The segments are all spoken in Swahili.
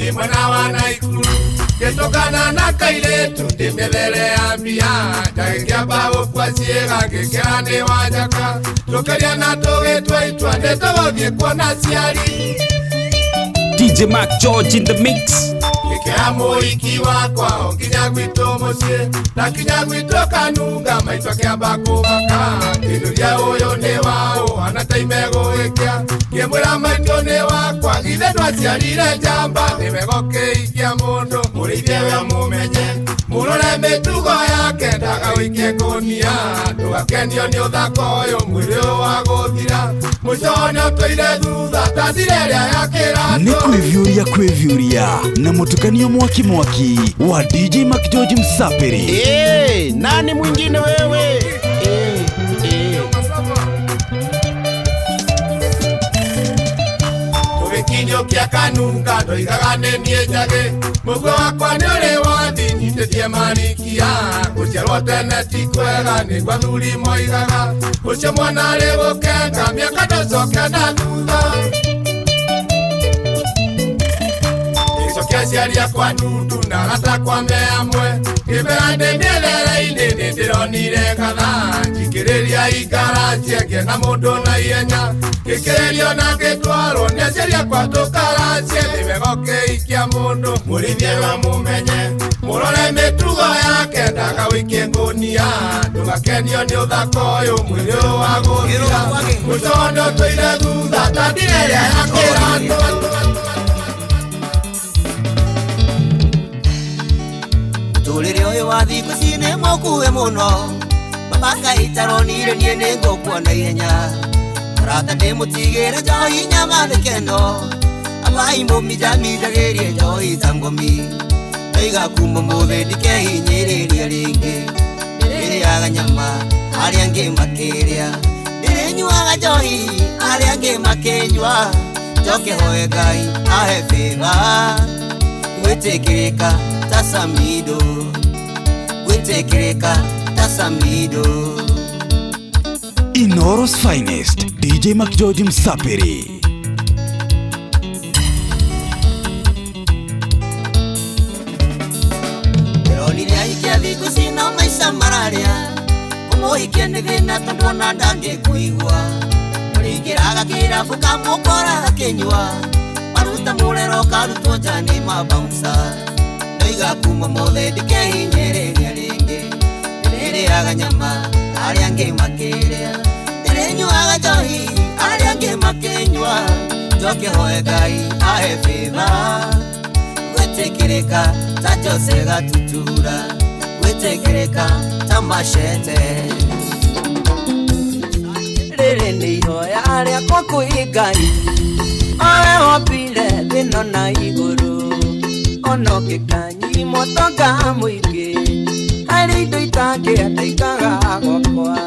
ni mwana wa Naikuru getokana na kailetu ndimebele ambia jagia bawo kwa siega gekane wajaka tokeria na toge twaitwa ndeto bie kuona siari DJ Mac George in the mix. Kamo ikiwa kwa onginya gwito mosie na kinya gwito kanunga maitwa kia bako baka kinuria oyo ne wao anataimego ekia kiemura maito ne wakwa githe twaciarire jamba nimegoke ikia mundu murithie we mumenye murore mitugo yake ndaga wikie konia tugakenio ni uthako oyo mwiri wa guthira muconyo toire thutha tatireria yakira ni kwivyuria na mutukanio mwaki wa DJ Mac George Msapiri. Nani mwingine wewe? Tuwekinyo kia kanunga doigagane niejage mugo wakwa niore wathi nyitetie manikia kuciarwo tene tikwega nigwa thuri moigaga ucio mwana arĩ gũkenga mĩaka ndũcoke na thutha Sokia siaria kwa nundu na rata kwa meamwe Kiberande mielere-ini ndironire katha Njikiriria ikaracia kiena mundu na ihenya Gikiririo na gitwaro nesiaria kwa tukaracia Nimegoke ikia mundu murithie we mumenye Murore mitugo yake ndaga wikie ngunia Ndugakenio ni uthako uyu mwiri wa guthira Mucono toire thutha tandireria yakira Tulire oyo wathi kusine mokuwe muno Babanga itaronire nie ningokwa na ihenya Rata ndimutigire johi nyama keno Abai mumijamijagirie johi tangomi Eiga kuma muthe ndikehinyiriria ringi Ndiriaga nyama aria angi makiria Ndirinyuaga johi aria angi makinyua Joke hoe Ngai ahe favor Gwitikirika tasamido Gwitikirika tasamido Inoro's finest DJ Mac George Msapiri. Roniria ikia thiku sina maisha mararia Umuhikia ni thina tondona ndangi kuigua Murigiraga kirabu kamukora kinyua Maruta murero karutwo jani mabouncer Ndaiga kuma mothe ndikehinyiriria ringi Ndiriaga nyama aria angi makiria Ndirinyuaga johi aria angi makinyua Joke hoe Ngai ahe favor Gwitikirika ta Jose Gatutura Gwitikirika ta Machete Riri ni ihoya riakwa kwĩ Ngai Owe wapire thino na iguru Ono gikanyi motoka muingi Hari indo itangĩenda ikaga gwakwa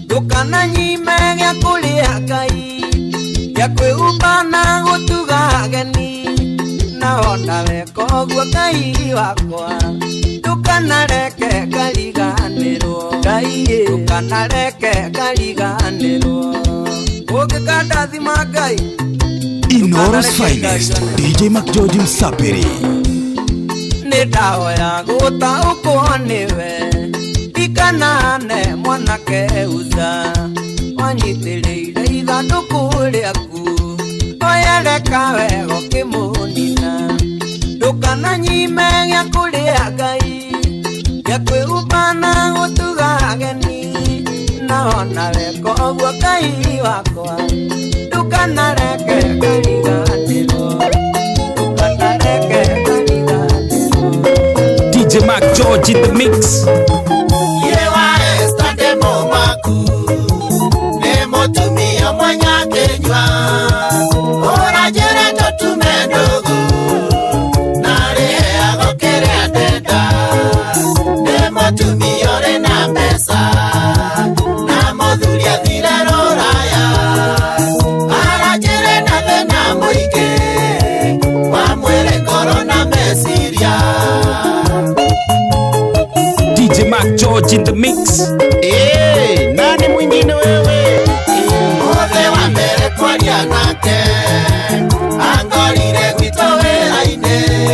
Ndũkana nyime gĩa kũrĩa Ngai Gĩa kwĩhumba na gũtuga ageni Na ona weka ũguo Ngai wakwa Ndũkanareke ngariganĩrwo Ngai ndũkanareke ngariganĩrwo Ũngĩkandathima Ngai Inoro's finest DJ Mac George Msapiri. Nidahoya gũtaũkwo niwe Ikanane mwanake uza Wanyitĩrĩire ithandũkũ rĩaku Oya reka wega ũkĩmũnina Ndũkananyime gĩa kũrĩa Ngai Gĩa kwĩhumba na gũtuga ageni Na ona weka ũguo Ngai wakwa Ndũkanareke ngariganĩrwo Ndũkanareke DJ Mac George in the mix. Yewa esta demo maku Nemo tumia mwanya kenywa Ora jere totume ndogo Nare agokere adeda Nemo tumia ore na pesa Na modhulia thire roraya Ara jere na thena muige Wa mwere korona mesiria DJ Mac George in the mix. Nani mwingine wewe? Mothe wa mbere kwaria nake Angorire gwito wera-ine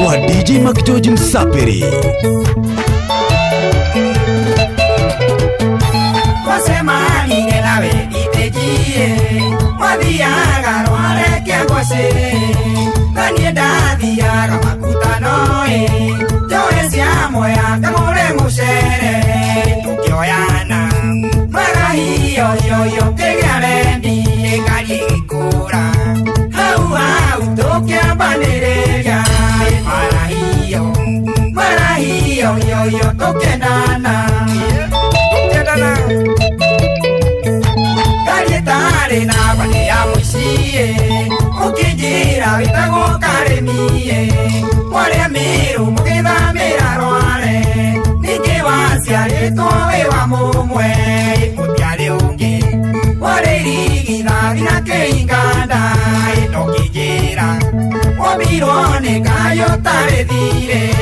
wa DJ Mac George Msapiri. Wasemani nelawe itejie Wadiaga rwale kia kwase Kanye dadiaga makutanoe Joe siamo ya kamure musere Tukioyana Mara hiyo yo Kegarendi Ekari kura Hau tokia banereja Mara hiyo yo Tokenana Tokenana Karietare na bane ya muisie Ukijira vitago karemie Wale amiru mukida mera roare Nike wasia letowe wa mumwe Ikupiale unge Wale irigina vina ke inganda Itokijira Wabirone kayo tare dire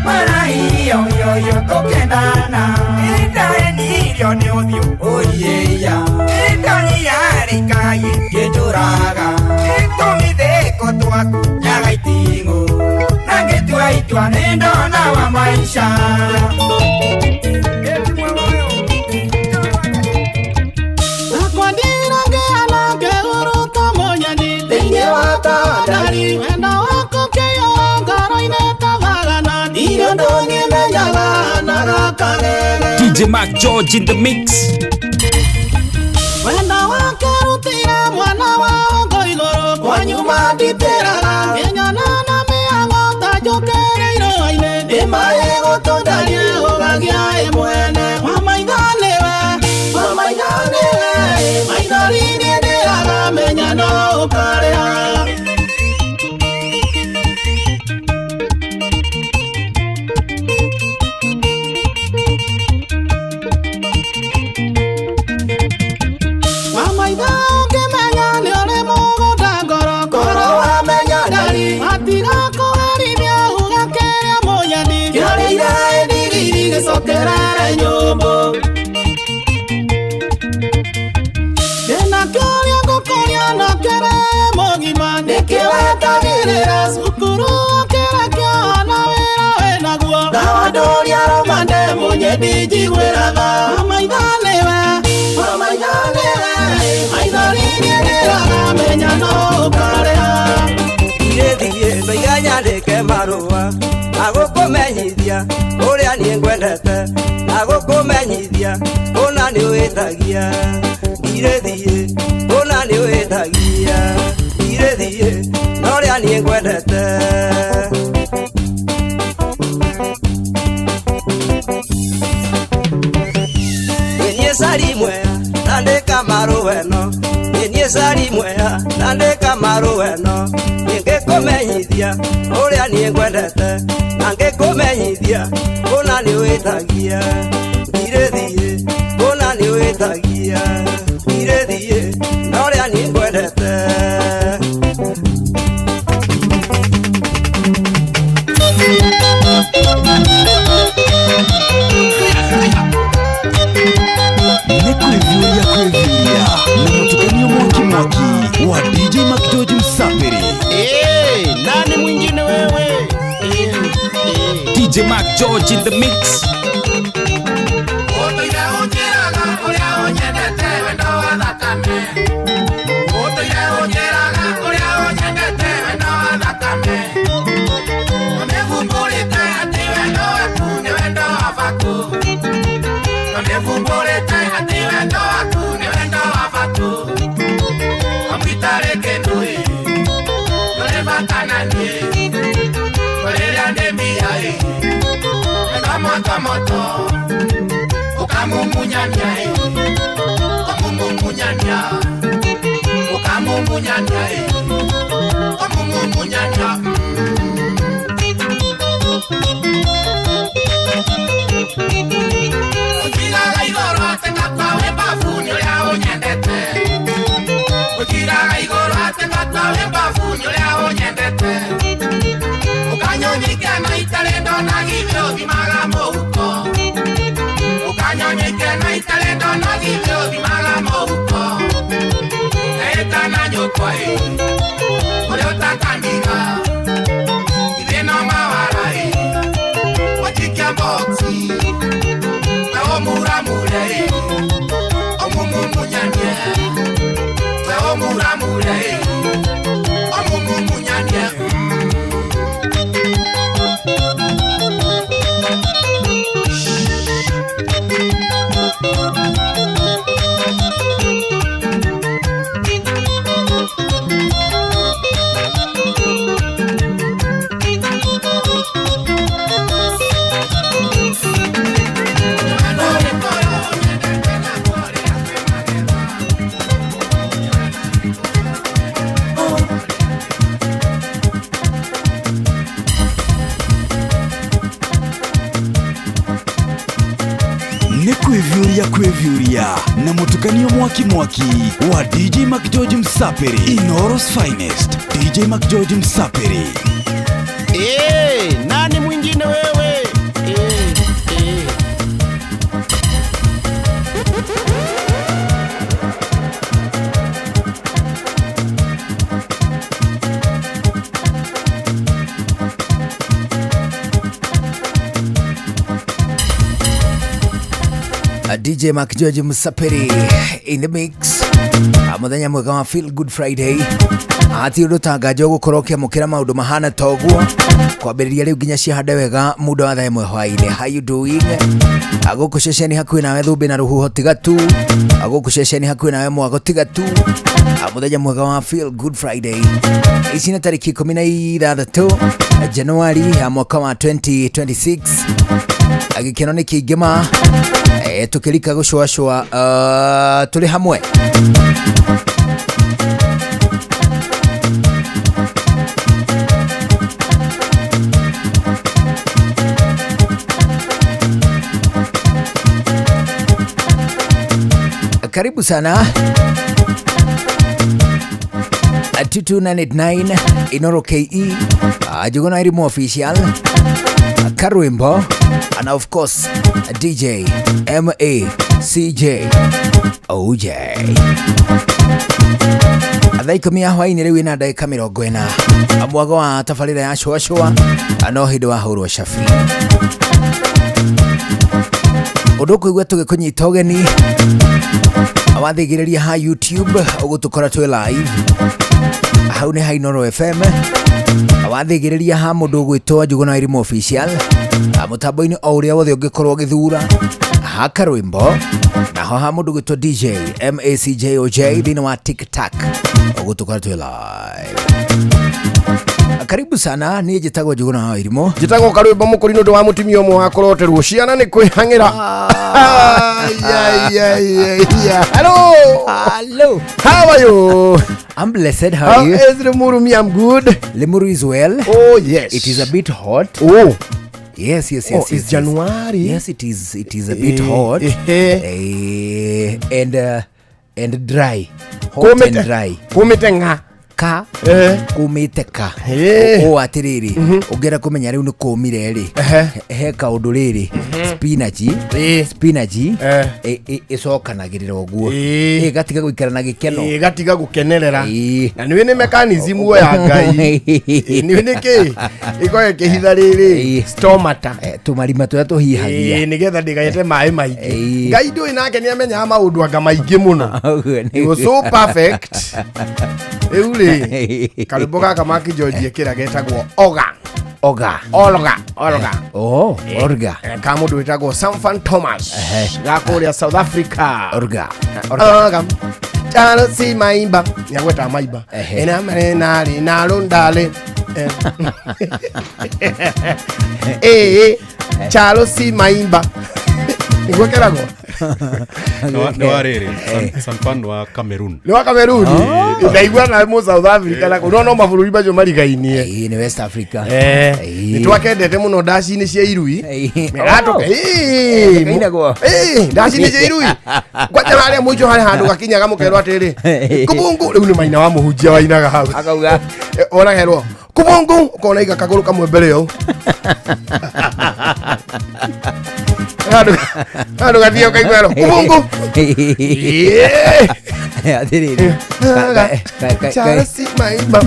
Mara hiyo yo tokendana Ita enilio ne odio Oye ya Ita ni arikaye Yechuraga Ito mi deko tuaku Nyaga itingo Nagetua itua nendo na wa maisha Nakwandira geana geuru tamonyani Tinge wata dari Wenda wako keyo Ngaro ineta vagana Iyo ndoni menyaga Nagakarele DJ Mac George in the mix. Wenda wakerutira mwana wa ongo igoro Kwa nyuma diteraga Kenyonana miango tajokere iro aine Dima ego tondalie ogagia emwene Wamaiganewe Maingarini ederaga menyano ukarea Kerere nyombo Dena kyoria kukoria na kere mogima Nekewe tagirira sukuru kera kya na wera wena guo Gawadoria romande munye diji weraga Amaidanewe Aidarini ederaga menyano ukarea Iredhie Baiganya leke marua Agukumenyithia Uria nie ngwendete Agukumenyithia Una ni witagia Iredhie Una ni witagia Iredhie Uria nie ngwendete Wenye sari mwea Nandika maruweno Wenye sari mwea Nandika maruweno Ningekumenyithia Uria nie ngwendete Nangekumenyithia Una ni witagia Iredhie Una ni witagia Iredhie Uria nie ngwendete Kwevuria na mutukanio mwaki wa DJ Mac George Msapiri. Nani mwingine wewe? DJ Mac George in the mix. Moto ukamumunyanya ukamumunyanya ukamumunyanya ukamumunyanya Ukiraga igoro ateka kwawe bafuni uria unyendete Ukiraga igoro ateka kwawe bafuni uria unyendete Ukanyonyike na italendo na givyo bimaga muhuko Ukanyonyike na italendo na givyo bimaga muhuko Eta na nyokwa uri utakandiga ya kwevyuria na mutukanio mwaki wa DJ Mac George Msaperi, Inoros Finest, DJ Mac George Msaperi. Nani mwingine wewe? DJ Mac George Msaperi in the mix. Muthenya mwega wa Feel Good Friday. Ati urutangajo gukorokia mukira maundu mahana toguo kwambiriria riu nginya ciahande wega muda wa thaa imwe hwaini. How you doing? Aguku ceceni hakuhi nawe thumbi na ruhuho tigatu. Aguku ceceni hakuhi nawe mwago tigatu. Muthenya mwega wa Feel Good Friday. Ici ni tariki 16 Januari ya mwaka wa 2026. Agikeno ni kigema tukirika gushwashwa tuli hamwe. Karibu sana 2289 Inoro KE Jugona Irimu Official Karwimbo, and of course DJ MACJ OJ. Adhaikumia hwaini riu ina dakika 40 amwago wa tafarira ya shwa no hindo wa huru wa shafi uduku igwe tugikunyita ugeni awathigiriria ha YouTube ugutukora twi live hau ni ha Inoro FM awathigiriria ha mundu gwitwa Juguna Irimu Official mutambo-ini o uria wothe ungikorwo githura ha Karwimbo naho ha mundu gwitwa DJ MACJ OJ thini wa TikTok ugutukora twi live. Karibu sana, ni jitagwo Juguna Irimu. Jitagwo Karwimbo mukuri ndu wa mutimia omwe wa koroterwo ciana ni kwihangira. Hello. How are you? I'm blessed. How are you? How is Limuru? Me, I'm good. Limuru is well. Oh yes. It is a bit hot. Oh. Yes. Oh, it's January. Yes, it is. It is a bit hot. And dry. Hot and dry. Kumetenga. Ka kumiteka o atiriri ugera kumenya riu ni kumire ri he kaundu riri spinach icokanagirira oguo gatiga guikara na gikeno gatiga gukenerera na niwe ni mechanism wo ya ngai niwe ni ki ikoye kihitha riri stomata tumarima turia tuhihagia nigetha ndigayete mai maingi ngai ndui nake ni amenya maundu anga maingi muno it was so perfect. Karwimbo gaka Mac George ekira getagwo Oga. Oh, Orga. Ka mundu wetagwo Samfan Thomas gakuria South Africa. Orga. Chalo si maimba nyagweta maimba ena marena ri na rondale chalo si maimba nigwekerago no arere Samfan wa Cameroon. Ni wa Cameroon. Ndaigwa na mo South Africa na no mabuluri bajo marigainie. Ni West Africa. Ni twakendete muno dashi ni cia irui. Megatoka. Kainagwo. Dashi ni cia irui. Kwa tara muijo hari handu gakinyaga mukerwa atiri. Kubungu riu ni maina wa muhunjia wa inaga hau. Akauga ona herwo. Kubungu ukona iga kaguru kamwe mbere yo. Ado gathio kaigwero kubungu atiriri Charasi maimba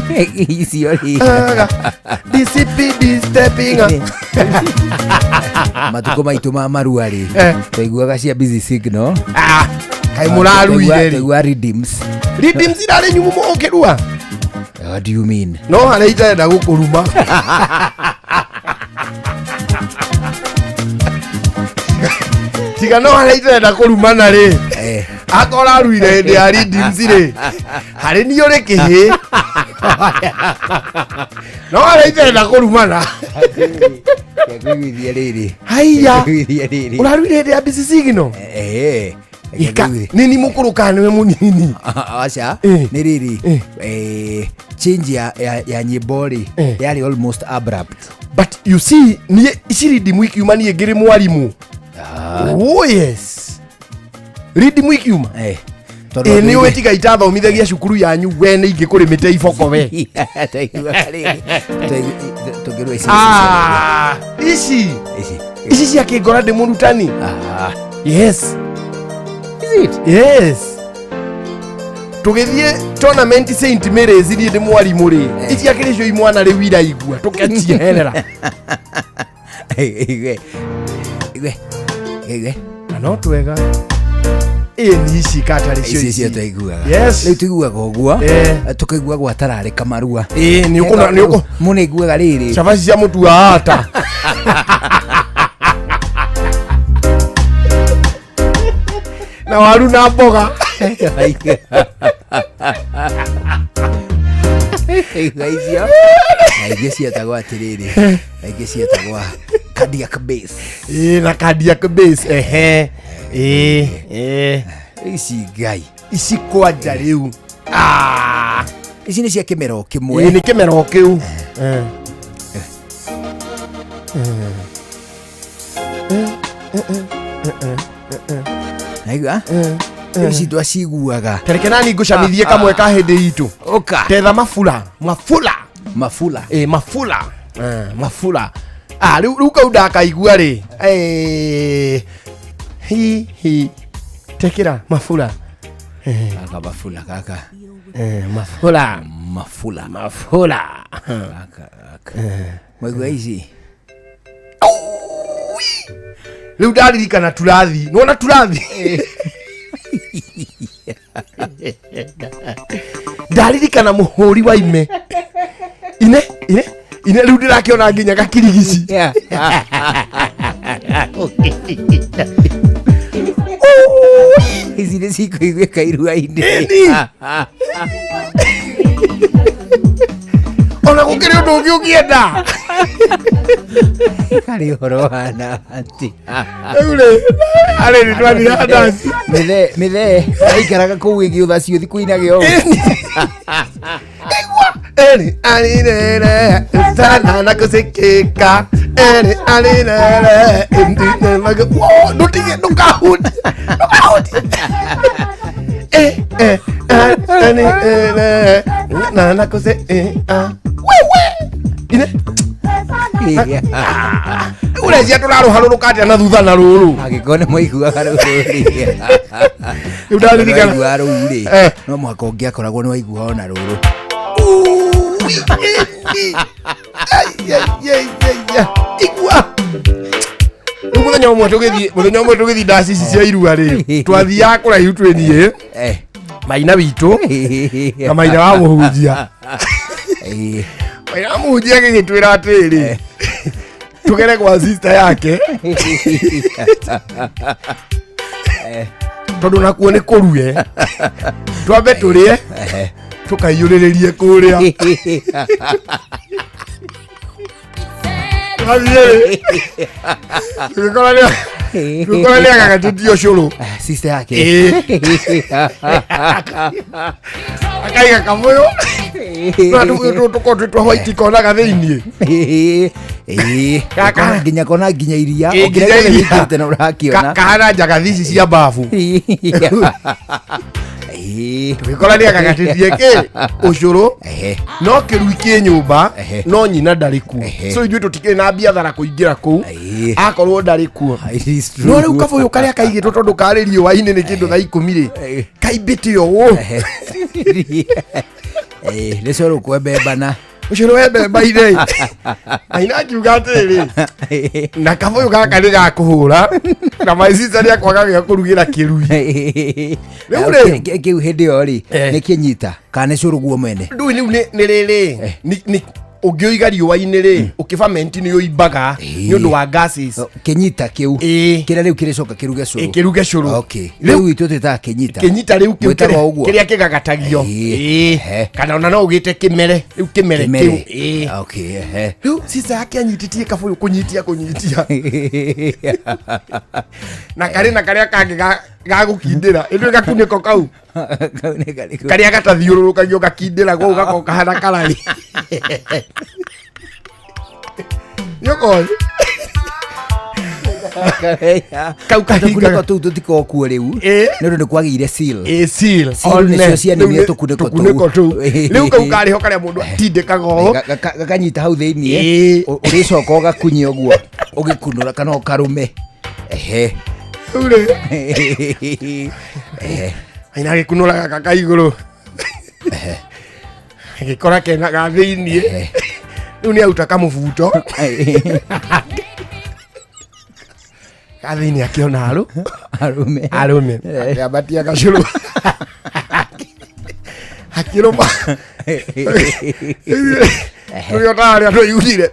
isiori DCP stepping matuko maitu ma maruari tuiguaga cia busy signal kai muraruire tuigua redeems irare nyumu mokirua. What do you mean? No hale itaenda gukuruma tiga no hale itaenda kurumana ri akora ruire ndi ari dimsire hari ni ore kihi no hale itaenda kurumana yakwithia riri haiya uraruire ndi abisi signal nini mukuruka niwe munini acha ni riri change ya nyibori yari almost abrupt, but you see ni ishiri dimwiki umani egere mwalimu. Oh yes Ridi mwikiuma ni wetiga itathomithagia cukuru yanyu we nĩ ingĩ kũrĩmĩte iboko we ici cia kĩngora ndĩ mũrutani. Yes. Is it? Yes. Tũgĩthiĩ tournament St Mary's niĩ ndĩ mwarimũ rĩ ici akĩrĩ cio imwana rĩu iraigua tũkeciherera no twega ni ici katarĩ cio ici tũiguaga. Yes. Rĩu tũiguaga ũguo tũkaigua gwatararĩ kamarua nĩ ũkũ mũno iguaga rĩrĩ cabaci cia mũtu wa ata na waru na mboga ingĩ cietagwo atĩrĩrĩ ingĩ cietagwo cardiac base na cardiac base ici ngai ici kwanja rĩu ici nĩ cia kĩmero kĩmwe nĩ kĩmero kĩu naigua ici twaciguaga tereke nani ngũcamithie kamwe ka hĩndĩ itũ tetha mafula rĩu kau ndakaigua rĩ tekĩra mafula kaka mafula mwaigua ici rĩu ndaririkana turathi nĩwona turathi ndaririkana mũhũri wa ime ine rĩu ndĩrakĩona nginya gakirigici ici nĩ cikũiguĩka irua-inĩ ona gũkĩrĩ ũndũ ũngĩ ũngĩenda karĩ ũhoro wana atĩ arĩ nĩ twathira ndaci mĩthee aikaraga kũu ĩgĩũtha cio thikũ-inage ũũ Eri alinere sana na kusikika eri alinere nutige nukahudi alinere na kusikika wewe ine urezia tũrarũharũrũka atĩa na thutha na rũrũ angĩkorwo nĩ mwaiguaga rũrũ ndaririkana rũu rĩ no mũhaka ũngĩakoragwo nĩ waigua ona rũrũ igua mũthenya ũmwe tũgĩthiĩ ndaci ici cia irua rĩ twathiaga kũraihu twĩniĩ maina witũ na maina wa mũhunjia maina wa mũhunjia gĩgĩtwĩra atĩrĩ tũgere kwa sister yake tondũ nakuo nĩ kũrue twambe tũrĩe tũkaiyũrĩrĩrie kũrĩa tũgĩkora nĩ agagatĩtie ũcũrũ sister yake akaiga kamũyũ tũkorwo twĩ twa white konaga thĩiniĩ nginya kona nginya iria ũngĩrĩte na ũrakĩona kahana njagathi ici cia mbabu tũgĩkora nĩ agagatĩtie kĩ ũcũrũ no kĩrui kĩ nyũmba no nyina ndarĩ kuo so ithuĩ tũtikĩrĩ na biathara kũingĩra kũu akorwo ndarĩ kuo no rĩu kabũyũ karĩa kaigĩtwo tondũ karĩ riũa-inĩ nĩ kĩndũ thaa 10 rĩ kaimbĩte ũũ nĩ cũrũ kwembembana ũcũrũ wembemba-inĩ aina akiuga atĩrĩ na kabũyũ gaka nĩ gakũhũra na maicica nĩ akwaga gĩa kũrugĩra kĩrui rĩu rĩ kĩu hĩndĩ ĩyo rĩ nĩ kĩnyita kana nĩ cũrũ guo mwene ndũĩ rĩu nĩ rĩrĩ ũngĩoiga riũa-inĩ rĩ ũkĩbamenti nĩ ũimbaga nĩ ũndũ wa gases kĩnyita kĩu kĩrĩa rĩu kĩrĩcoka kĩruge cũrũ kĩruge cũrũ rĩu itũ twĩtaga kĩnyita rĩu kĩrĩa kĩgagatagio kana ona no ũgĩte kĩmere rĩu kĩmere kĩu rĩu sister yake anyitĩtie kabũyũ kũnyitia na karĩa kangĩ gagũkindĩra ĩndũ gakunĩko kau karĩa gatathiũrũrũkagio gakindĩra gũu gakorwo kahana karari nĩũkoĩ Kau kahinga tu tutikokuo riu nä kwagä seal seal nä cio cianä tå tu riu kau karä ho karä a må ndå atindäkaga gakanyita hau thä iniä å rä coka å gakunyia å guo å gä kunå ra kana å karå me aina agä kunå ra gaka igå rå agä kora kenaga thä iniä rä u nä auta kamå buto gathä-inä akä arå me ambatia gacå rå akä rå ma tå rä otaga rä a tå igunire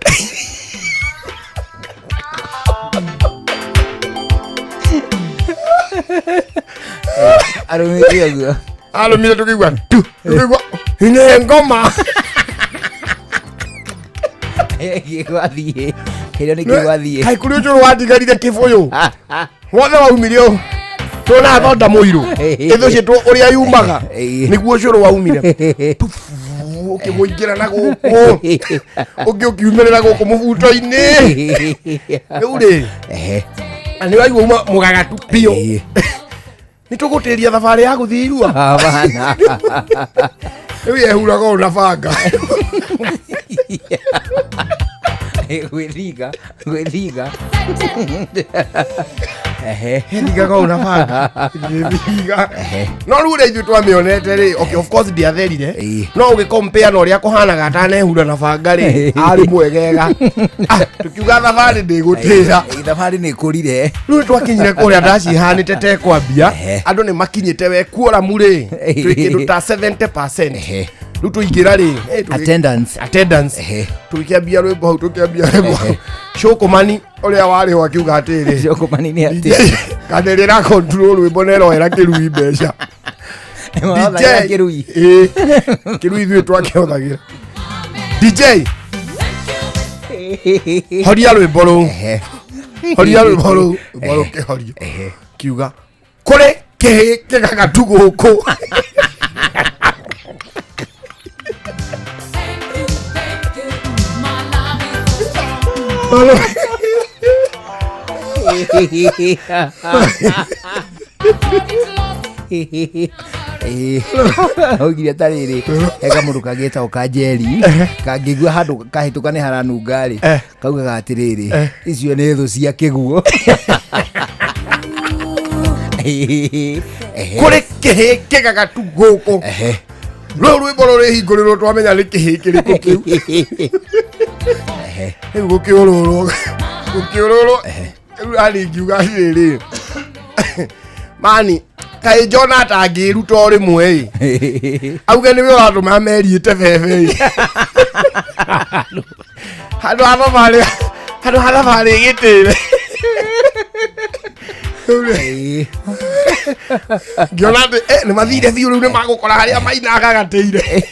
arå mire tå kä igua nä ngoma kaä kå rä å cå rå watigarire kä bå yå wothe waumire å tå na thonda må irå ä thå citwo å rä a yumaga nä guo å cå rå waumire å kä må ingä ra na gå kå å ngä å kiumä rä ra gå kå må buto-inä rä u rä nä waigua uma må gagatu biå nä tå gå tä ria thabarä ya gå thiä irua rä u yehuraga å na banga gwithiga thigaga å na banga no rä u rä ithuä twamä onete rä of course ndiatherire no å gä compare na å rä a kå hanaga atanehura na banga rä arä mwegega tå kiuga thabarä ndä gå tä ra thabarä nä kå rire rä u twakinyire kå rä a ndacihanä te tekwambia andå nä makinyä te we kuoramu rä twä kä ndå ta 70% rä u tå ingä ra rä tå kä ambia rwä mbo hau tå kä ambia rwä mbo hau Shokomani å rä a warä ho akiuga atä rä kanä rä ra rwä mbo neroera kä rui mbeca kä rui ithuä twakä hothagä ra DJ horia rwä mbo rå u kä horio kiuga kå rä kä hä kä gagatu gå kå augire atarä rä ega må ndå kangä tagwo kanjeri kangä gua handå kahä tå kane haranunga rä kaugaga atä rä rä icio nä thå cia kä guo kå rä kä hä kä gagatu gå kå rå rwä mbo rå rä hingå rä rwo twamenya nä kä hä kä rä kå kä u rä u gå kä å rå rwo rä u arä ngiuga rä rä mani kaä njona atangä ruta o rä mwe auge nä we å ratå ma meriä te bebe handå ha thabarä gä tä re ngiona atä nä mathire biå rä u nä magå kora harä a mainaga gatä ire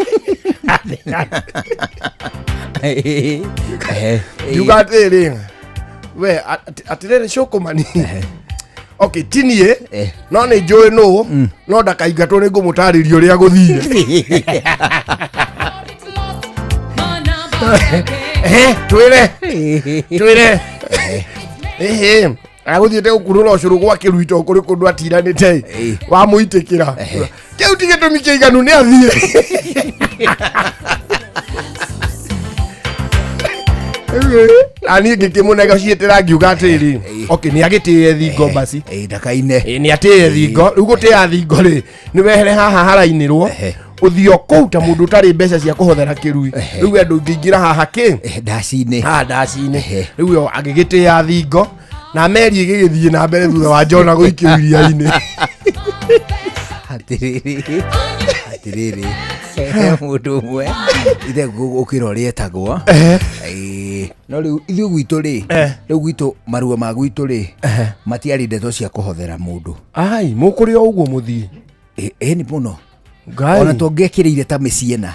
ngiuga atä rä we atä rä rä Shokomani tiniä no nä njå ä nå no ndakaingatwo nä ngå må tarä ria å rä a gå thire twä re agå thiä te gå kunå ra å cå rå gwa kä ruito kå rä kå ndå atiranä te wamå itä kä ra kä u ti gä tå mi kä iganu nä athiä ani ngä kä må nega ciä ra ngiuga atä rä nä agä tä e thingo baci ndakaine nä atä e thingo rä u gå tä a thingo rä nä wehere haha harainä rwo å thio kå u ta må ndå ũtarĩ mbeca cia kå hothera kä rui rä u andå ingä ingä ra haha kä ndacinä rä u agä gä tä a thingo na meri ä gä gä thiä na mbere thutha wa Jona gå ikio iria-inä atä rä rä må ndå å mwe ithe å kä ra å rä etagwo no rä u ithuä gwitå rä rä u gwitå marua ma gwitå rä matiarä ndeto cia kå hothera må ndå ai må kå rä o å guo må thiä ni må no ona tå ngä kä rä ire ta mä ciä na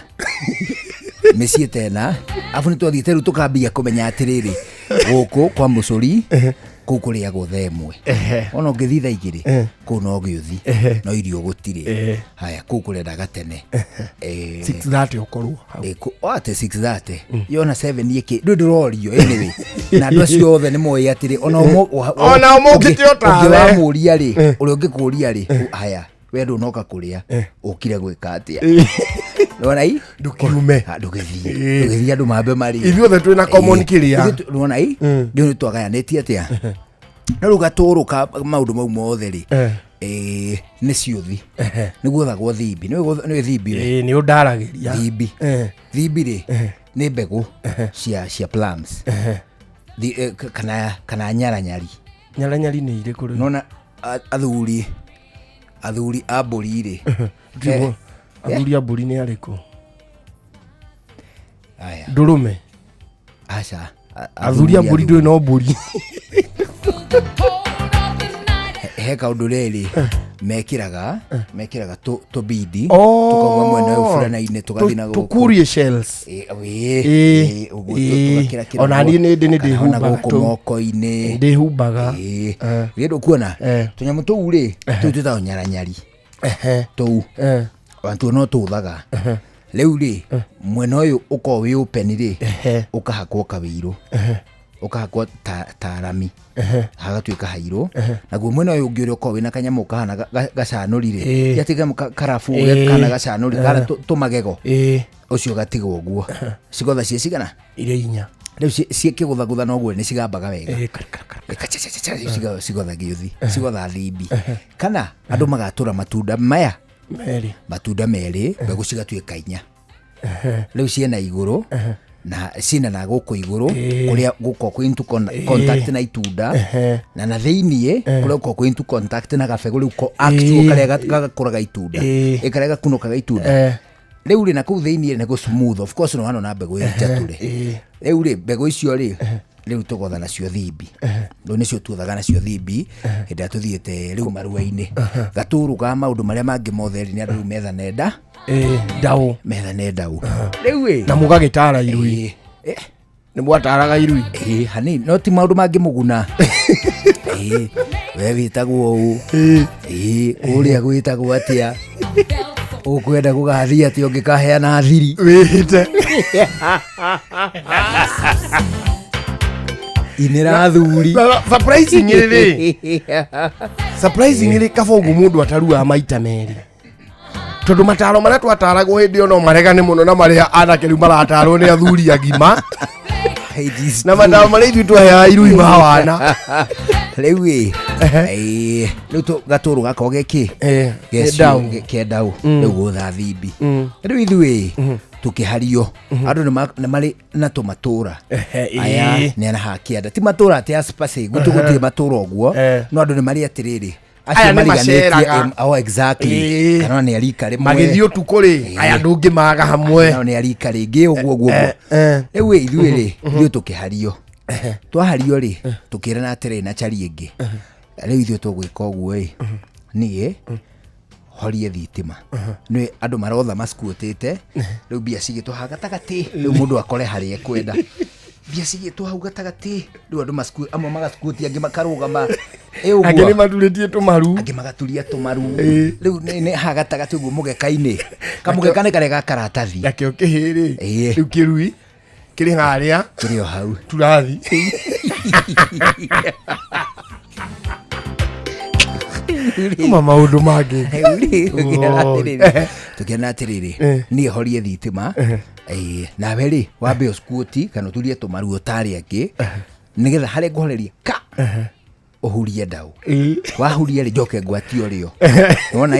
mä ciä tena abu nä twathiä te rä u tå kambia kå menya atä rä rä gå kå kwa må cåri kuu kuriagwo thaa ĩmwe ona ũngĩthi thaa igĩrĩ kuu no gĩũthi no irio gũtirĩ haya kuu kũrenda gatene 6:30 ũkorwo ate 6:30 yona 7 yake ndũrorio anyway na andũ acio othe nĩ moĩ atĩrĩ ona ũmũkĩte ũtawe ũngĩwamũria rĩ ũrĩa ũngĩkũria rĩ haya we ndũnoka kũrĩa ũkire gwĩka atĩa nona hii ndukiume ndũgĩthiĩ andũ mambe marĩ ithuothe twĩna common kĩrĩa nona hii ndio twagayanĩtie atĩa na rĩu gatũrũka maũndũ mau mothe rĩ nĩ ciũthi nĩguo thagwo thimbi nĩwe thimbi nĩ ũndaragĩria thimbi rĩ nĩ mbegũ cia plums kana nyaranyari nĩ irĩkũ rĩ nona athuri a mbũri rĩ athuri a mbũri nĩ arĩkũ ndũrũme aca athuri a mbũri ndũĩ no mbũri he kaũndũ rĩrĩ mekĩraga tũbindi tũkauma mwena ũyũ burana-inĩ tũgathiĩ na tũkurie shells ona niĩ nĩ ndĩhumbaga gũkũ moko-inĩ ndĩhumbaga rĩndũ kuona tũnyamũ tũu rĩ tũu twĩtagwo nyaranyari tũu wantu no tũthaga rĩu rĩ mwena ũyũ ũkorwo wĩ open rĩ ũkahakwo kawĩirũ ũkahakwo tarami hagatuĩka hairũ naguo mwena ũyũ ũngĩ ũrĩa ũkorwo wĩna kanyamũ kahana gacanũri rĩ gatiga karabu kana gacanũri kana tũmagego ũcio gatigwo ũguo cigotha ciĩ cigana irĩ 4 rĩu ciĩkĩgũthagũtha noguo nĩ cigambaga wega cigotha gĩũthi cigotha thimbi kana andũ magatũra matunda maya matunda merĩ mbegũ cigatuĩka 4 rĩu ciena igũrũ na cina na gũkũ igũrũ kũrĩa gũkũ kwĩ into contact na itunda na thĩiniĩ kũrĩa gũkũ kwĩ into contact na gabegũ rĩu actual karĩa gakũraga itunda karĩa gakunũkaga itunda rĩu rĩ na kũu thĩiniĩ nĩ smooth of course no hano na mbegũ ya njatũre rĩu rĩ mbegũ icio rĩ rĩu tũgotha nacio thimbi rĩu nĩcio tuothaga nacio thimbi hĩndĩ ĩrĩa tũthiĩte rĩu marua-inĩ gatũrũga maũndũ marĩa mangĩ mothe nĩ andũ metha nenda ndaũ rĩu na mũgagĩtara irui nĩ mwataraga irui hanini no ti maũndũ mangĩ mũguna we wĩtagwo ũũ kũrĩa gwĩtagwo atĩa ũkwenda gũgathiĩ atĩ ũngĩkaheana thiri wĩhĩte inĩra thuri surprising rĩ kabogu mũndũ ataruaga maita merĩ tondũ mataro marĩa twataragwo hĩndĩ ĩyo no maregane mũno na marĩa anake rĩu maratarwo nĩ athuri agima na mataro marĩa ithuĩ twaheaga irui ma wana rĩu rĩu gatũrũ gakorwo gĩkĩ kendaũ rĩu gũtha thimbi rĩu ithuĩ tũkĩhario andũ nĩ marĩ na tũmatũra aya nĩ ana kĩanda ti matũra atĩ aspase gũtĩ matũra ũguo no andũ nĩ marĩ atĩrĩrĩ aya nĩ maceraga exactly kana nĩ arika rĩmwe magĩthiĩ ũtukũ rĩ aya ndũngĩ maga hamwe nĩ arika rĩngĩ ũguo rĩu ithuĩ rĩ ithuĩ tũkĩhario twahario rĩ tũkĩrana atĩrĩ na chari ĩngĩ rĩu ithuĩ tũgwĩka ũguo niĩ horie thitima nĩ andũ marotha maskuotete rĩu mbia cigĩtũha gatagatĩ rĩu mũndũ akore harĩa ekwenda mbia cigĩtũha hau gatagatĩ rĩu andũ maskuoti amwe magaskuoti angĩ makarũgama angĩ nĩ maturĩtie tũmaru angĩ magaturia tũmaru rĩu nĩ ha gatagatĩ ũguo mũgeka-inĩ kamũgeka nĩ karĩa gakaratathi nakĩo kĩhĩrĩ rĩu kĩrui kĩrĩ harĩa kĩrĩ o hau turathi maũndũ mangĩ tũkĩona atĩrĩrĩ niĩ horie thitima nawe rĩ wambe ũskuoti kana ũturie tũmaru ũtarĩ angĩ nĩgetha harĩa ngũhoreria ka ũhurie ndaũ wahuria rĩ njoke ngwatio rĩo wona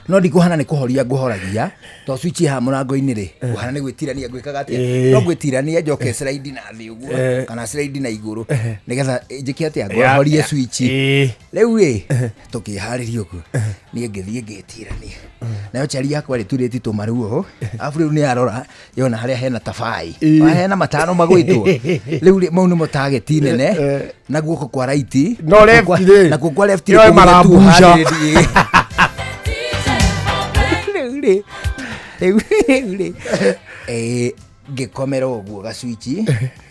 no ndikuhana nĩ kũhoria ngũhoragia to switch ha mũrango-inĩ rĩ kuhana nĩ gwĩtirania gwĩkaga atĩa no gwĩtirania njoke slide na thĩ ũguo kana slide na igũrũ nĩgetha njĩke atĩa ngũhorie switch rĩu rĩ tũkĩharĩria ũguo niĩ ngĩthiĩ ngĩtirania nayo chari yakwa rĩ turĩti tũmaru ho afu rĩu nĩ arora yona harĩa hena tabai hena matano magwĩtwo rĩu rĩ mau nĩmo target nene na guoko kwa right no left rĩ na guoko kwa left rĩ marambusha ngikomera uguo ga switch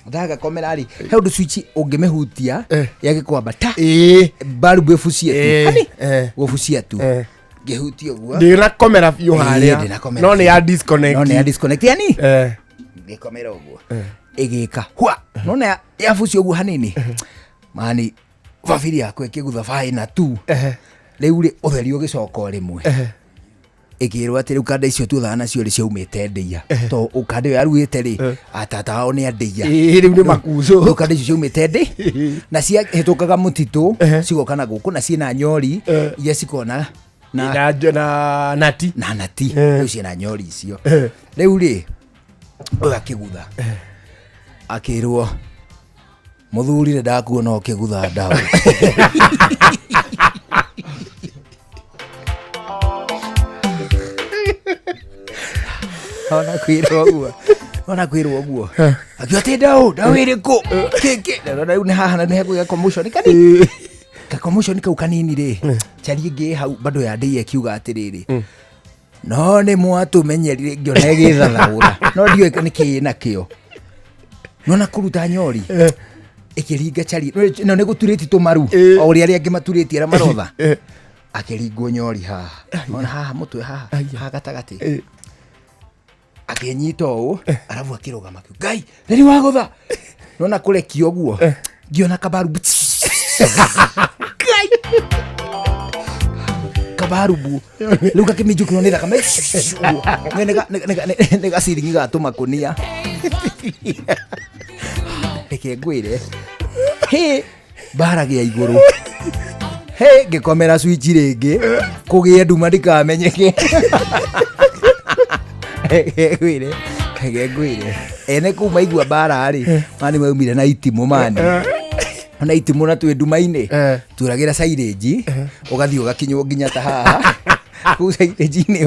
ndaga komera ri he undu switch ungimehutia yagikwamba ta bulb efucia tu wofucia tu ngihutia uguo ndira komera biu haria no ni ya disconnect yani ngikomera uguo igika hwa nona yafucia uguo hanini mani vaviri yakwe kigutha faina tu riu ri utheri ugicoka rimwe ikirwa ati riu kanda icio tuthana nacio ri ciaumite ndeia to ukande yo aruite ri atatao ni andeia riu ni makuzo kanda icio ciaumite ndi na cia hitukaga mutitu cigoka na guku na ciina nyori iria cikona na nati riu ciina nyori icio riu ri uga kigutha akirwo muthurire ndakuona ukigutha ndawa ona kwirwo guo akioti ndawa iriku kiki na ni haha ni hekuya commotion kani ka commotion kau kanini ri chari ngi hau bado ya ndei akiuga atiriri no ni mwatu menyerire ngiona githathagura no ndiwe niki nakio nona kuruta nyori ikiringa chari no ni guturiti tumaru o uri ari angi maturiti ara marotha akiringo nyori haha ona haha mutwe haha gatagati akinyita o arabu akirugama kiu ngai nani wagutha nona kurekio guo ngiona kabaru ngai kabarubu luka kimijuku ni thaka nega siringi gatuma kunia ekegwire he baragia iguru he gikomera switch ringi kugia nduma ndikamenyeke egegwire ene kuma igua bara ri mani maumire na itimu mani na itimu na twe nduma-ini turagira silage ugathi ugakinywo nginya ta haha ku silage ni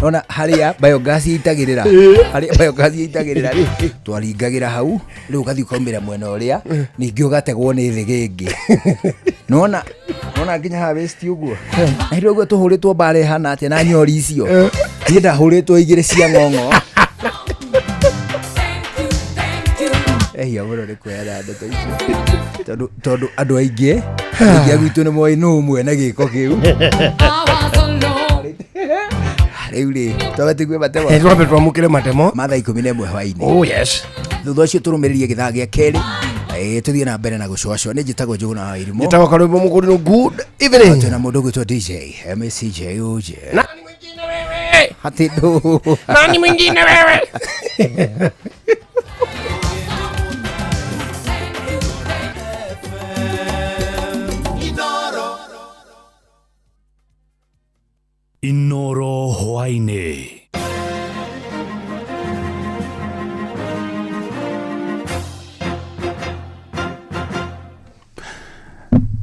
nona haria biogas itagirira ri twaringagira hau riu ugathi ukaumira mwena uria ningi ugategwo ni thigingi nona nginya ha west uguo na hirio uguo tuhuritwo bare hana atia na nyori icio ni ndahuritwo igire cia ng'ong'o aboro ni kwera ndeto icio tondu andu aingi gwitu ni moi no umwe na giko kiu riu ri twabatigwe matemo twambe twamukire matemo mathaa 11 hwaini oh yes thutha ucio turumiririe githaa gia keri tuthie na mbere na gucwacwa ni njitagwo Njuguna wa Irimo njitagwo Karwimbo Mugurino good evening tuna mundu gwitwo DJ MCJ uje nani mwingine wewe hati ndo nani mwingine wewe Inoro hwaine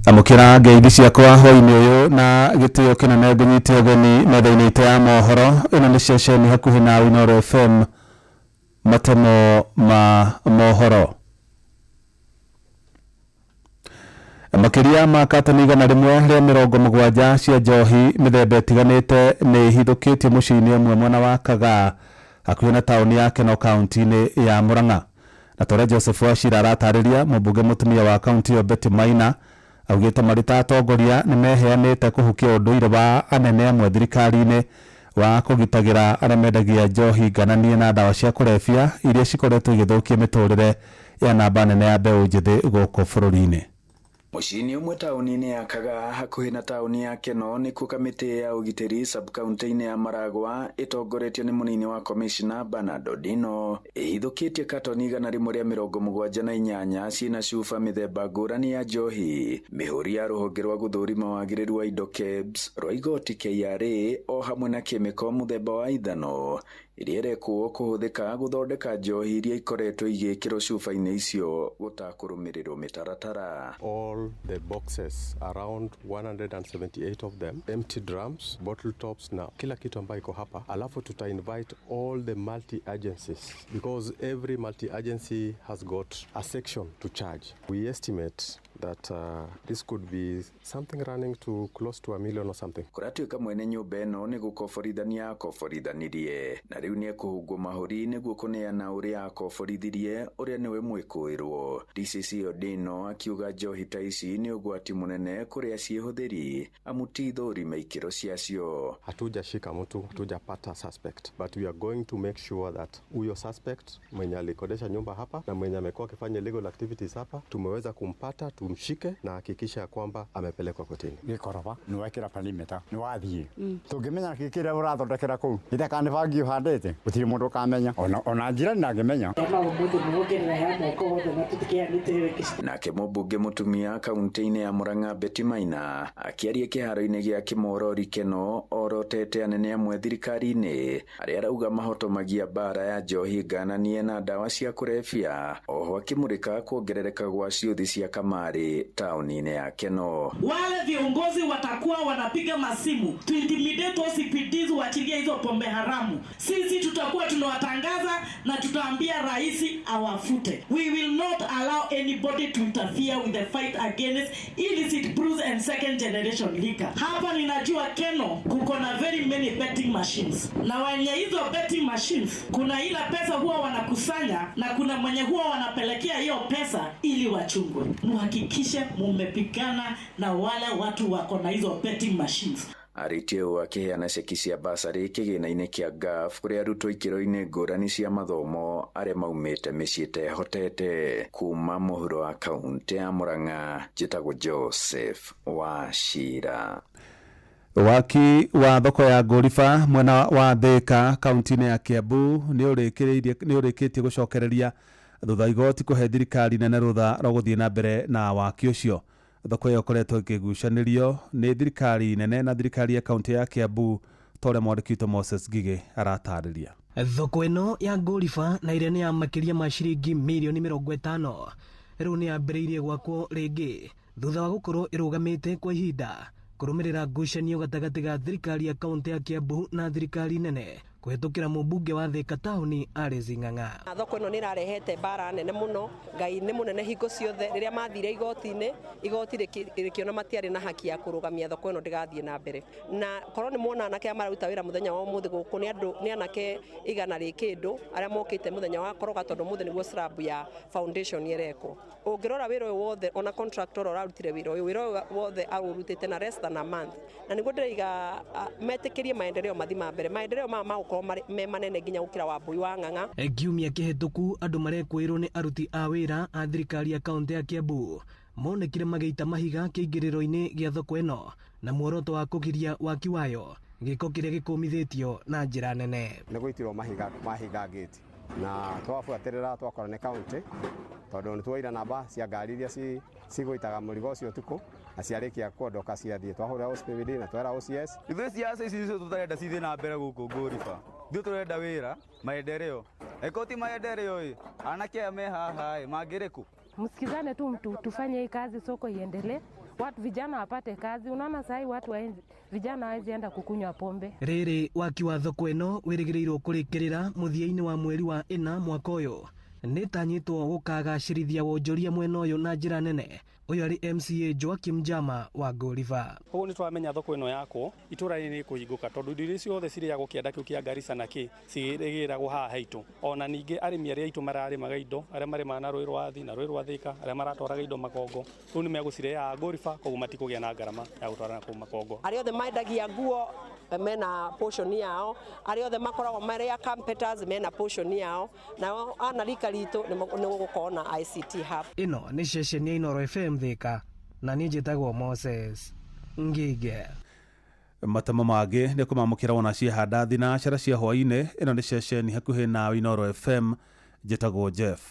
amukira ngeithi ciakwa hwaini uyu na gitio kinene ngunyite ugeni metha-ini ite ya mohoro ino ni ceceni hakuhi na Inoro FM matemo ma mohoro makiria ma katani 170 cia njohi mithemba itiganite ni hithukitie muciini umwe mwena wa Kagaa hakuhi na tauni ya Keno kaunti-ini ya Murang'a na tore Joseph Wachira aratariria mubunge mutumia wa kaunti yo Betty Maina augite marita atongoria ni meheanite kuhukia unduire wa anene amwe thirikari-ini wa kugitagira aria mendagia njohi ngananie na ndawa cia kurebia iria cikoretwo igithukia miturire ya namba nene ya mbeu njithi guku bururi-ini Muciini umwe tauni-ini ya Kagaa hakuhi na tauni ya Keno nikuo kamiti ya ugitiri sub-county-ini ya Maragwa itongoretio ni munini wa commissioner Bernard Odino ihithukitie katoni 178 ciina cuba mithemba ngurani ya njohi mihuri ya ruhonge rwa guthurima wagiriru wa indo KEBS rwa igoti KRA o hamwe na chemical muthemba wa ithano iria irekuo kuhuthika guthondeka njohi iria ikoretwo igikirwo cuba-ini icio gutakurumirirwo mitaratara. All the boxes, around 178 of them, empty drums, bottle tops, na kila kitu ambayo iko hapa. Alafu tuta invite all the multi-agencies because every multi-agency has got a section to charge. We estimate that this could be something running to close to $1 million or something. Kuratuika mwene nyumba eno ni gukoborithania akoborithanirie na riu ni ekuhungwo mahuri niguo kuneana uria akoborithirie uria niwe mwikuirwo. DCC Odino akiuga njohi ta ici ni ugwati munene kuria ciihuthiri amuti thuri maikiro ciacio. Hatujashika mtu, hatujapata suspect, but we are going to make sure that huyo suspect mwenye alikodesha nyumba hapa na mwenye amekuwa akifanya illegal activities hapa tumeweza kumpata, tumshike na hakikisha kwamba amepelekwa kotini. Gikoroba ni wekira palimeta ni wathie tungimenya kikire urathondekera kuu ita kandi bangi uhandite gutiri mundu kamenya ona njira ni ngimenya nake mubunge mutumia kaunti-ini ya Murang'a Betty Maina akiaria kiharo-ini gia Kimorori Keno orotete anene amwe thirikari-ini aria arauga mahotomagia bara ya njohi ngananie na dawa cia kurebia oho akimurika kuongerereka gwa ciuthi cia kamari tauni-ini ya Keno. Wale viongozi watakuwa wanapiga masimu to intimidate OCPDs waachilie hizo pombe haramu. Sisi tutakuwa tunawatangaza na tutaambia rais awafute. We will not allow anybody to interfere with the fight against illicit brews and second generation liquor. Hapa ninajua Keno kuko na very many betting machines. Na wenye hizo betting machines kuna ila pesa huwa wanakusanya na kuna mwenye huwa wanapelekea hiyo pesa ili wachungwe. Muhakikishe mumepigana na wale watu wako na hizo betting machines. Aritio akiheana ceki cia basari kigina-ini kia GAF kuria arutwo ikiro-ini ngurani cia mathomo aria maumite micii tehotete. Kuma muhuro wa kaunti ya Murang'a, njitagwo Joseph Wachira. Waki wa thoko ya Ngũriba mwena wa Thika kaunti-ini ya Kiambu ni urikitie gucokereria thutha igoti kuhe thirikari nene rutha rwa guthie na mbere na waki ucio. Thoko iyo koretwo ikigucanirio ni thirikari nene na thirikari ya kaunti ya Kiambu tore mwandikito Moses Ngige aratariria. Thoko ino ya Ngũriba na irene ya makiria ma ciringi milioni 50 riu ni ambiriirie gwakwo ringi thutha wa gukorwo irugamite kwa ihinda kurumirira ngucanio gatagati ga thirikari ya kaunti ya Kiambu na thirikari nene kuhetukira mubunge wa Thika tauni Alice Ng'ang'a. Thoko ino ni rarehete bara nene muno, ngai ni munene hingo ciothe riria mathire igoti-ini, igoti rikiona matiari na haki ya kurugamia thoko ino ndigathie na mbere. Na korwo ni muona anake amaruta wira muthenya wa umuthi guku ni anake igana rikindu aria mokite muthenya wa koroga tondu muthi niguo slab ya foundation yereko. Ungirora wira uyu wothe ona contractor orarutire wira uyu wothe arurutite na less than a month. Na niguo ndiriga metikirie maendeleo mathima mbere. Maendeleo ma me manene nginya gukira wa Mbui wa Ng'ang'a. Kiumia kihituku andu marekwirwo ni aruti a wira a thirikari ya kaunti ya Kiambu monekire magĩita mahiga kĩingĩrĩro-inĩ gĩa thoko ĩno na muoroto wa kugiria waki wayo, gĩko kĩrĩa gĩkũmithĩtio na njĩra nene. Nĩ gũitirwo mahiga gate na twabuatĩrĩra twakora nĩ kaunti tondũ nĩ twoira namba cia ngari iria cigũitaga mũrigo ũcio ũtukũ na ciarĩkia kuondoka ciathiĩ twahũra OCPD na twera OCS. Ithuĩ ciaca ici nicio tũtarenda cithiĩ na mbere gũkũ Ngũriba. Ithuĩ tũrenda wĩra, maendeleo. Ekoti maendeleo anake aya me haha mangĩrĩkũ? Msikizane tu tufanye hii kazi, soko iendelee, watu vijana wapate kazi. Unaona sasa watu vijana hawezi enda kukunywa pombe. Riri waki wa thoko ĩno wĩrĩgĩrĩirwo kũrĩkĩrĩra mũthia-inĩ wa mweri wa 4 mwaka ũyũ. Nĩtanyĩtwo gũkagacĩrithia wonjoria mwena ũyũ na njĩra nene. Uyu ari MCA Joakim Jama wa Ngũriba. Koguo ni twamenya thoko ino yakwo itura-ini ni kuhinguka tondu indo iria ciothe cirĩagwo kĩanda kĩu kĩa Garissa na kĩ cirĩgĩragwo haha haitũ. Ona ningĩ arĩmi arĩa aitũ mararĩmaga indo arĩa marĩmaga na rũĩ rwa Athi na rũĩ rwa Thika arĩa maratwaraga indo Makongo rĩu nĩ megũcirehaga Ngũriba, koguo matikũgĩa na ngarama ya gũtwarana kũu Makongo. Arĩa othe mendagia nguo mena portion yao, arĩa othe makoragwo marĩa competitors mena portion yao, na ana rika ritũ nĩ gũkorwo na ICT hub. Ino nĩ ceceni ya Inooro FM Thika na niĩ njĩtagwo Moses Ngige. Matamo mangĩ nĩ kũmamũkĩra wona ciehanda thinacara cia hwaĩ-inĩ. Ĩno nĩ ceceni hakuhĩ na Inooro FM, njĩtagwo Jeff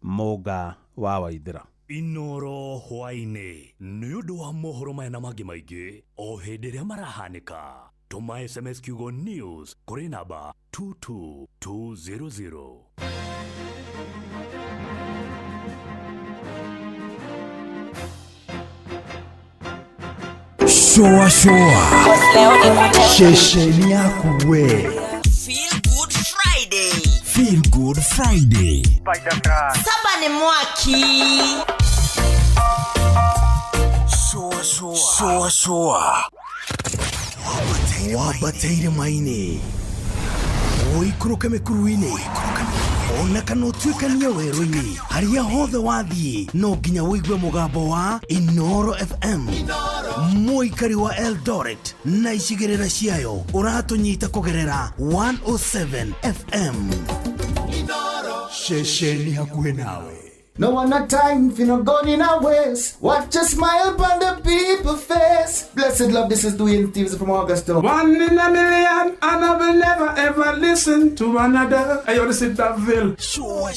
Mũga wa Waithĩra. Inooro hwaĩ-inĩ nĩ ũndũ wa mohoro maya na mangĩ maingĩ o hĩndĩ ĩrĩa marahanĩka. Tuma SMS kiugo news kũrĩ namba 22200. Shoa shesheni yako we. Feel Good Friday. Feel Good Friday. Saba ni mwaki. Wabateire maini oikũrũke mĩkuru-inĩ ona kana ũtuĩkanie werũ-inĩ harĩa hothe wathiĩ no nginya wĩigue mũgambo wa Inoro FM mũikari wa Eldoret na icigĩrĩra ciayo ũratũnyita kũgerera 107 FM ceceni hakuhĩ nawe. No one had time for no gun in our waist. Watch a smile upon the people's face. Blessed love, this is Dwayne Stevens from Augusta. 1 in a million, and I will never ever listen to another. I ought to sit that Bill. Sure.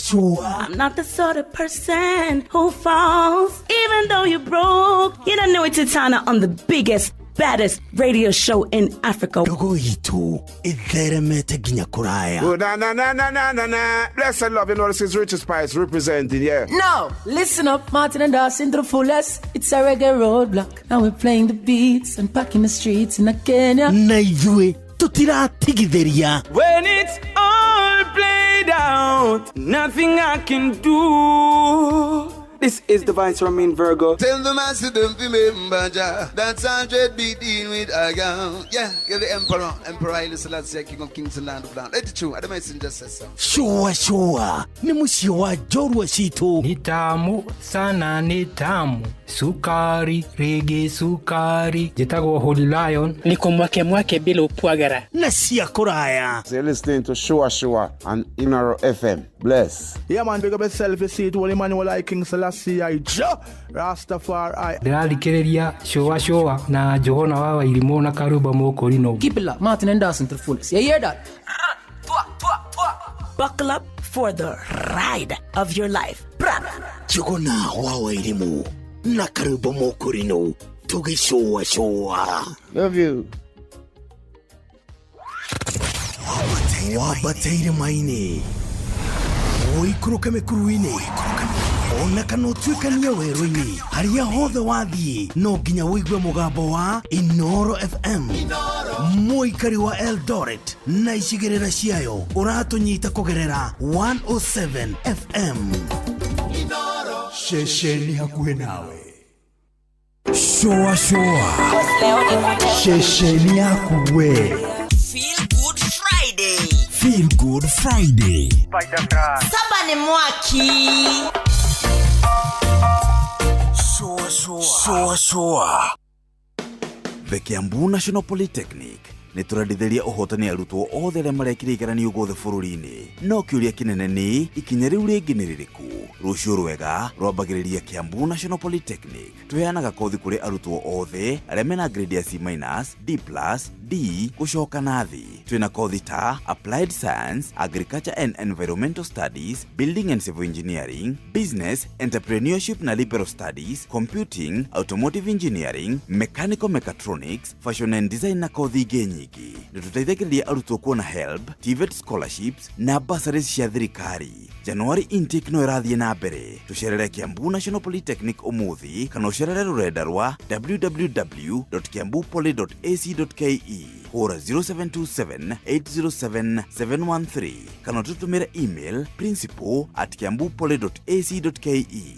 I'm not the sort of person who falls, even though you broke. You don't know it's Tana on the biggest, baddest radio show in Africa. Dogo itu itheremete ginya kuraya. Oh, na. Blessed love, you know this is Richard Spice representing, yeah. No, listen up, Martin and Dawson to the fullest. It's a reggae roadblock. Now we're playing the beats and packing the streets in Kenya. Naijue tutiratigithiria. When it's all played out, nothing I can do. This is the Vice Ramin Virgo. Tell the master don't remember that's 100 beating with a gun. Yeah, you're the emperor. Emperor Haile Selassie, king of kings and land of land. Let it true. I don't mention just say so. Sure. Ni musio wa jorwa shito. Ni tamu sana ni tamu. Sukari, reggae sukari. Jitago Holy Lion. Niko mwake bila upwagara. Na siya kuraya. So you're listening to Shua on Inaro FM. Bless. Yeah man, big up yourself. You see it, Holy Emmanuel I King Selassie I Rastafari. Ndĩrarikĩrĩria Shua na Johona wa Irimũ na Karuba Mokorino. Keep it locked, Martin and Dawson to the fullest. You hear that? Buckle up for the ride of your life. Johona wa Irimũ na Karuba Mokorino. Tugi Shua. Love you. Wabateire maini oikũrũke mĩkuru-inĩ ona kana ũtuĩkanie werũ-inĩ harĩa hothe wathiĩ no nginya wĩigue mũgambo wa Inoro FM mũikari wa Eldoret na icigĩrĩra ciayo ũratũnyita kũgerera 107 FM ceceni hakuhĩ nawe. Shua ceceni hakuhĩ. Feel Good Friday. Saba ni mwaki. Shua. The Kiambu National Polytechnic nĩ tũrendithĩria ũhotani arutwo othe arĩa marekire igeranio guothe bũrũri-inĩ. No kĩũria kĩnene nĩ ikinya rĩu rĩngĩ nĩ rĩrĩkũ? Rũciũ rwega rwambagĩrĩria Kiambu National Polytechnic. Tũheanaga kothi kũrĩ arutwo othe arĩa mena grade ya C-, D+, D gũcoka na thĩ. Twĩna kothi ta Applied Science, Agriculture and Environmental Studies, Building and Civil Engineering, Business, Entrepreneurship na Liberal Studies, Computing, Automotive Engineering, Mechanical Mechatronics, Fashion and Design na kothi ingĩ nyingĩ. Nĩtũteithagĩrĩria arutwo kuona HELB, TVET scholarships na bursaries cia thirikari. January intake no ĩrathiĩ na mbere. Tũcerere Kiambu National Polytechnic ũmũthĩ kana ũcerere rũrenda rwa www.kiambupoly.ac.ke. Hũra 0727-807-713 kana tũtũmĩre email principal@kiambupoly.ac.ke.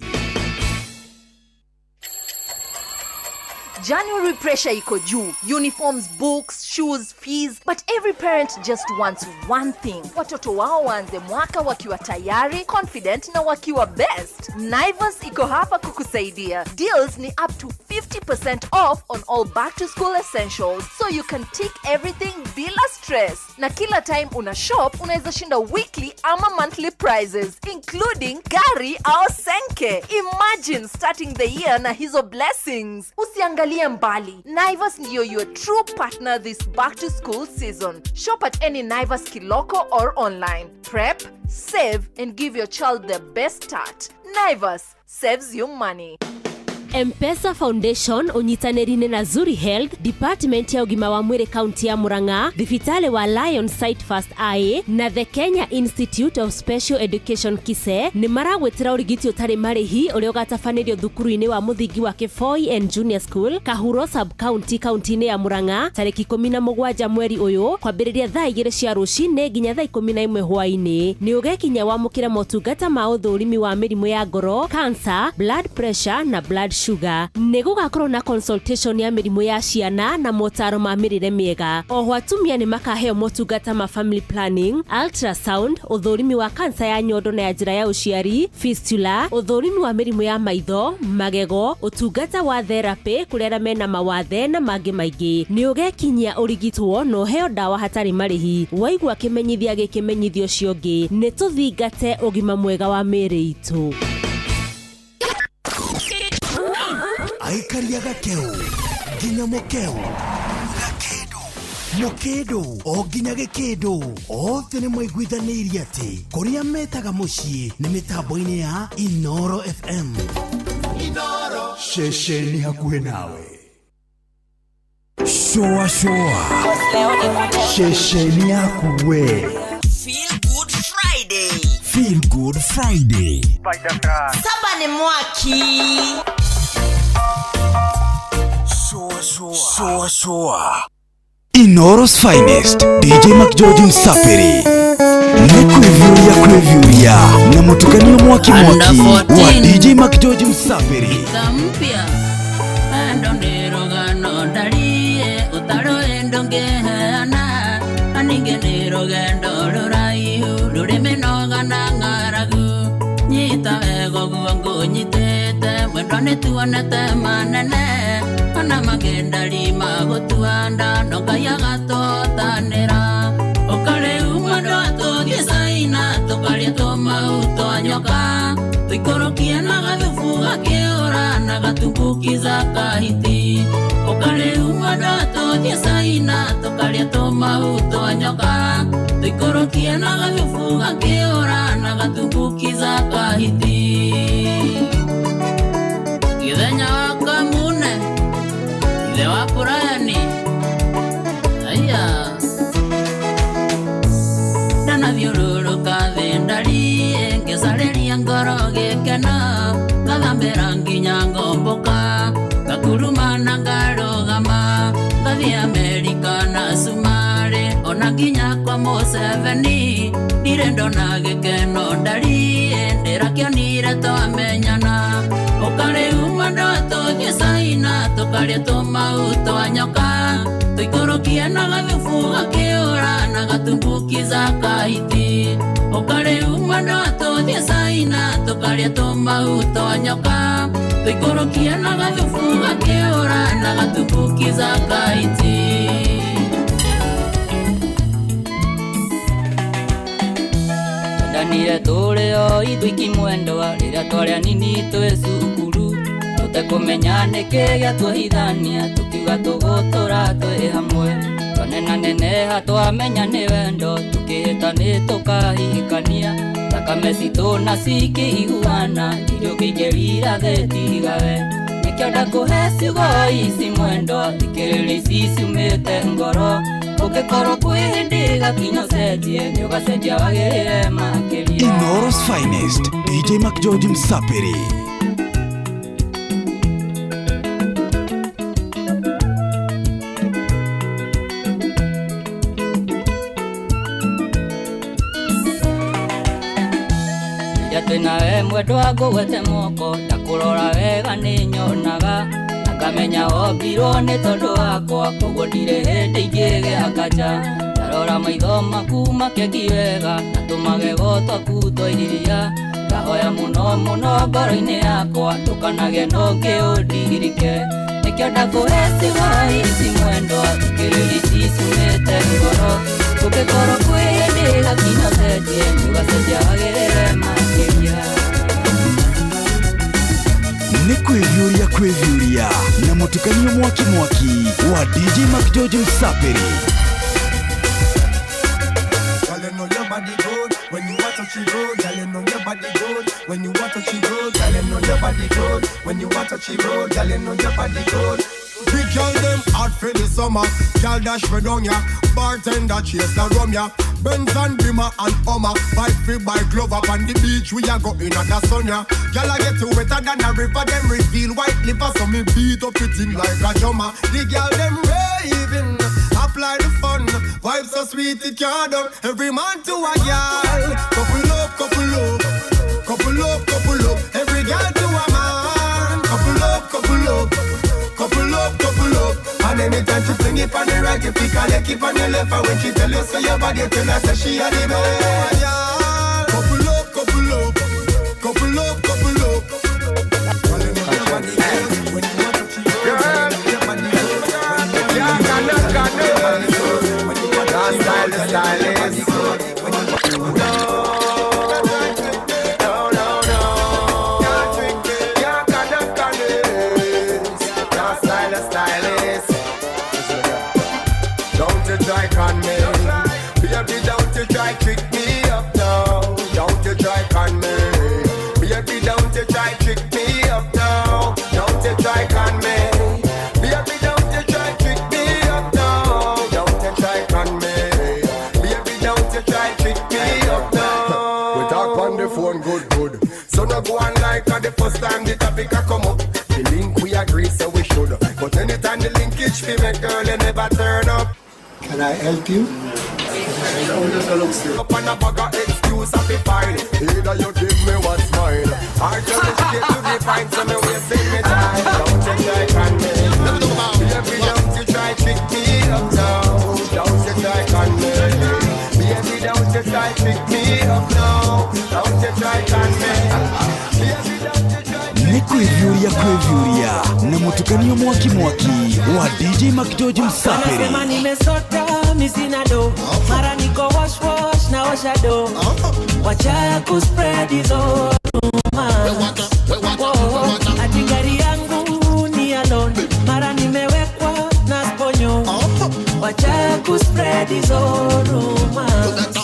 January pressure iko juu. Uniforms, books, shoes, fees. But every parent just wants one thing. Watoto wao waanze mwaka wakiwa tayari, confident na wakiwa best. Naivas iko hapa kukusaidia. Deals ni up to 50% off on all back to school essentials. So you can tick everything bila stress. Na kila time una shop, unaweza shinda weekly ama monthly prizes, including gari au senke. Imagine starting the year na hizo blessings. Usiangalie mbali. Naivas ndio your true partner this back to school season. Shop at any Naivas Kiloko or online. Prep, save and give your child the best start. Naivas saves you money. M-Pesa Foundation unyitanĩri-inĩ na Zuri Health, Department ya ũgima wa mwĩrĩ kaunti ya Murang'a, thibitarĩ wa Lion Site First Eye na the Kenya Institute of Special Education Kise nĩ maragwĩtĩra ũrigiti ũtarĩ marĩhi ũrĩa ũgatabanĩrio thukuru-inĩ wa mũthingi wa Kefoi and Junior School Kahuro Sub County kaunti-inĩ ya Murang'a tarĩki 17 mweri ũyũ kwambĩrĩria thaa 2 cia rũcinĩ nginya thaa 11 hwaĩ-inĩ. Nĩ ũgekinya wamũkĩra motungata ma ũthũrimi wa mĩrimũ ya ngoro, cancer, blood pressure na blood Sugar nĩ gũgakorwo na consultation ya mĩrimũ ya ciana na motaro ma mĩrĩre mĩega. Oho atumia nĩ makaheo motungata ma family planning, ultrasound, ũthũrimi wa kansa ya nyondo na ya njĩra ya ũciari, fistula, ũthũrimi wa mĩrimũ ya maitho, magego, ũtungata wa therapy kũrĩ arĩa mena mawathe na mangĩ maingĩ. Nĩ ũgekinyia ũrigitwo na ũheo ndawa hatarĩ marĩhi. Waigua kĩmenyithia gĩkĩmenyithio ũcio ũngĩ, nĩ tũthingate ũgima mwega wa mĩĩrĩ itũ. Aikaria gakeu nginya mukeu mukedo o nginya gĩkĩndũ othe nĩ maiguithanĩirie atĩ kũrĩa metaga mũciĩ nĩ mĩtambo-inĩ ya Inoro FM. Inoro shesheni hakuhĩ nawe. Shoa shesheni hakuhĩ. Feel Good Friday. Saba ni mwaki. Shoa. Inoro's finest, DJ McGeorge Msapiri. Nikuvyuria na mutukanio mwaki wa DJ McGeorge Msapiri. Mpya ando nirogano ndarie utaro endongeana aninge nirogendo ruraihu rurime nogana ngaragu nyita ego guongo nyitete mwendo nituonete manene ana magenda lima gutuanda nokaya gatotanira okale umando atogisaina tokalia toma utonyoka tuikorokie na gathufuga kiora na gatumbukiza kahiti okale umando atogisaina tokalia toma utonyoka tuikorokie na gathufuga kiora na gatumbukiza kahiti githenya wakamune ile wapurani aya dana viororo kadendali engesaleria ngoro gekena kadambera nginyango mboka kakulumana ngarogama kathi Amerika na Sumare ona nginya kwa Museveni direndo na gekeno ndali endera kionire to amenyana okale umando atogisaina tokalia toma utonyoka tuikorokie na gathufuga kiora na gatumbukiza kahiti okale umando atogisaina tokalia toma utonyoka tuikorokie na gathufuga kiora na gatumbukiza kahiti Danire toleo itwiki mwendo rĩrĩa twarĩa nini twĩ cukuru tũtekumenya nĩkĩ gĩatũhithania tukiuga tũgũtũra twĩ hamwe twanenaneneha twamenya nĩ wendo tukĩhĩta nĩ tũkahikania thakame citũ na cikĩiguana irio kĩingĩrira thĩtigawe nĩkĩo ndakũhe ciugo ici mwendo thikĩrĩria ici ciumĩte ngoro ukekoro kwĩhĩndĩ gakinya cenjie nĩ ũgacenjia wagĩrĩre makĩria. Inoro's finest, DJ McGeorge Msapiri. Rĩrĩa twĩnawe mwendwa ngũgwete moko ndakũrora wega nĩ nyonaga kamenya obirwo nĩ tondũ wakwa koguo ndirĩ hĩndĩ ingĩgĩa kanja ndarora maitho maku makegi wega na tũmagego twaku twairiria ngahoya mũno mũno ngoro-inĩ yakwa ndũkanage no ngĩũndirike nĩkĩo ndakũhe ciugo ici mwendwa thikĩrĩria ici ciumĩte ngoro ũngĩkorwo kwĩ hĩndĩ gakinya cenjie ũgacenjia wagĩrĩre makĩria Nikuvyuria na mutukanio mwaki wa DJ McGeorge Msapiri. Girl, you know your body good when you want to she good. Girl, you know your body good when you want to she good. Girl, you know your body good when you want to she good. Girl, you know your body good. Big girl them hot for the summer. Girl dash for down ya. Bartender chase the rum ya. Benz and Beamer and Hummer. Bike free by glove up on the beach. We are going at the sun ya. Girl I get you wetter than a river. Them reveal white liver. So me beat up it in like a drummer. The girl them raving. Apply the fun. Vibes so sweet it can't done. Every man to a girl. Couple up, couple up. Couple up, couple up. Every girl to a man. Couple up, couple up. body, tell her say she a the best. Couple up, couple up, couple up, couple up. Girl, you know your body good when you want to cheat. Girl, your body good when you want to cheat. When you want to style, style is good. When you want to try trick me up now. Don't you try con me. Baby, don't you try trick me up now. Don't you try con me. Baby, don't you try trick me up now. Don't you try con me. Baby, don't you try trick me up now. We talk on the phone good. So no go on like the first time the topic a come up. The link we agree so we should. But anytime the linkage fi make girl you never turn up. Can I help you? Up on a bag of excuse of the fine. Either you give me what's mine, or just educate to the fine. So me wasting me time. Don't you try con me. Baby, don't you try trick me up now. Don't you try con me. Baby, don't you try trick me up now. Don't you try con me. Baby, don't you try. Ni kwevyuria na mutukanio mwaki wa DJ Makitoji Msaperi. Wanasema nimesota misina do, mara niko wash na osha do. Wacha kuspread hizo rumors. Ati gari yangu ni alone, mara nimewekwa na sponyo. Wacha kuspread hizo rumors.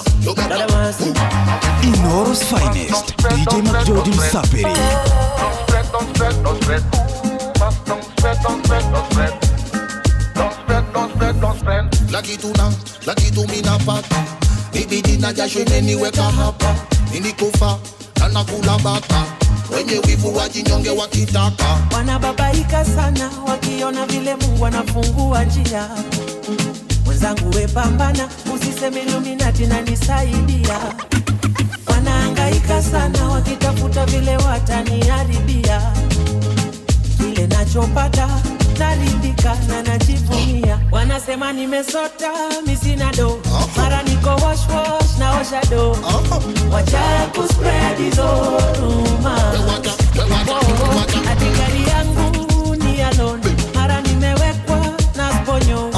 Inoro's finest, DJ Makitoji Msaperi. Don't spread. Laki tu mina pata. Bibi dina jasho imeniwe kahapa. Nini kufa, nana kula bata. Wenye wivu wajinyonge wakitaka. Wanababaika sana, wakiona vile Mungu anafungua njia. Mwenzangu we pambana, usiseme Illuminati na nisaidia. Wanahangaika sana, wakitafuta vile wataniharibia. Kile nachopata naridhika na najivunia. Wanasema nimesota misina do, mara niko wash na osha do. Wacha kuspread hizo rumors. Ati gari yangu ni alone, mara nimewekwa na sponyo.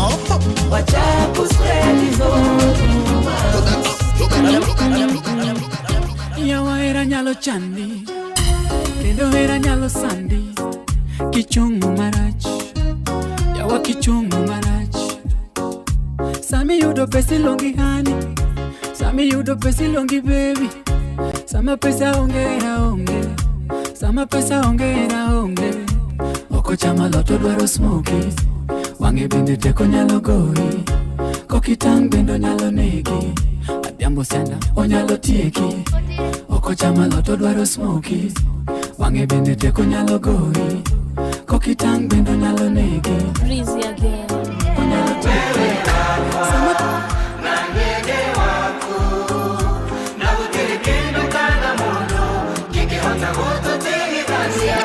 Wacha kuspread hizo rumors. Yawa era nyalo chandi, kendo era nyalo sandi. Kichungu marach, yawa kichungu marach. Sami yudo pesi longi honey, sami yudo pesi longi baby. Sama pesa onge, sama pesa onge. Oko chama loto dwaro smoky, wange bende teko nyalo goi. Kokitang bendo nyalo negi, adhiambo sana onyalo tieki. Oko chama loto dwaro smoky, wange bende teko nyalo goi. Kokitang bendo nyalo negi. Breezy again. Onyalo tieki. Nangede wako, nabutere kendo kana mono. Kike hota goto tegi kansia.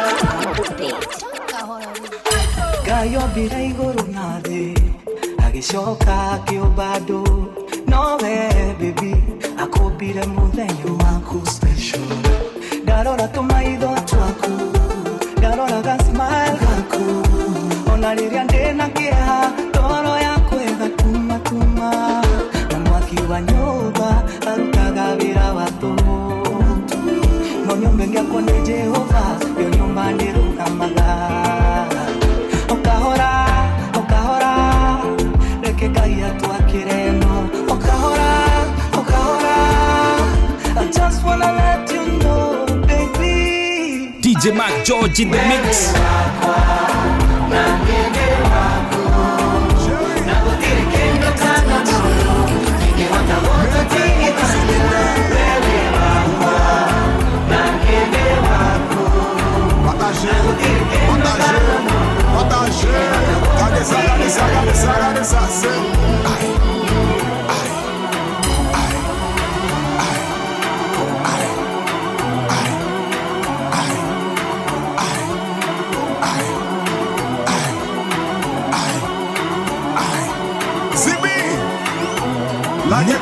Gayo bira igoro nade, agishoka kiobado. No way baby, akobira mudenyo wako special. Darora tumaido twako, darora ga smile kako. Onaliria ndena kia, toro yako ega tuma. Mwaki wa nyoba, arutaga vira watu. Monyombe ngako ne Jehova, yo nyomba ndiruka maga. Okahora, reke gaya tuakireno. Okahora, I just wanna let you know, baby. DJ Mac George in the mix.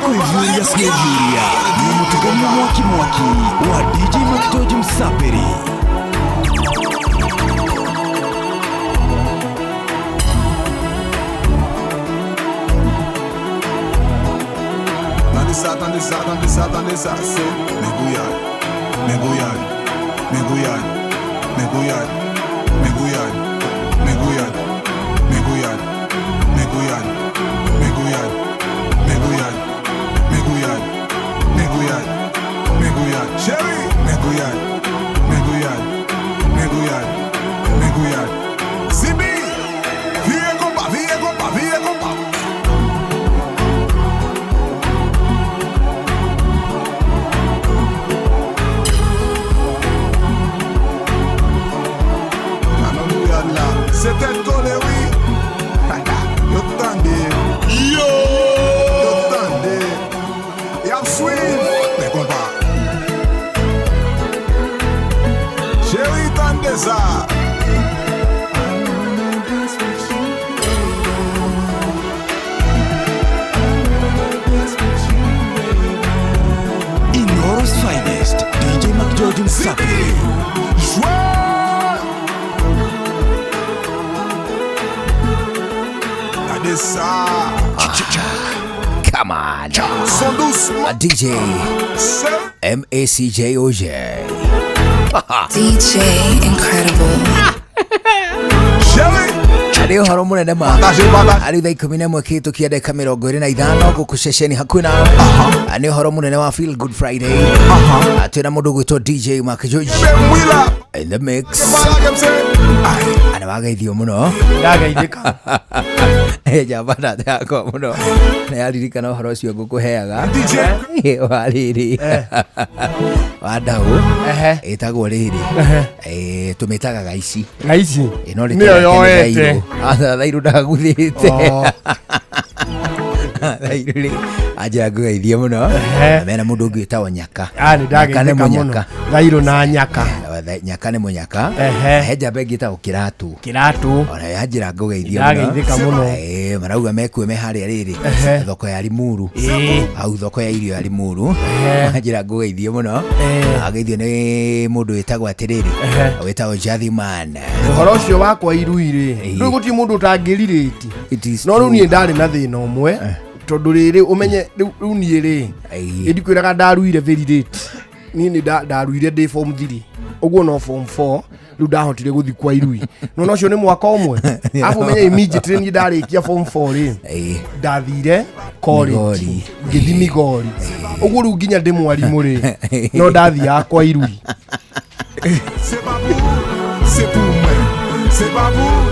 Kwivuria Snevuria ni mutugomo mwaki wa DJ Makitoji Msapiri. Andesa, say, Meguyad. Sherry, Meguyad. Zibi, vie compa. C'était le colère, oui. Yo t'entendez. Y'a suivi, mais compas. Chérie, t'entendez ça. Inoro's finest, DJ Makitoji Msapiri. Come on, DJ MACJOJ. DJ Incredible. Ari horo munene ma ari thaa 11 kitu kia dakika 25 guku ceceni hakuhi na ani horo munene wa Feel Good Friday atwira mundu gwitwo DJ Makitoji in the mix ana wagaithio muno ndagaithika jabana yako muno na yaririkana horo ucio ngukuheaga wariri wadau etagwo riri tumitaga gaici ino niyo yoete thairu ndaguthite thairu aja ngugeithia muno mena mundu ungi witagwo Nyaka ndagaithika muno thairu na Nyaka Nyaka ni munyaka heja bengi ta kiratu ona yajira ngugeithia muno ndagaithika muno marauga mekue me haria riri thoko ya Limuru au thoko ya irio ya Limuru ajira ngugeithia muno ageithio ni mundu witagwo atiriri witagwo Jathiman uhoro ucio wakwa iruire riu guti mundu utangiriritie no riu nie ndari na thina umwe tondu riri umenye riu nie ri indikwiraga ndaruire very late ni ndaruire ndi form 3 uguo no form 4 riu ndahotire guthi kwa irui no nocio ni mwaka umwe afu umenye immediately ni ndarikia form 4 ri ndathire college ngithi Migori uguo riu nginya ndi mwarimu ri no ndathia kwa irui c'est pour moi c'est pas vous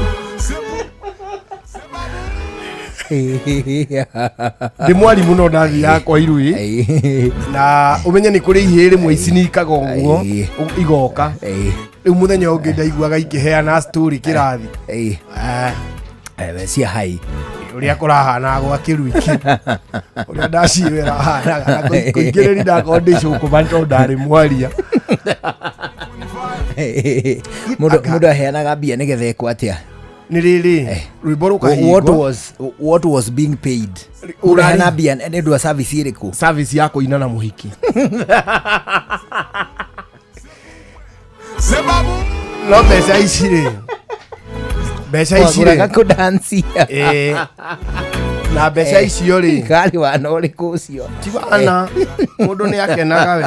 ndi mwarimu no ndathi yakwa irui na umenye ni kuri ihiri mwici ni kagonguo igoka riu muthenya ungi ndaiguaga ikiheana story kirathi cia hai uria kurahana gwa kirwiki uria ndaciwera hana na kuingiriri ndakondicio kubanto ndari mwaria mundu aheanaga mbia nigetha ekwo atia ni riri rwimbo rukahingo what was being paid urana mbia ndu service iriku service yako ina na muhiki sababu no pesa ishire kudansia na mbeca icio ri kali wana uriku ucio tigana mundu ni akenaga we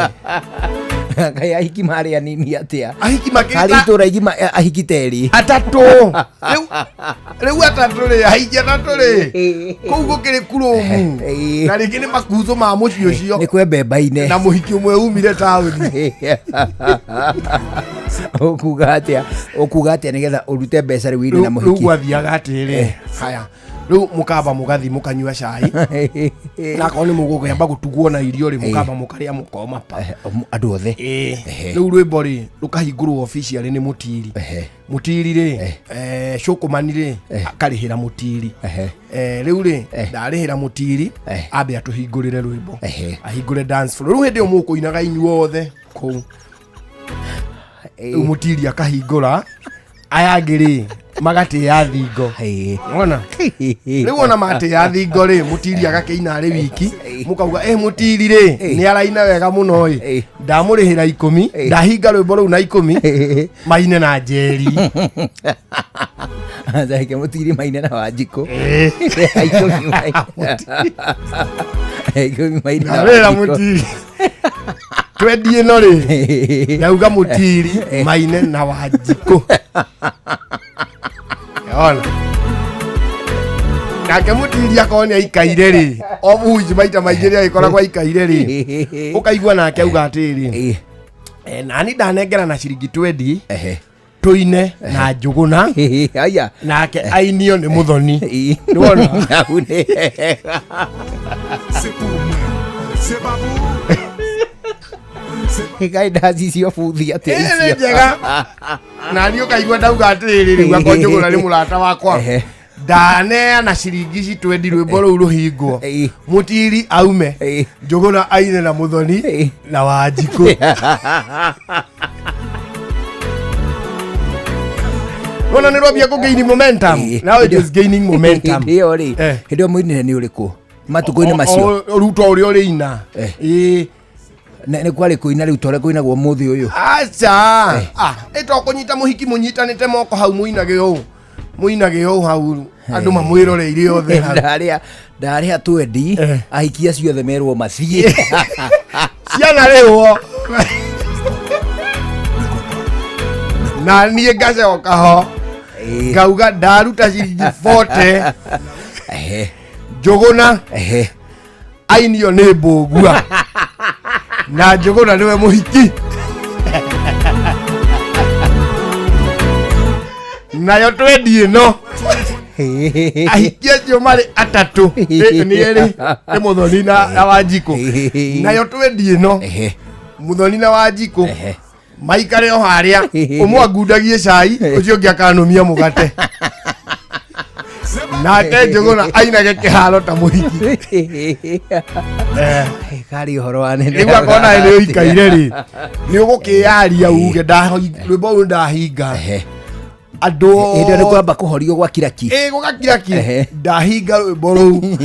kaya ahiki mari anini atia ahiki makita kali tura igima ahiki teri atatu riu atatu ri ahiki atatu ri kugo kiri kurumu na ringi ni makuzo ma mucio ucio ni kwe bemba-ine na muhiki umwe umire tauni ukuga atia nigetha urute mbeca riu iri na muhiki riu gwathiaga atiri haya riu mukamba mugathi mukanyua cai na koni mugugo yamba gutugwo na irio ri mukamba mukaria mukoma pa andu othe riu rwimbo ri rukahingurwo officially ni mutiri ri Shukumani ri akarihira mutiri riu ri ndarihira mutiri ambe atuhingurire rwimbo ahingure dance floor riu hindi yo mukuinaga inyuothe kou mutiri akahingura ayangiri magati ya thingo ona riu ona mate ya thingo ri mutiri agakeina ri wiki mukauga mutiri ri ni araina wega muno ri ndamurihira 10 ndahinga rwimbo ru na 10 maine na njeri Zake mutiri maine na Wanjiko maine na wera mutiri twendie no ri yauga mutiri maine na Wanjiko ona nake mutiri akoni aikaire ri obuji maita maigiri aikoragwa aikaire ri ukaigua nake auga atiri nani ndanengera na ciringi 20 tuine na njuguna aya nake ainio ni muthoni ni wona ngaune Hikai ndaci cio buthi atia icio njega na ni ukaigua ndauga atiriri riu akonjuguna ni murata wakwa ndane na ciringi ci 20 rwimbo ruu ruhingwo mutiri aume njuguna aine na muthoni na Wanjiko Wona ni robia ko gain momentum. Now it is gaining momentum. Ndio ri. Ndio mwini ni uriku. Matuko-ini macio. Ruto uri uri ina. Ne kwari kuina riu tore kuina gwo muthi uyu. Acha. Eto kunyita muhiki munyitanite moko hau muinage u. Muinage u hau. Andu mamwiroreire othe. Ndaria 20 ahikia ciothe merwo mathie. Ciana riwo. Na niĩ ngacoka ho ngauga ndaruta ciringi 40 njuguna ainio nĩ mbũgua na njuguna nĩwe mũhiki nayo twendi ĩno ahikia cio marĩ atatũ nĩ erĩ nĩ Muthoni na Wanjiko nayo twendi ĩno Muthoni na Wanjiko maikare o haria umwe agundagie cai ucio ngi akanumia mugate nake njuguna ainage kiharo ta muhiki kari horo ane riu akona ni uikaire ri ni ugukiaria uge rwimbo ru ndahinga andu ndio ni kwamba kuhorio gwa kiraki gugakiraki ndahinga rwimbo ru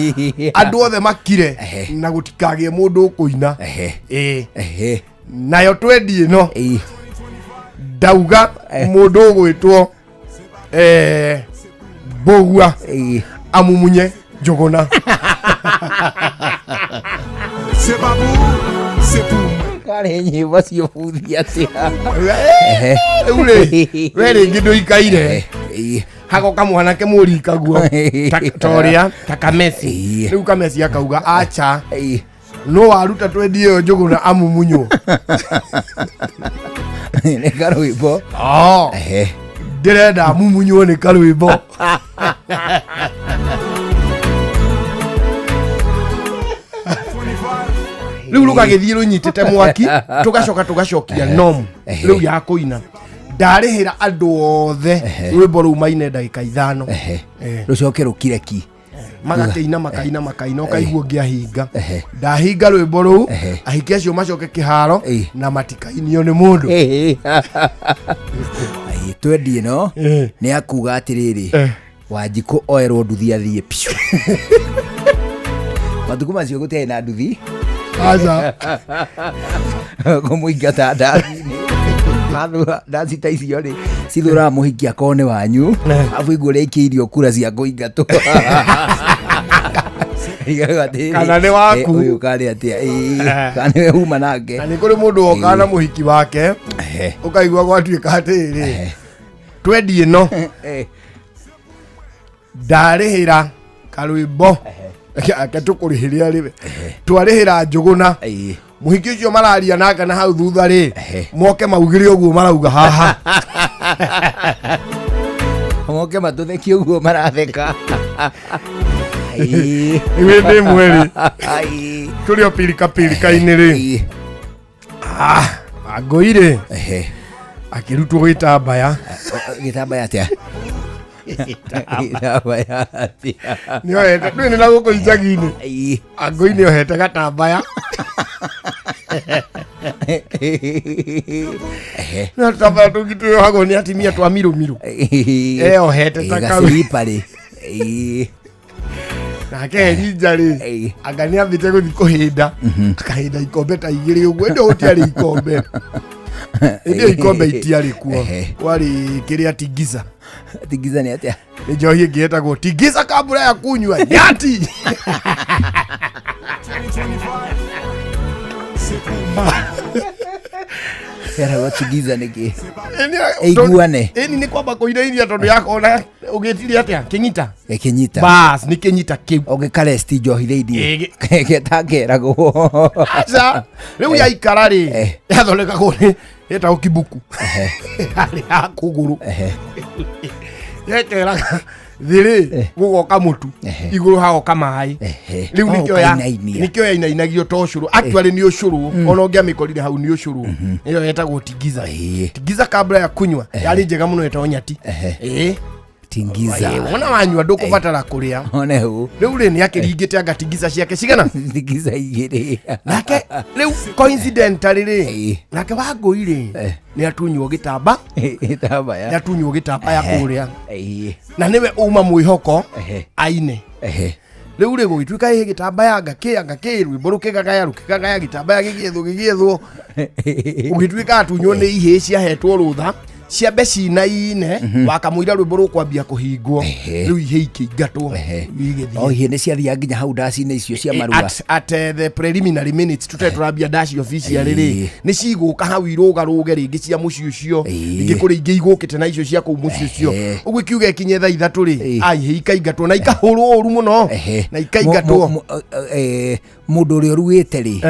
andu othe makire na gutikagie mundu ukuina nayo twendi ino ndauga mundu ugwitwo mbũgua amumunye njuguna kare nyimbo cio buthi atia ure we ringi nduikaire hako kamwanake murika guo toria takamesi riu kamesi akauga acha no waruta twendi yo njuguna amumunyo ne karwimbo ndirenda amumunyo ni karwimbo riu rugagithie runyitite mwaki tugacokia nom riu ya kuina ndarihira andu othe rwimbo ru maine ndagika 5 rucoke rukireki magakeina makaina ukaigua ngiahinga ndahinga rwimbo ruu ahikia acio macoke kiharo na matikainio ni mundu twendi ino ni akuga atiriri Wanjiko oerwo nduthi athie piu matuko macio gutee na nduthi aza kumuingata ndari ndaci ta icio ri cithura muhiki akone wanyu afu igure ikiirio kura cia kuingatwo kana ni waku uyu kari atia kana we huma nake na ni kuri mundu oka na muhiki wake ukaigua gwatuika atiri twendi ino ndarihira karwimbo ake tukurihiria riwe twarihira njuguna muhiki ucio mararia nake na hau thutha ri moke maugire uguo marauga haha moke matutheki uguo maratheka iwe ndi mweri turi o pilika-ini ri agoire akirutwo gitambaya atia ni ohete ndwini na guku icagi-ini angoi ni ohete gatambaya Na taba tukitoa hago ni atimia twa miru. Ohete takawi pale. Na Elijah ri agania bitego dikohinda akahinda ikombe ta igiri uguo ndo utiari ikombe. Ndio ikombe itiari kuo. Wari kiria tigiza. Tigiza ni atia. Ni johi gieta go tigiza kabla ya kunywa yati. Era watigiza niki. Eiguane. Eni ni kwamba koina iria tondu yako na ugitiri atia kinyita. Kinyita. Bas ni kinyita kiu. Ogekale stijo hileidi. Getagerago. Acha. Riu ya ikarari. Yathondeka gone. Eta ukibuku. Ali akuguru. Yetera thiri gugoka mutu iguru hagoka mai riu nikyo ya inainagio to curu actually ni ucuru ona ungia mikorire hau ni ucuru iyo yetagwo tigiza tigiza kabla ya kunywa yari njega muno yetagwo nyati tingiza ona wanywa ndukubatara kuria ona hu riu ri ni akiringite anga tigiza ciake cigana tigiza igiri nake riu coincidentally ri nake Wangui ni atunywo gitamba ya ni atunywo gitamba ya kuria na niwe uma mwihoko aine riu ri gugituika gitamba yanga ki rwimbo rukigagaya gitamba ya gigithwo ugituika atunywo ni ihe ciahetwo rutha ciambe cinaine wakamuira rwimbo rukwambia kuhingwo riu ihe ikiingatwo ihe ni ciathia nginya hau ndaci-inĩ icio cia marua at the preliminary minutes tuteturambia ndaci official ri ni ciguka hau irugaruge ringi cia muci ucio ingi kuri ingi igukite na icio cia ku muci ucio ugu kiuga ikinye thaa 3 ri ihe ikaingatwo na ikahurwo uru muno na ikaingatwo mundu uri ruite ri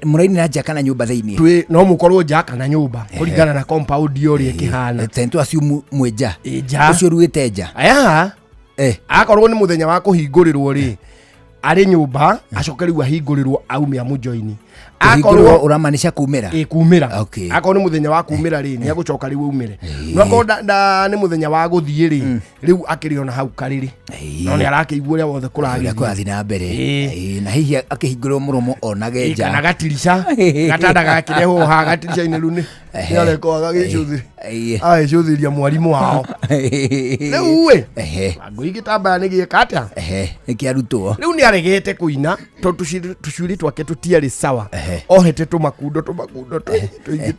muraini na nja kana nyumba thiini twi no mukorwo nja kana nyumba kuringana na compound yori ikihana tentu acio mwenja ucio ruite nja aya akorwo ni muthenya wa kuhingurirwo ri ari nyumba acokeriwa hingurirwo aumia mujoini akorwo uramanisha kumira kumira akorwo ni muthenya wa kumira ri ni agucoka riu umire no akorwo ni muthenya wa guthie ri riu akiriona hau kariri no ni arakeigua ria wothe kurathi na mbere na hihi akihingurwo muromo onage nja kana gatirisha gatanda gakireho ha gatirisha-ini riu ni areko agagicuthi agicuthiria mwarimu wao riu we Wangui gitambaya ni gieka atia ikiarutwo riu ni aregete kuina to tucuri twake tutiari sawa ohete tumakundo tuingi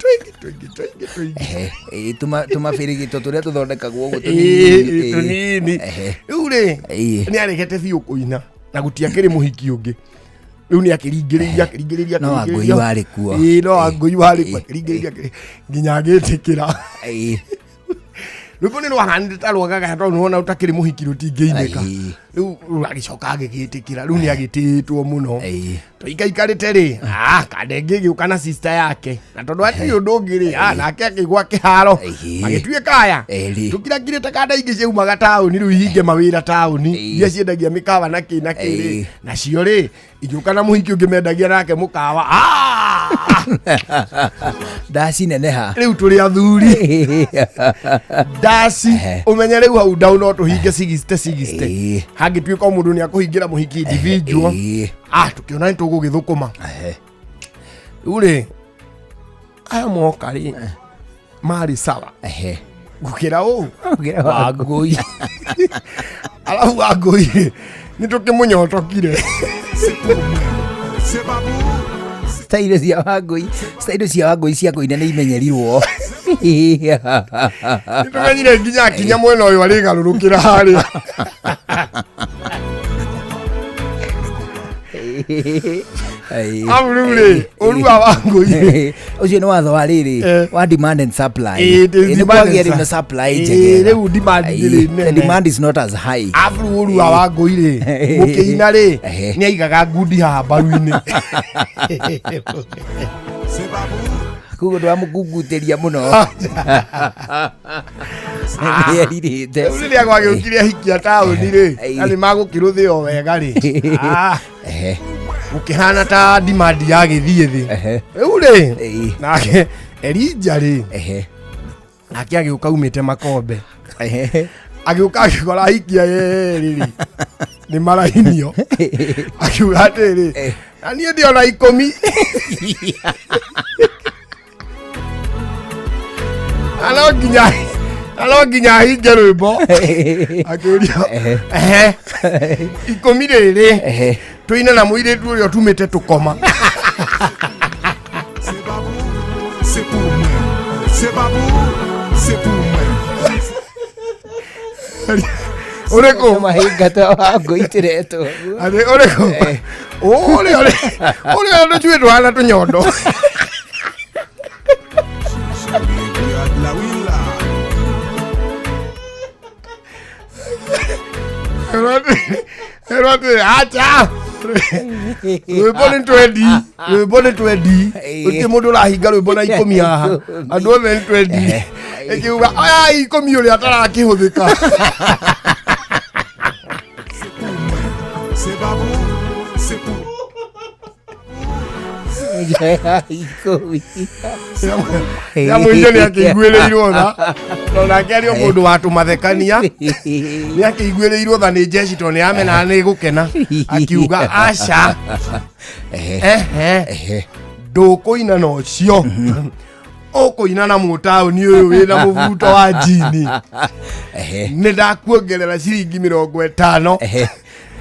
tumabirigito turia tuthondekagwo uguo tunini riu ri ni aregete biu kuina na gutiakiri muhiki ungi riu ni akiringiriria no Wangui wari kuo no Wangui wari kuo akiringiriria nginya agitikira riu ni rwahana ta rwagaga to nuona utakiri muhiki rutingeineka riu agicoka agigitikira riu ni agititwo muno to ikaikarite ri kadenge giuka na sister yake na tondu ati undu ngiri nake akigwa kiharo agituika aya tukirakirite kada ingi ciumaga tauni riu ihinge mawira tauni iria ciendagia mikawa na kiri na cio ri igiuka na muhiki ungi mendagia nake mukawa ndaci neneha riu turi athuri ndaci umenye riu hau down no tuhinge 60 hangituika mundu ni akuhingira muhiki individual tukiona ni tugugithukuma riu ri aya moka ri mari sawa gukira Wangui alafu Wangui ni tukimunyotokire stailo cia Wangui cia kuina ni imenyerirwo tumenyire nginya kinya mwena uyu ari garurukira hari Amrure urua Wangui ucio ni watho wa riri wa demand and supply ni kwagiri na supply riu demand is not as high afru urua Wangui ri mukiina ri ni aigaga ngundi haha mbaru-ini kugo ndo amugugutiria muno yeririte uri agwage ukiria hikia tauni ri ani magukiruthio wega ri ukihana ta demand ya githie thi riu ri nake Elijah ri nake agiuka umite makombe agiuka agikora hikia riri ni marainio akiuga atiri Ani ndio na 10. Alo ginya hinge rwimbo. Akiuria. 10 riri. Tuine na muiritu urio tumite tukoma. C'est pour moi. C'est babou. C'est pour moi. Oreko mahingata wangu itireto. Ade oreko. Ole ando chwe twana tunyondo. Erote acha. Rwibone 20. Uti mundu rahinga rwibona 10 haha. Andu othe 20. Ekiuga aya 10 uri atarakihuthika. C'est babou. C'est pour ya mwenye ni akigueleirwo tha na ngerio mundu watu mathekania ni akigueleirwo tha ni jeshi to ni amena ni gukena akiuga acha ndukuina no cio ukuina na mutauni uyu wina muvuto wa jini ni ndakuongerera ciringi 50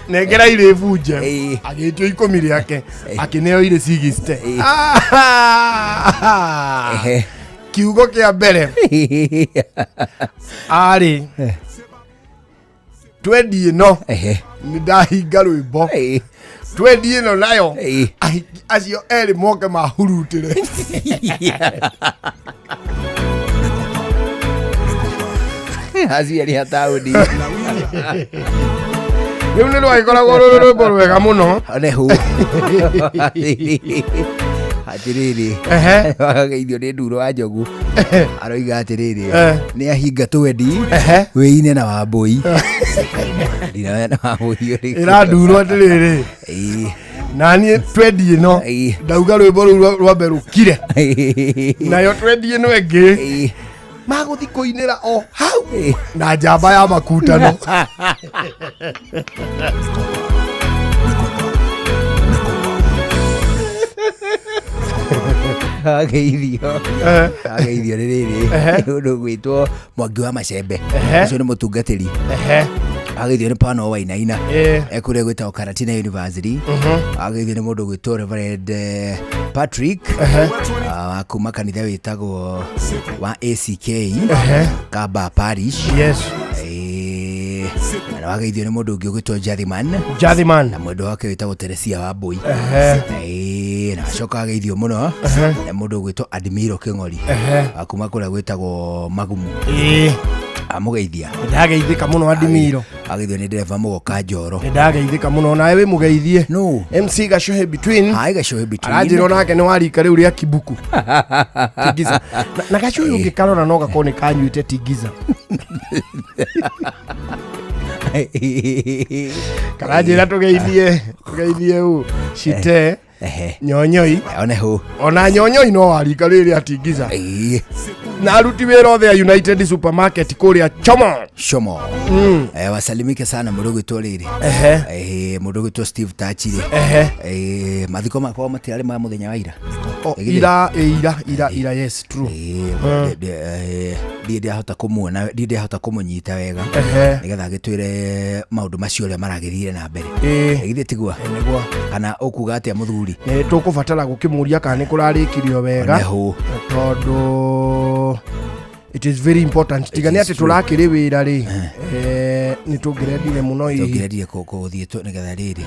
negera ire buje agitio 10 riake akineo ire 60 kiugo kia mbere ari twendi no ni ndahinga rwimbo twendi no nayo acio eri moke mahurutire aciari ataudi Riu ni rwaikoragwo rwimbo rwega muno nehu atiriri wagaithio ni nduro wa njogu aroiga atiriri ni ahinga twendi wiine na wambui ndina na wambui ira nduro atiriri nani twendi no ndauga rwimbo rwambe rukire nayo twendi no engi maguthi kuinira o hau na njamba ya makutano ageithio riri ndu gwitwo Mwangi wa Macembe ucio ni mutungatiri ageithio ni Pano Wainaina ekure gwita Karatina University ageithio ni mundu gwitwo Reverend Patrick kuma kanitha witagwo wa ACK Kaba Parish na wageithio ni mundu ungi gwitwo Jathiman na mundu wake witagwo Teresia Wambui na acoka ageithio muno na mundu gwitwo Admiro King'ori akuma kuria gwitagwo Magumu amugeithia ndageithika muno Admiro ageithio ni dereva Mugoka Njoro ndageithika muno nawe wi mugeithie no MC Gashohe Between Gashohe Between aranjiro nake ni warika riu ria Kibuku Tigiza na Gashohe ungikarora no gakone kanyuite Tigiza karajira tugeithie u shite nyonyoi ona nyonyoi no warika riri Tigiza na aruti wira othe United Supermarket kuria Chomo wasalimike sana mudogo toliri mudogo to Steve Tachire mathiko makwa matiare ma muthenya wa ira yes true ndie hota kumuona ndie hota kumunyita wega nigetha gitwire maundu macio ria maragithire na mbere githie tigwa kana ukuga atia muthuri tukubatara gukimuria kana ni kurarikirio wega tondu it is very important tigani ati turakiri wira ri ni tungirendire muno i tungirendire kuthie tu nigetha riri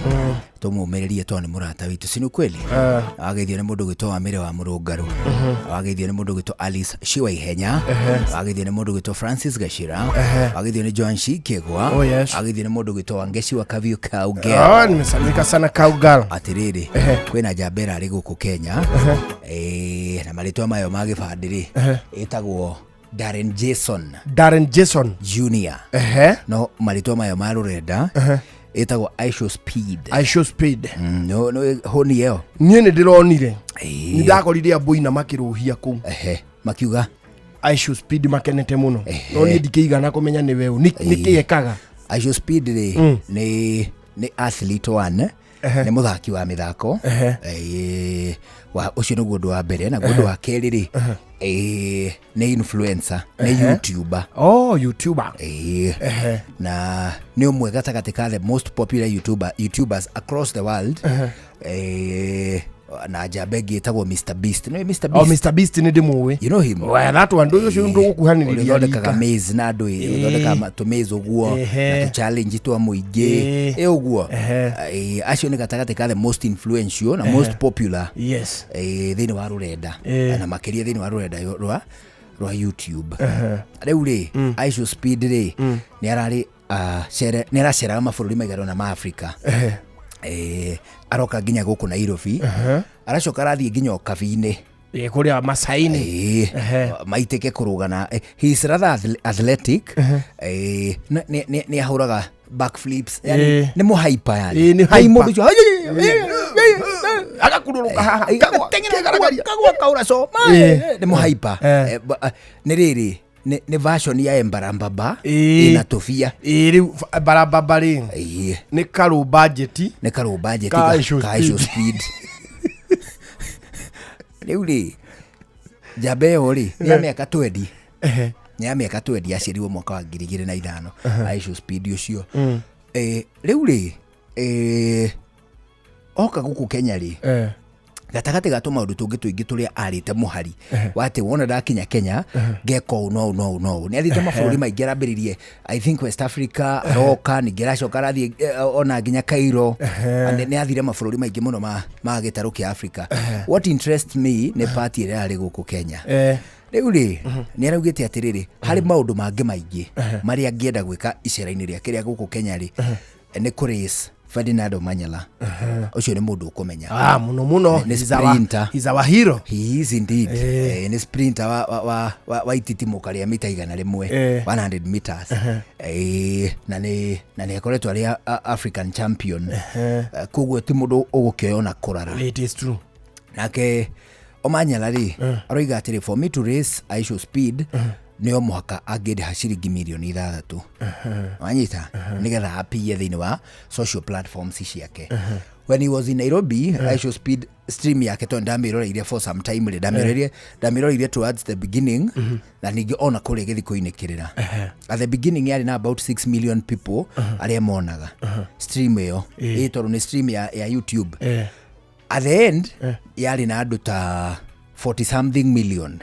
tumumererie to ni murata witu sinu kweli ageithio ni mundu gwitwo Amire wa Murungaru ageithio ni mundu gwitwo Alice Shiwa Ihenya ageithio ni mundu gwitwo Francis Gashira ageithio ni Joan Shikegwa ageithio ni mundu gwitwo Wangeshi wa Kavio Kaugal nimesalimika sana Kaugal atiriri kwina njambera ari guku Kenya na maritwa mayo magibandiri itagwo Darren Jason Junior no maritwa mayo marurenda etagwo Aisho Speed no honi yeo nie ni ndironire ni ndakorire abui na makiruhia ku makiuga Aisho Speed makenete muno no ni ndikiigana kumenya ni wewe nikiekaga Aisho Speed ni athlete one nĩ mũthaki wa mĩthako wa ũcio nĩguo ũndũ wa mbere na ũndũ wa kerĩ rĩ nĩ influencer nĩ YouTuber YouTuber na nĩ ũmwe gatagatĩ ka the most popular YouTubers across the world na jabegi etagwo Mr Beast. No Mr Beast. Mr Beast ni ndimũĩ. You know him? Well, that one do you ndo gukuhaniriria. Thondekaga maze na andũ thondeka tumaze ũguo na tu challenge twa mũingĩ ũguo. Acio nĩ gatagatĩ ka the most influential na most popular. Yes. Thĩinĩ wa rũrenda na makĩria thĩinĩ wa rũrenda rwa YouTube. Rĩu rĩ Aisha Speed rĩ nĩ ararĩ nĩ araceraga mabũrũri maigana na ma Africa. Aroka nginya gũkũ Nairobi aracoka arathiĩ nginya Okabi-inĩ kũrĩa Masai-inĩ maitĩke kũrũgana. He is rather athletic nĩ ahũraga backflips yani nĩ mũhaipa yani nĩ mũndũ ũcio agakurũrũka haha kagwa kaura so nĩ mũhaipa. Nĩ rĩrĩ nĩ version ya Embarambaba ina tofia rĩu Embarambaba rĩ nĩ karũ budget ka Aisha Speed. Rĩu rĩ Jabe rĩ nĩ mĩaka 20 nĩ mĩaka 20 aciarirwo mwaka wa 2005 Aisha Speed ũcio. Rĩu rĩ oka gũkũ Kenya rĩ gatagati gato maundu tungi tuingi turia arite muhari wate wona ndakinya Kenya geko no ni athite mabũrũri maingĩ arambĩrĩrie I think West Africa roka ni geracoka rathi ona nginya Cairo ni athire mabũrũri maingĩ muno ma gĩtarũ kĩa Africa. What interests me ni party ĩrĩa arĩ gũkũ Kenya. Rĩu rĩ nĩ araugĩte atĩrĩrĩ harĩ maũndũ mangĩ maingĩ marĩa angĩenda gwĩka icera-inĩ rĩake rĩa gũkũ Kenya rĩ nĩ kũrace Ferdinand Omanyala. Ucio ni mundu ukumenya. Muno. He's our hero. He is indeed. Ni sprinter wa ititimuka ria mita 100 100 meters. Na ni akoretwo ari African champion. Koguo ti mundu ugukioyona kurara. It is true. Nake Omanyala ri aroiga atiri for me to race Aisha Speed nĩo mũhaka angĩrĩha ciringi milioni 6 wanyita nĩgetha apige thĩinĩ wa social platforms ciake. When he was in Nairobi Aisha Speed stream yake to ndamiroriire for some time ndamiroriire towards the beginning na ningĩ ona kũrĩa gĩthiko-inĩ kĩrĩra at the beginning yari na about 6 million people arĩa monaga stream ĩyo tondũ nĩ stream ya YouTube. At the end yari na andũ ta 40 something million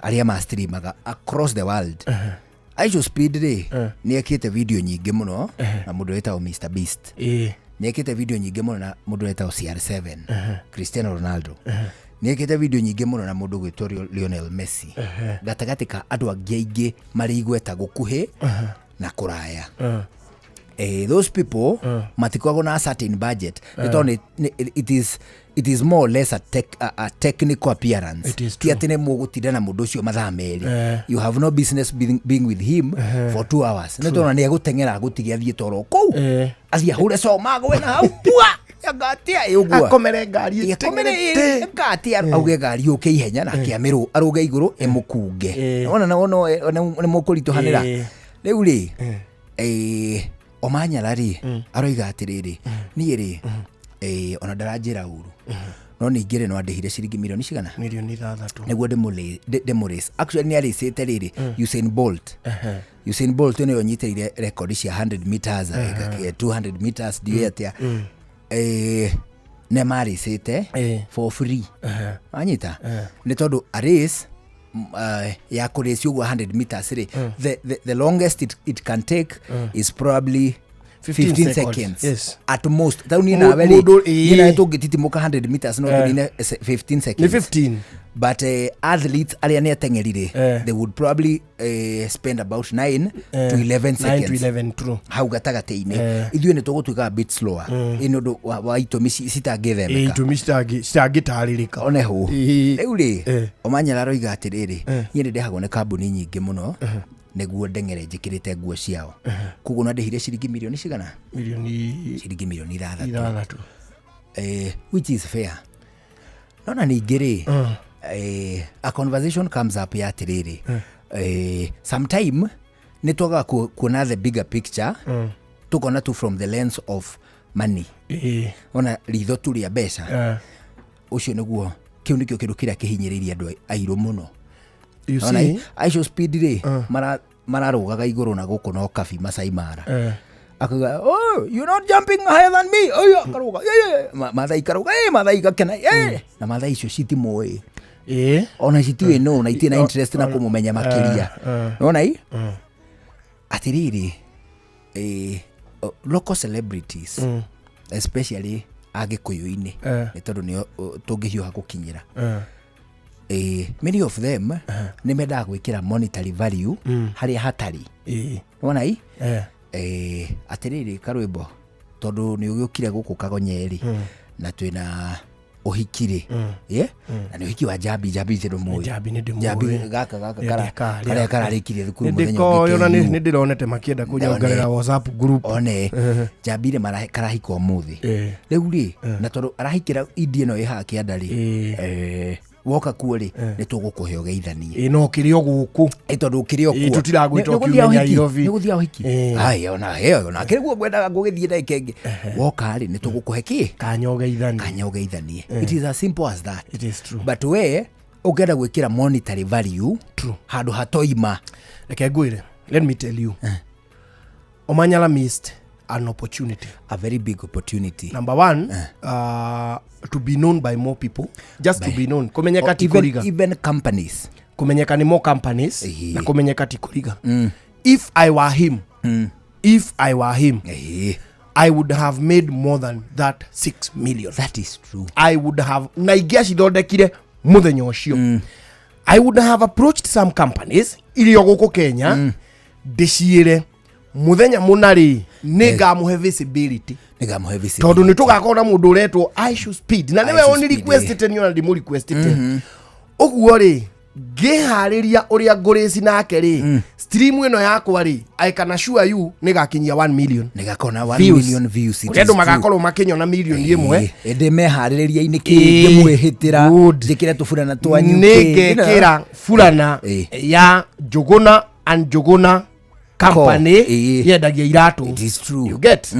aria ma streamaga across the world. Aisha Speed rĩ nĩ ekĩte video nyingĩ mũno na mũndũ wetagwo Mr Beast. Nĩ ekĩte video nyingĩ mũno na mũndũ wetagwo CR7 Cristiano Ronaldo. Nĩ ekĩte video nyingĩ mũno na mũndũ gwĩtwo Lionel Messi. Gatagatĩ ka andũ angĩ marĩ igweta gũkuhĩ na kũraya. Those people matikwagwo na a certain budget. It is more or less a technical appearance. Ti atĩ nĩ mũgũtinda na mũndũ ũcio mathaa merĩ. You have no business being with him for 2 hours. Nĩ tondũ nĩ egũteng'era gũtige athiĩ toro kũu athiĩ ahũre coma gwe na hau pua agatia ũguo akomere ngari ĩtegerete ngatia auge ngari yũke ihenya na kĩamĩrũ arũge igũrũ emũkunge. Ona nĩ mũkũritũhanĩra. Rĩu rĩ Omanyala rĩ aroiga atĩrĩrĩ niĩ rĩ ona ndaranjĩra ũru no ningĩ rĩ no andĩhire ciringi milioni cigana milioni 6 nĩguo ndĩmũrace. Actually nĩ arĩcĩte rĩrĩ Usain Bolt. Usain Bolt nĩyo nyitĩrĩire record cia 100 meters 200 meters ndiye atĩa nĩ marĩcĩte for free anyita nĩ tondũ a race ya kũrĩci ũguo 100 meters rĩ the longest it can take is probably 15 seconds. Yes. At most. Tauni na weli ina tũngĩtitimuka 100 meters no tũrine 15 seconds. Ni 15. But athletes arĩa nĩ ateng'erire they would probably spend about 9 to 11 seconds. 9 to 11 true. Hau gatagatä-inĩ ithuĩ nĩ tũgũtuĩka a bit slower. Ĩ nĩ ũndũ wa itũmi citangĩthemeka. Itũmi citangĩtarĩrĩka. One hũ. Rĩu rĩ Omanyala aroiga atĩrĩrĩ niĩ nĩ ndĩhagwo nĩ kambuni nyingĩ mũno nĩguo ndeng'ere njĩkĩrĩte nguo ciao. Koguo no ndĩhire ciringi milioni cigana? Ciringi milioni 6. Which is fair. Nona ningĩ rĩ a conversation comes up ya atĩrĩrĩ sometime nĩ twaga kuona the bigger picture tukona tu from the lens of money ona ritho tu ria mbeca ucio niguo kiu nikio kindu kiria kihinyiriria andu airu muno. You see, Aisho speed ri mararugaga iguru na guku no kabi Masai Mara. Akaga, oh, you're not jumping higher than me. Oh, akaruga. Mathai karuga, Mathai gakena. Na Mathai icio citimoi. Ona citiwe no na itina interest na kumumenya makiria. Nona hii? Atiriri local celebrities especially Agikuyu-ini ni tondu ni tungihiuha gukinyira. Many of them ni mendaga gwikira monetary value haria hatari. Nona hii? Atiriri karwimbo tondu ni ugiukire guku Kagonyeri na twina uhikire na ni uhiki wa Jabi zindu moyo Jabi gaka kara kararikire thukuru muthenya ngiko yona ni ndironete makienda kunyangarira WhatsApp group one Jabi re karahika umuthi riu ri na tondu arahikira India no iha kiandari woka kuori ni tugukuhe ugeithanie no kirio guku tondu kirio ku tutiragwita kiumenya Nairobi ni guthia uhiki ai ona kiriguo gwenda gugithie ndekenge woka ri ni tugukuhe ki kanya ugeithanie it is as simple as that. It is true. But we ugenda gwikira monetary value handu hatoima reke ngwire. Let me tell you, Omanyala missed an opportunity, a very big opportunity. Number one, to be known by more people, just to be known. Kumenyeka tikuriga. Even companies. Kumenyeka ni more companies na kumenyeka tikuriga. If I were him, I would have made more than that 6 million. That is true. I would have naigia cithondekire muthenya ucio. I would have approached some companies irio guku Kenya ndiciire muthenya munari nigamuhe visibility tondu ni tugakora mundu uretwo Aisho Speed na niwe oni requested ni ona ndimu requested uguo ri ngihariria uria ngurisi nake ri stream ino yakwa ri I can assure you nigakinyia 1 million nigakona 1 million views ndu magakorwo makinyona million imwe ende mehaririria ini kingi mwihitira ndikira tufurana twanyu nigekira furana ya Njuguna and Njuguna company yendagia iratu. It is true. You get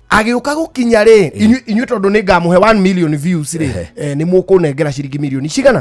agiuka gukinya ri inyu tondu ni ngamuhe 1 million views ri ni mukunengera ciringi milioni cigana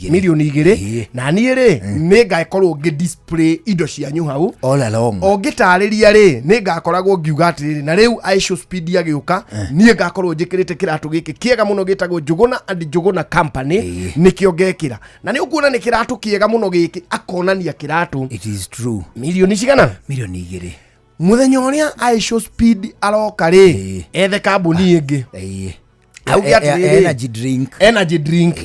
milioni 2 na ni ri ni ngakorwo ngi display indo cianyu hau all along ogitariria ri ni ngakoragwo ngiuga atiri na riu Aisho Speed agiuka ni ngakorwo njikirite kiratu giki kiega muno gitagwo Njuguna and Njuguna company nikio ngekira na ni ukuona ni kiratu kiega muno giki akonania kiratu. It is true. Milioni cigana milioni 2 muthenya uria Aisho Speed aroka ri ethe kambuni ingi energy drink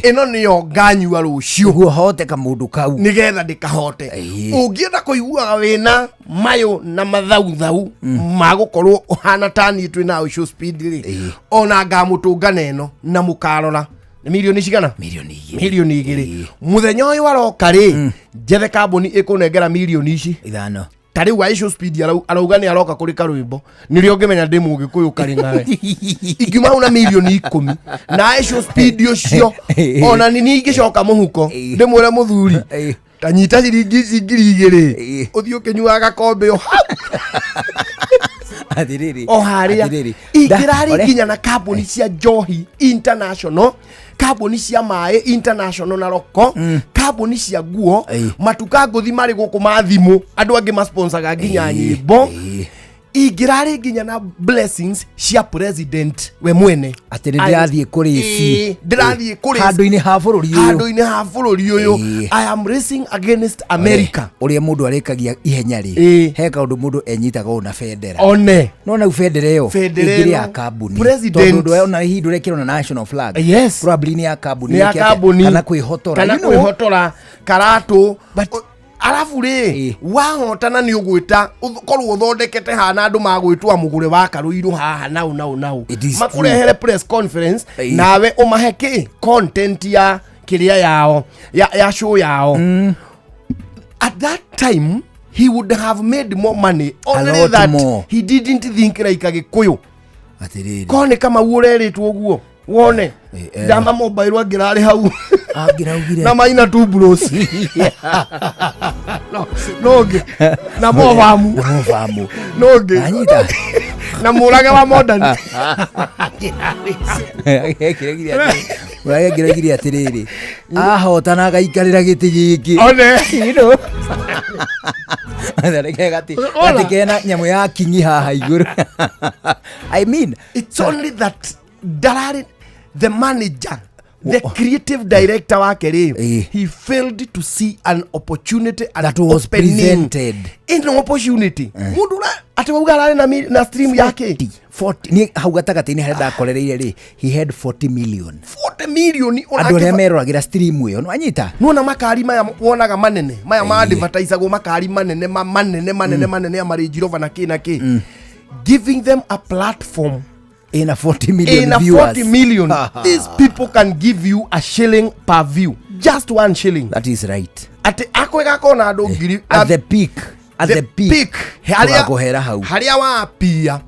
ino niyo nganyua rucio guo hote ka mundu kau nigetha ndikahote ungienda kuiguaga wina mayo na mathauthau magukorwo uhana tani twina Aisho Speed ri ona ngamutungana eno na mukarora ni milioni cigana milioni 2 muthenya uyu aroka ri njethe kambuni ikunengera milioni ici 5 tari wa Aisho Speed arauga ni aroka kuri karwimbo nirio ngimenya ndimu gikuyu kari nawe ingima una milioni 10 na Aisho Speed ucio ona ni ningicoka muhuko ndimwira muthuri tanyita ciringi cingiri 2 uthio kinyuaga kombe o adiriri o haria igirari kinya na kambuni cia njohi international, kambuni cia mae international na roko kambuni cia nguo matuka nguthi mari guku mathimu andu angi ma sponsor ginya nyimbo igirari ginya na blessings cia president we mwene atiri ndirathie kuri ici ndirathie kuri handu-ini ha bururi uyu I am racing against America uria mundu arikagia ihenya ri he kaundu mundu enyitaga una federa one no na federa iyo igiri ya kambuni president tondu ona hindu rekiro na national flag probably ni ya kambuni kana kwihotora karatu alafu ri wahotana ni ugwita korwo uthondekete hana andu magwitwa mugure wa karuiru haha nau makurehere press conference nawe umaheki content ya kiria yao ya show yao at that time he would have made more money only that more. He didn't think like Agikuyu atiriri kone kama ureritwo uguo wone dama mobile agirari hau agiraugire na maina tu bros noge na movamu noge anyita na murage wa modern Uragegiria atiriri ahotana agaikarira giti giki one Ndareke gati kena nyamu ya kingi haha iguru. I mean, it's only that Darari, the manager, the creative director wake he failed to see an opportunity and that was presented in an opportunity. Mundu ati wauga na stream yake 40 ni hau gatagati ni henda korereire ri he had 40 million andu re meroragira stream yo no anyita nuona makari maya wonaga manene maya ma advertise go makari manene manene ya marinjirova na ki giving them a platform in a 40 million viewers. 40 million these people can give you a shilling per view, just 1 shilling. That is right. Ati akwega kona ando ngiri at the peak haria wa pia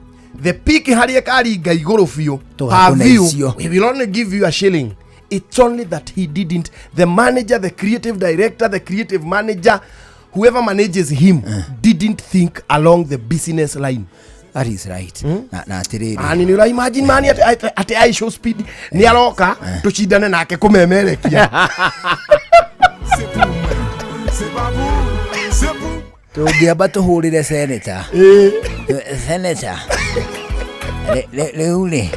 the peak haria kari ga iguru fio per view. We will only give you a shilling. It's only that he didn't, the manager, the creative director, the creative manager, whoever manages him didn't think along the business line. That is right. Na atiriri ani ni imagine mani ati I show speed ni aroka tuchidane nake kumemerekia tugiamba tuhurire senator senator leule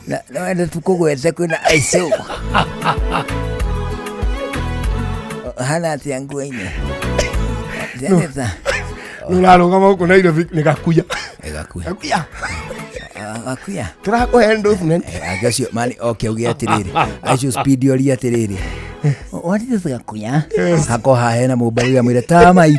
na enda tukugwete kwina aiso hana ati yanguine senator nularoga mauko na ile nikakuya turako endorsement agasio mali okay ugia atiriri acio speed yori atiriri what is the kuya hako hahena mobile ya mwire tamait.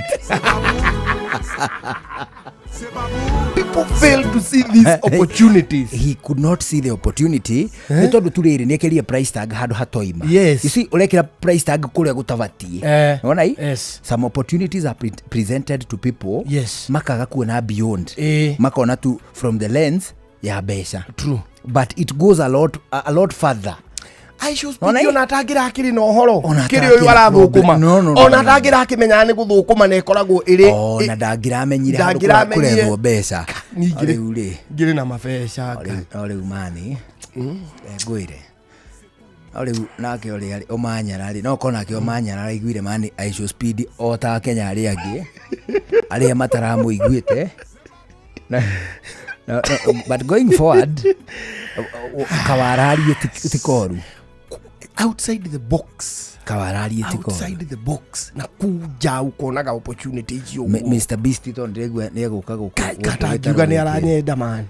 People fail to see these opportunities. He could not see the opportunity. Nitondo turiri nekeria price tag hado hatoima. Yes. You see urekera price tag kule gutavati. Unaona hii? Yes. Some opportunities are presented to people. Yes. Makaga kuona beyond. Makaona tu from the lens ya besha. True. But it goes a lot further. I should speak you natagira akiri no horo kiri uyu warathukuma ona ndagira akimenya ni guthukuma ne koragwo iri ona ndagira amenyire handu kurethwo mbeca ngiri na mabesha ole umani ngwire ole nake ole ali omanyara ali no kona ke omanyara ali gwire mani I should speed ota Kenya ali agi ali mataramu igwite but going forward kawarari tikoru outside the box kawarari tiko outside the box na kuja ukonaga opportunities yo Mr Beast to ndegwe neguka katagiuga ni aranyenda man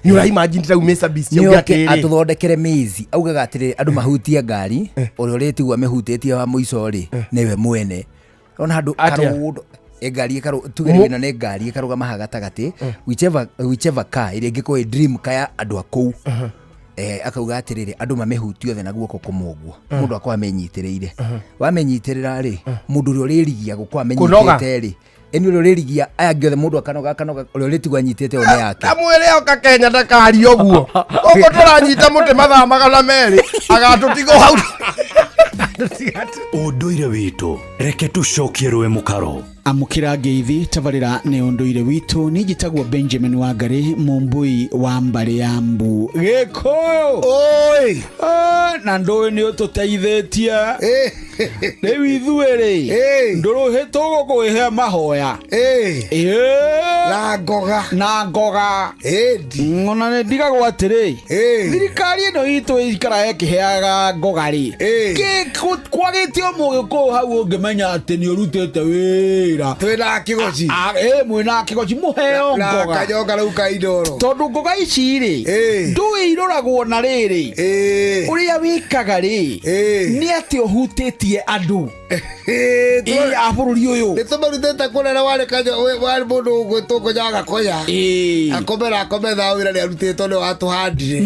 ni ura imagine ta Mr Beast yo gatire atuthondekere mizi augaga atire andu mahutia ngari uri uretigwa mehutĩtie wa muico ri niwe mwene ona handu karudo egari karu tugerina ne ngari karugama hagatagati whichever car iri ngiko dream kaya andu akou akauga atiriri andu mamehutio the naguo kokomogwo mundu akwa amenyitireire wamenyitirira ri mundu uri uririgia gukwa amenyitete ri eni uri uririgia aya giothe mundu akanoga uri uritigwa nyitete one yake amwere oka Kenya ndakari oguo oko turanyita muti mathaa magana meri agatutigo hau unduire witu reke tucokie rwe mukaro amukira ngeithi tabarira ne unduire witu nijitagwo Benjamin Wangari mumbui wa mbari ya mbu gikoyo oi na ndoe ni ututeithĩtie rĩu ithuĩ ndũrũhĩtwo gũkũhe mahoya na ngoga ng'ona nĩ ndigagwo atĩrĩ thirikari ĩno itũ ikara ĩkĩheaga ngoga rĩ kwagĩtio mũgĩkũyũ hau ũngĩmenya atĩ nĩ ũrutĩte wĩra twĩna kĩgoci mwĩna kĩgoci mũheo ngoga kanyoga rĩu ka indoro tondũ ngoga ici rĩ ndũĩ iroragwo na rĩrĩ ũrĩa wĩkaga rĩ nĩ atĩ ũhutĩtie andũ a bũrũri ũyũ nĩ tũmarutĩte kũrera warĩ mũndũ ũgwĩtũngũ nyaga koya akomera wĩra nĩ arutĩtwo nĩ watũhandire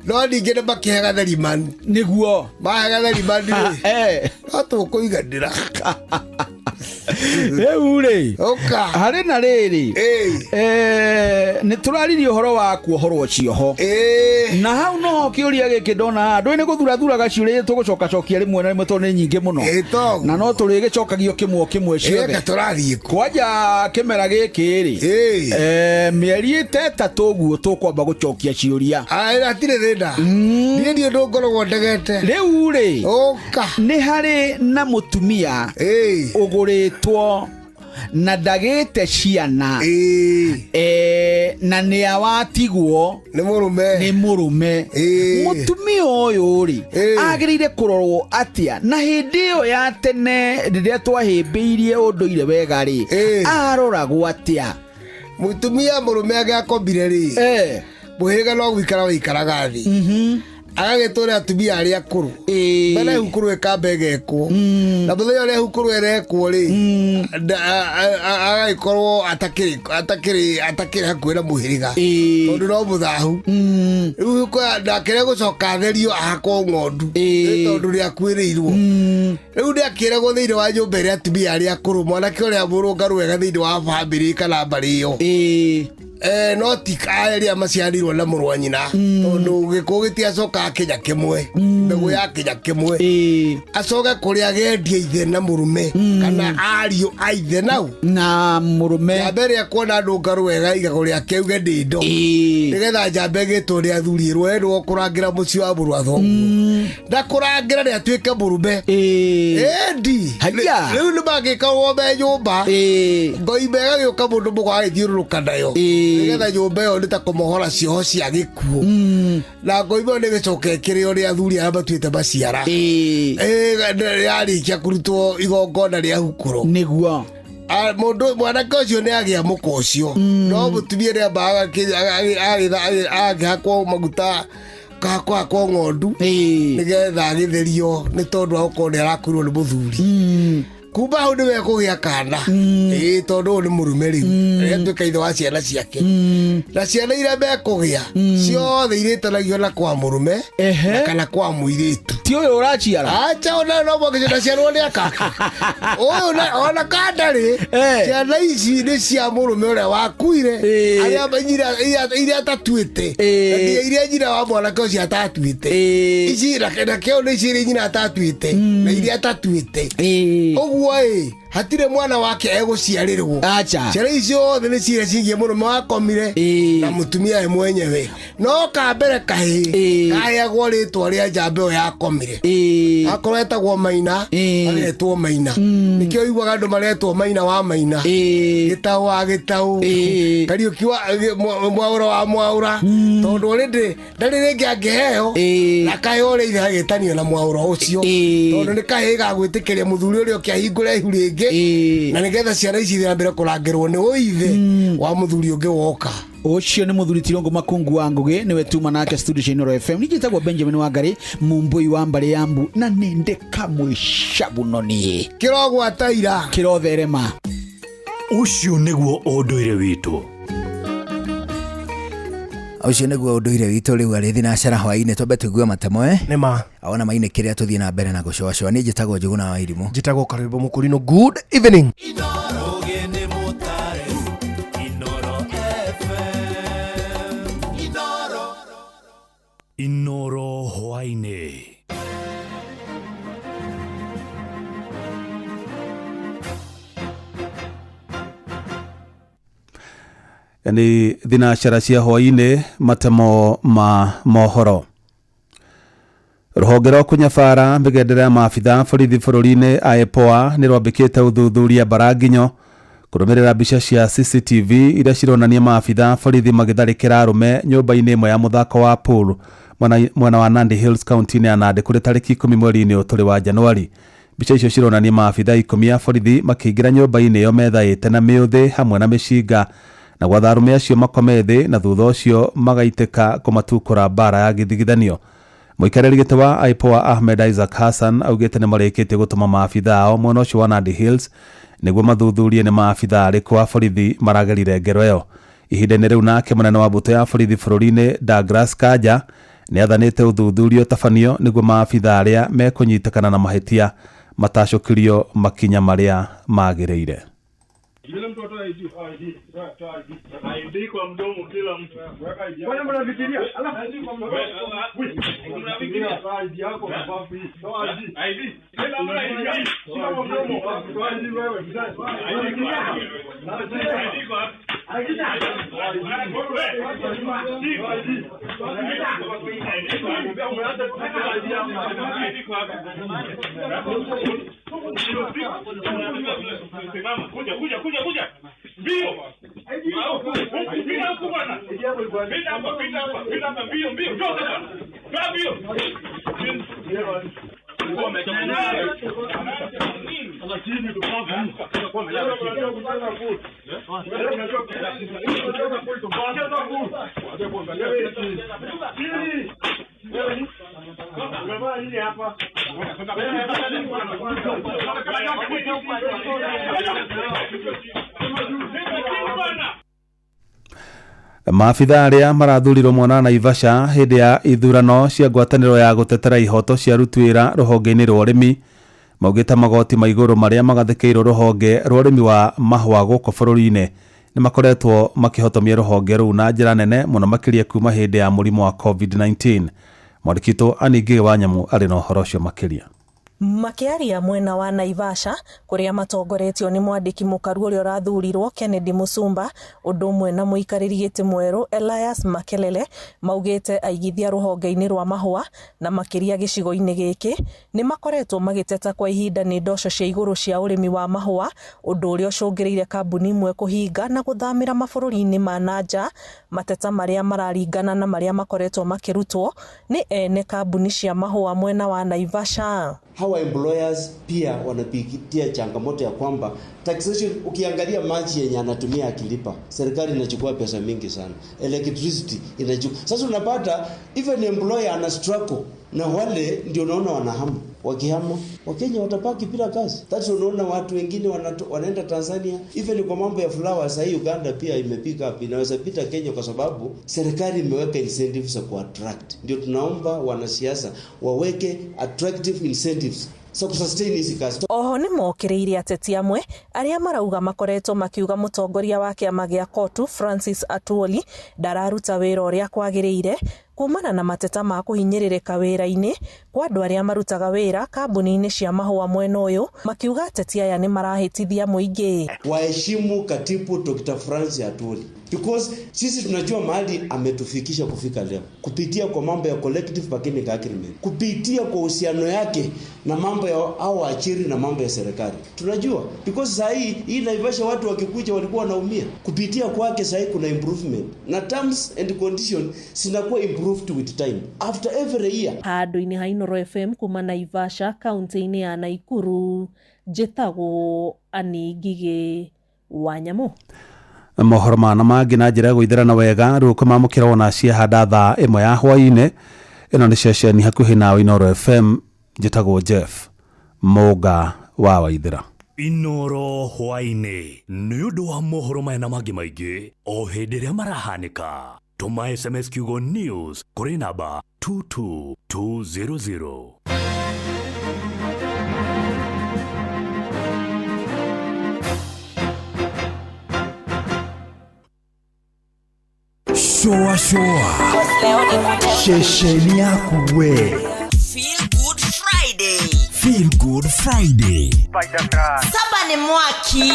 no ningĩ nĩ makĩhega therimani nĩguo mahega therimani no tũkũiganĩra Eure. Oka. Hare na riri. Ni turariri uhoro wa kuohorwo cioho. Na hau no kiuria giki ndona ndoi ni guthura gaciuria tugucoka cokia rimwe na rimwe to ni nyinge muno. Na no turigicokagio kimwe ciothe. Eka turathie. Kwaja kimera giki ri. Mieri itatu guo tukwamba gucokia ciuria. Atire thenda. Ni ndio ndongorwo ndegete. Riu ri. Oka. Ni hari na mutumia. Uguritwo na ndagite ciana na ni awatigwo ni murume mutumia uyu ri agirire kurorwo atia na hindi yo ya tene riria twahimbiirie unduire wega ri aroragwo atia mutumia murume agakombire ri buhega no gwikara wikaraga thi agagetora atumia ari akuru bana hukuru ekambegeko na muthenya ore hukuru erekwo ri agaikorwo atakiri hakwira muhiriga tondu no muthahu riu kwa ndakire gucoka therio ahako ng'ondu tondu ri akwiriirwo riu ndakirego thiini wa nyumba ri atumia ari akuru mwanake ore amurungaru wega thiini wa family kana mbari yo no tikaeria maciarirwo na murwa nyina tondu gikugitia acoka Kenya kimwe mbegu ya Kenya kimwe acoke kuria gendia ithe na murume kana ariu aithe nau na murume jambere akona ndungaru wega igaguria keuge ndindo nigetha njambe gituri athurirwo endwo kurangira mucio wa muru atho ndakurangira ni atuike murume endi riu ni magikawo be nyumba ngoimega gioka mundu mugwa githiururuka nayo nigetha nyumba yo nitakumohora cioho cia gikuo na ngoimba ni gicoke kirio ri athuri aya batuite maciara yarikia kurutwo igongona ria hukuro niguo mundu mwanake ucio ni agia muko ucio no mutumia ri ambaga agihakwo maguta kakwa kwa ng'ondu nigetha agitherio ni tondu akorwo ni arakurwo ni muthuri kuba hau niwe kugia kana tondu ni murume riu atuika ithe wa ciana ciake na ciana iria mekugia ciothe iritanagio na kwa murume kana kwa muiritu ti uyu uraciara acha ona no mwagicia ciarwo ni akaka uyu ona kandari ciana ici ni cia murume uria wakuire aria iria atatuite na iria nyina wa mwanake ucio atatuite ici na keo ni ici nyina atatuite na iria atatuite hatire mwana wake eguciarirwo acha ciana icio ni ciira cingie murume wakomire na mutumia mwenyewe no kambere kahi kayagwo ritwa ria njambe yo yakomire akoretagwo Maina agetwo Maina nikio igwaga andu maretwo Maina wa Maina gitau wa gitau Kariuki wa mwaura wa mwaura tondu rindi ndari ringi angeheo na kayore ithe agetanio na mwaura ucio tondu ni kahiga gwitikiria muthuri urio kiahingura ihu ringi na nigetha ciana ici thambire kurangirwo ni uithe wa muthuri ungi woka ucio ni muthuri Tirongo Makungu wa Ngugi niwe tuma nake studio cha Inoro FM nigitagwo Benjamin Wangari mumbui wa mbare yambu na ninde kamwe shabunoni kirogo ataira kirotherema ucio niguo unduire witu ucio niguo unduire witu riu ari thina cara hwaine twambe tugue matemwe nima aona maine kiria tuthie na mbere na gucoacoa ni njitagwo Njuguna wa Irimu njitagwo Karibo Mukurino good evening Inoro hwaine yani thinacara cia hwaine matemo ma mohoro ruhonge rwa kunyabara migendere ya maabitha borithi bururi-ini AEPOA ni rwambikite uthuthuria Baranginyo kurumirira mbica cia CCTV iria cironania maabitha borithi magitharikira arume nyumba-ini imwe ya muthako wa pool mwena wa Nandi Hills county ya Nandi kuri tariki 10 mweri-ini uturi wa Januari. Mbica icio cironania maabitha 10 ya borithi makiingira nyumba-ini iyo methaite na miuthi hamwe na mishinga na gwatha arume acio makome thi na thutha ucio magaiteka kumatukura bara ya githigithanio. Muikariri giti wa AEPOA Ahmed Isaac Hassan augite ni marikite gutuma maabitha ao mwena ucio wa Nandi Hills niguo mathuthurie ni maabitha ariku a borithi maragerire ngero iyo. Ihinda-ini riu nake munene wa mbuto ya borithi bururi-ini Douglas Kanja ni athanite uthuthurio tabanio niguo maabitha aria mekunyitikana na mahitia matacokirio makinya maria magĩrĩire. Yule mtu atoa ID kwa mdomo kila mtu. Kwani mnafikiria? ID kwa mdomo. Mnafikiria ID yako kwa papi. Toa ID. ID. Kila mtu ID. Kwa mdomo. Toa ID wewe. ID kwa kuja mbio mbio huko bwana pita hapa mbio toka bwana mbio Maabitha arĩa marathurirwo mwena Naivasha hĩndĩ ya ithurano cia ngwatanĩro ya gũtetera ihoto cia aruti wĩra rũhonge-inĩ rwa ũrĩmi maugĩte magoti ma igũrũ marĩa magathĩkĩirwo rũhonge rwa ũrĩmi wa mahũa gũkũ bũrũri-inĩ nĩ makoretwo makĩhotomia rũhonge rũu na njĩra nene mũno makĩria kuma hĩndĩ ya mũrimũ wa COVID-19. Mwandĩkitwo Aningĩ wa Nyamũ arĩ na ũhoro ũcio makĩria. Makiaria mwena wa Naivasha kuria matongoretio ni mwandiki mukaru uria urathurirwo Kennedy Musumba undu umwe na muikariri giti mweru Elias Makelele maugite aigithia ruhonge-ini rwa mahua na makiria gicigo-ini giki ni makoretwo magiteta kwa ihinda ni ndosho cia iguru cia urimi wa mahua undu uria ucungiriire kambuni imwe kuhinga na guthamira mabũrũri-inĩ ma nanja. Mateta maria mararingana na maria makoretwo makirutwo ni ene kambuni cia mahua mwena wa Naivasha. Hawa employers pia wanapitia changamoto ya kwamba taxation, ukiangalia maji yenye anatumia akilipa, serikali inachukua pesa mingi sana, electricity inachukua. Sasa unapata even employer ana struggle, na wale ndio unaona wanahamu. Wakihama Wakenya watapaki bila kazi. That's unaona watu wengine wanaenda Tanzania. Even kwa mambo ya flowers hii Uganda pia imepick up, inaweza pita Kenya kwa sababu serikali imeweka incentives za kuattract. Ndio tunaomba wanasiasa waweke attractive incentives so kusustain hizi kazi. Oho ni mokiriire ateti amwe aria marauga makoretwo makiuga mutongoria wa kiama gia Kotu Francis Atwoli ndararuta wira uria kwagiriire kumana na mateta ma kuhinyiririka wira-ini kwa andu aria marutaga wira kambuni-ini cia mahua mwena uyu, makiuga ateti aya ni marahitithia muingi. Waheshimu katibu Dr. Francis Atwoli because sisi tunajua mahali ametufikisha kufika leo kupitia kwa mambo ya collective bargaining agreement, kupitia kwa uhusiano yake na mambo ya hao achiri na mambo ya serikali. Tunajua because sasa hii Naivasha watu wakikuja walikuwa wanaumia. Kupitia kwake sasa kuna improvement na terms and conditions zinakuwa improved with time after every year. Handu-ini ha Inooro FM kuma Naivasha kaunti-ini ya Naikuru, njĩtagwo Aningĩ wa Nyamũ. Mohoro mana mangĩ na njĩra ya gũithĩrana wega rĩu kũmamũkĩra wona ciahanda thaa ĩmwe ya hwaĩ-inĩ. Ĩno nĩ ceceni hakuhĩ nawe Inooro FM, njĩtagwo Jeff Mũga wa Waithĩra. Inooro hwaĩ-inĩ nĩ ũndũ wa mohoro maya na mangĩ maingĩ o hĩndĩ ĩrĩa marahanĩka. Tuma SMS kiugo news kuri namba 22200. Showa shesheni yako we. Feel Good Friday. Feel Good Friday. Saba ni mwaki.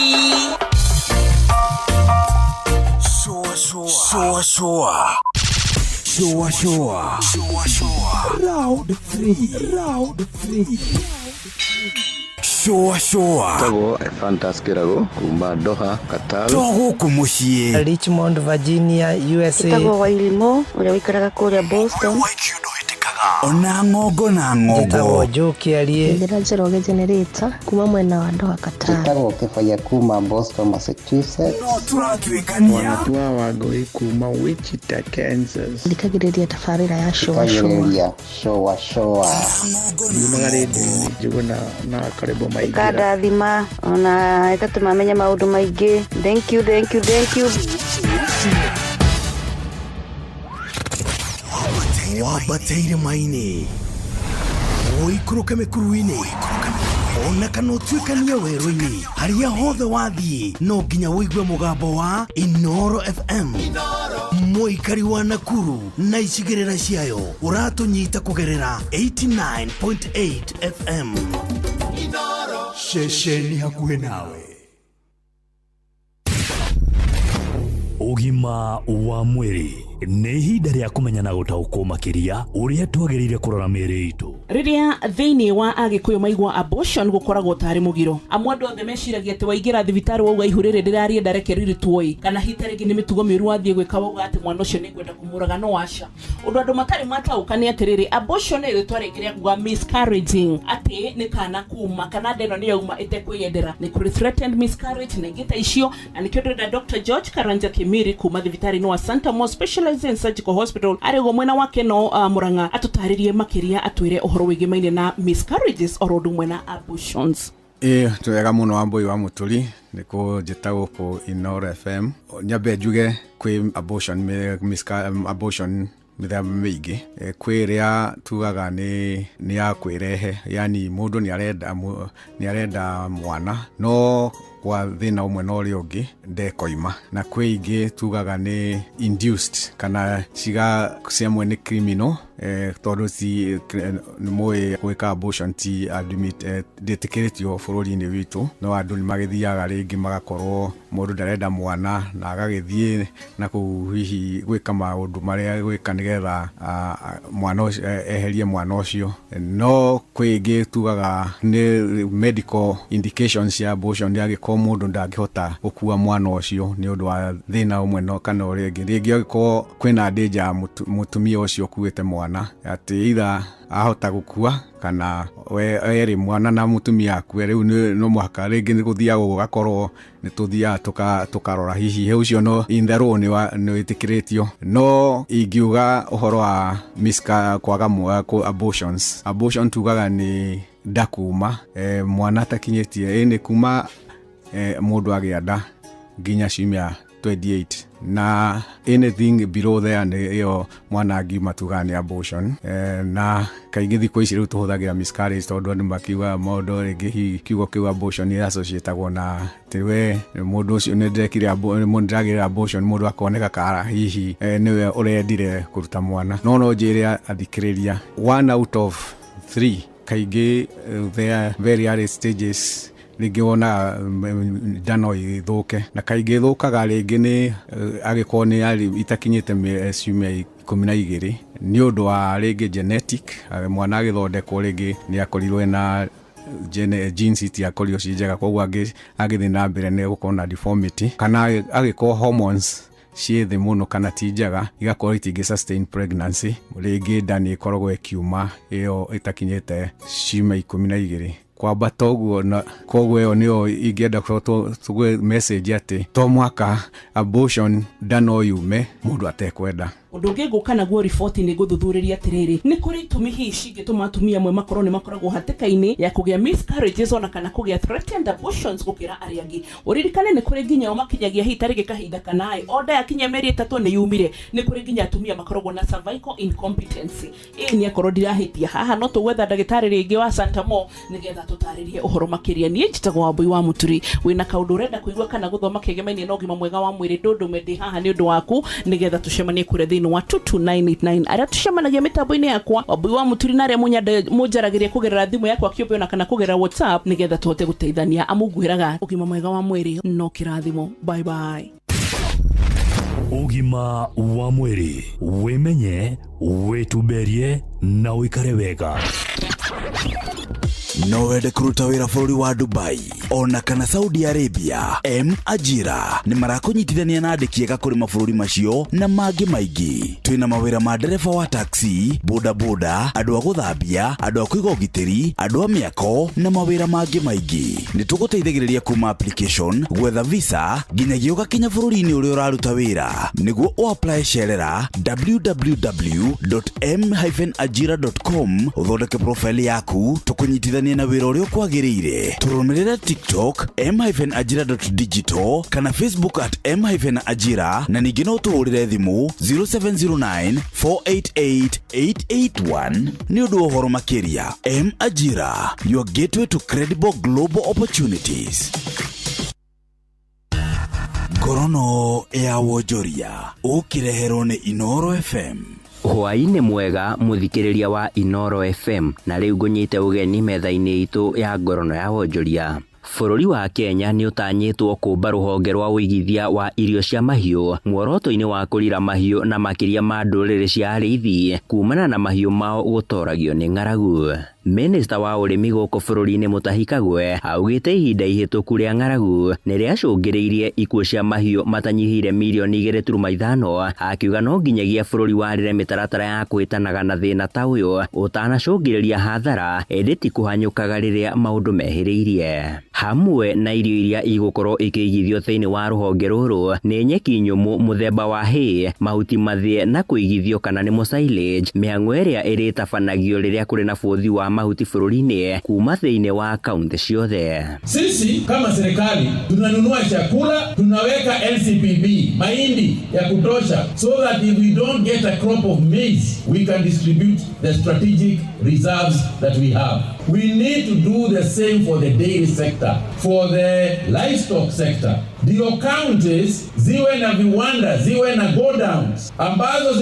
Showa. Round 3. Showa. Tago Fantaskirago kuma Doha, Qatar. Togo kumushie. Richmond, Virginia, USA. Tago Wailimo, ule wikaraga kule Boston. Ona ngogo. Tago Joki alie. Ndira Njoroge Generator kuma mwena wa Doha, Qatar. Tago Kefaya kuma Boston, Massachusetts. Wanatua wagoi kuma Wichita, Kansas. Ndikagiriria tafarira ya Showa. Yumagaridi juguna na karibu maigira. Kada thima ona etatu mamenya maundu maingi. Thank you. Wabateire maine. Oikuruke mekuruine. ona kana ũtuĩkania werũ-inĩ harĩa hothe wathiĩ no nginya wĩigue mũgambo wa Inoro FM. Mũikari wa Nakuru na icigĩrĩra ciayo ũratũnyita kũgerera 89.8 FM. Ceceni hakuhĩ nawe. Ũgima wa mwĩrĩ nĩ ihinda rĩa kũmenya na gũtaũkwo makĩria ũrĩa twagĩrĩire kũrora mĩĩrĩ itũ. Rĩrĩa thĩinĩ wa Agĩkũyũ maigua abortion gũkoragwo tarĩ mũgiro, amwe andũ othe meciragia atĩ waingĩra thibitarĩ wauga ihu rĩrĩ ndĩrarienda reke rĩrĩtuoi, kana hita rĩngĩ nĩ mĩtugo mĩũru wathiĩ gwĩka wauga atĩ mwana ũcio nĩngwenda kũmũraga. No aca, ũndũ andũ matarĩ mataũka nĩ atĩrĩrĩ, abortion nĩ rĩtwa rĩngĩ rĩa kuuga miscarriaging, atĩ nĩ kana kuma kana nda ĩno nĩ yauma ĩtekwĩyendera. Nĩ kũrĩ threatened miscarriage na ingĩ ta icio, na nĩkĩo ndĩrenda Dr. George Karanja Kimiri kuma thibitarĩ-inĩ wa Santa Mo Specialized and Surgical Hospital arĩgo mwena wake no Murang'a atũtarĩrie makĩria, atwĩre ũhoro wĩgiĩ maine na miscarriages oro ũndũ ũmwe na abortions. Twega mũno Wambui wa Mũturi nĩkũ njĩta gũkũ Inoro FM. Nyambe njuge kwĩ abortion mĩthemba mĩingĩ. Kwĩ ĩrĩa tugaga nĩ ya kwĩrehe, yani mũndũ nĩ arenda mwana no kwa thĩna ũmwe na ũrĩa ũngĩ ndekoima, na kwĩ ingĩ tugaga nĩ induced kana ciamwe nĩ criminal, tondũ si mũĩ gwĩka abortion ti ndĩtĩkĩrĩtio bũrũri-inĩ witũ, no andũ nĩ magĩthiaga rĩngĩ magakorwo mũndũ ndarenda mwana na agagĩthiĩ na kũu hihi gwĩka maũndũ marĩa gwĩka nĩgetha mwana eherie mwana ũcio. No kwĩ ingĩ tugaga nĩ medical indications ya abortion, yagĩkorwo mũndũ ndangĩhota gũkua mwana ũcio nĩ ũndũ wa thĩna ũmwe no kana ũrĩa ũngĩ. Rĩngĩ agĩkorwo kwĩna danger mũtumia ũcio ũkuĩte mwana, atĩ either ahota gũkua kana erĩ mwana na mũtumia akue, rĩu no mũhaka rĩngĩ nĩ gũthiaga gũgakorwo nĩ tũthiaga tũkarora hihi he ũcio no in the row nĩ wĩtĩkĩrĩtio. No ingiuga ũhoro wa kwaga abortion tugaga nĩ nda kuma mwana atakinyĩtie, nĩ kuma mũndũ agĩa nda nginya ciumia 28, na anything below there nĩyo mwana angiuma tugaga nĩ abortion. Na kaingĩ thikũ ici rĩu tũhũthagĩra miscarriage tondũ andũ makiuga maũndũ rĩngĩ kiugo kĩu abortion nĩ associatagwo na tiwe mũndũ ũcio nĩ ndĩragĩra abortion, mũndũ akoneka kara hihi nĩwe ũrendire kũruta mwana. No njĩre athikĩrĩria 1 out of 3 kaingĩ they are very early stages, rĩngĩ wona nda no ĩthũke, na kaingĩ thũkaga rĩngĩ nĩ agĩkorwo nĩ itakinyĩte ciumia 12 nĩ ũndũ wa rĩngĩ genetic, mwana agĩthondekwo rĩngĩ nĩ akorirwo na genes itiakorirwo ci njega, koguo agĩthiĩ na mbere nĩ gũkorwo na deformity, kana agĩkorwo hormones ciĩ thĩ mũno kana ti njega igakorwo itingĩ sustain pregnancy, rĩngĩ nda nĩ ĩkoragwo ĩkiuma ĩyo ĩtakinyĩte ciumia 12 kwambata ũguo, na koguo ĩyo nĩyo ingĩenda tũgwe message atĩ to mwaka abortion nda no yume mũndũ atekwenda. Ũndũ ũngĩ ngũka naguo riboti nĩ gũthuthuria atĩrĩrĩ, nĩ kũrĩ itũmi hihi cingĩtũma atumia amwe makorwo nĩ makoragwo hatĩka-inĩ ya kũgĩa miscarriages ona kana kũgĩa threatened abortions gũkĩra arĩa angĩ. Ũririkane nĩ kũrĩ nginya o makinyagia hihi tarĩngĩ kahinda kana o nda yakinya mĩeri 3 nĩ yumire. Nĩ kũrĩ nginya atumia makoragwo na cervical incompetency. Nĩ akorwo ndirahĩtia haha, no tũgwetha ndagĩtarĩ rĩngĩ wa Santa Mo nĩgetha tũtarĩrie ũhoro makĩria. Niĩ njĩtagwo Wambui wa Mũturi. Wĩna kaũndũ ũrenda kũigua kana gũthoma kĩgemainie na ũgima mwega wa mwĩrĩ, ndũndũme ndĩ haha nĩ ũndũ waku, nĩgetha tũcemanie kũrĩa thĩinĩ wa 22989 arĩa tucemanagia mĩtambo-inĩ yakwa Wambui wa Mũturi na arĩa mũnjaragĩria kũgerera thimũ yakwa kĩũmbe ona kana kũgerera WhatsApp, nĩgetha tũhote gũteithania. Amũngwĩraga ũgima mwega wa mwĩrĩ no kĩrathimo. Bye bye. Ũgima wa mwĩrĩ, wĩmenye, wĩtumberie na ũikare wega. No wende kũruta wĩra bũrũri wa Dubai ona kana Saudi Arabia, Ajira nĩ marakũnyitithania na andĩki ega kũrĩ mabũrũri macio na mangĩ maingĩ. Twĩna mawĩra ma ndereba wa taxi, bodaboda, andũ a gũthambia, andũ a kũiga ũgitĩri, andũ a mĩako na mawĩra mangĩ maingĩ. Nĩ tũgũteithagĩrĩria kuma application, gwetha visa nginyagia ũgakinya bũrũri-inĩ ũrĩa ũraruta wĩra. Nĩguo ũapply cerera www.m-ajira.com ũthondeke profile yaku, tũkũnyitithania kũhutania na wĩra ũrĩa kwagĩrĩire. Tũrũmĩrĩre TikTok m-ajira.digital kana Facebook @m-ajira, na ningĩ no tũhũrĩre thimũ 0709 488 881 nĩ ũndũ wa ũhoro makĩria. M-Ajira, your gateway to credible global opportunities. Ngorono ya Wonjoria ũkĩreherwo nĩ Inoro FM. Hwaĩ-inĩ mwega mũthikĩrĩria wa Inoro FM, na rĩu ngũnyite ũgeni metha-inĩ itũ ya Ngorono ya Wonjoria. Bũrũri wa Kenya nĩ ũtanyĩtwo kũmba rũhonge rwa ũigithia wa irio cia mahiũ muoroto-inĩ wa kũrira mahiũ na makĩria ma ndũrĩrĩ cia arĩithi kumana na mahiũ mao gũtoragio nĩ ng'aragu. Minister wa ũrĩmi gũkũ bũrũri-inĩ Mutahi Kagwe augĩte ihinda ihĩtũku rĩa ng'aragu nĩ rĩacũngĩrĩirie ikuũ cia mahiũ matanyihire milioni 2.5, akiuga no nginyagia bũrũri warĩre mĩtaratara ya kwĩtanaga na thĩna ta ũyũ ũtanacũngĩrĩria hathara ĩndĩ ti kũhanyũkaga rĩrĩa maũndũ mehĩrĩirie. Hamwe na irio iria igũkorwo ikĩigithio thĩinĩ wa rũhonge rũrũ nĩ nyeki nyũmũ mũthemba wa hay, mahuti mathie na kũigithio kana nĩ silage, mĩhang'o ĩrĩa ĩrĩtabanagio rĩrĩa kũrĩ na bũthi wa mahuti bũrũri-inĩ kuma thĩinĩ wa kaunti ciothe. Sisi kama serikali tunanunua chakula, tunaweka LCPB mahindi ya kutosha, so that if we don't get a crop of maize we can distribute the strategic reserves that we have. We need to do the same for the dairy sector, for the livestock sector. Ndio counties ziwe na viwanda, ziwe na godowns ambazo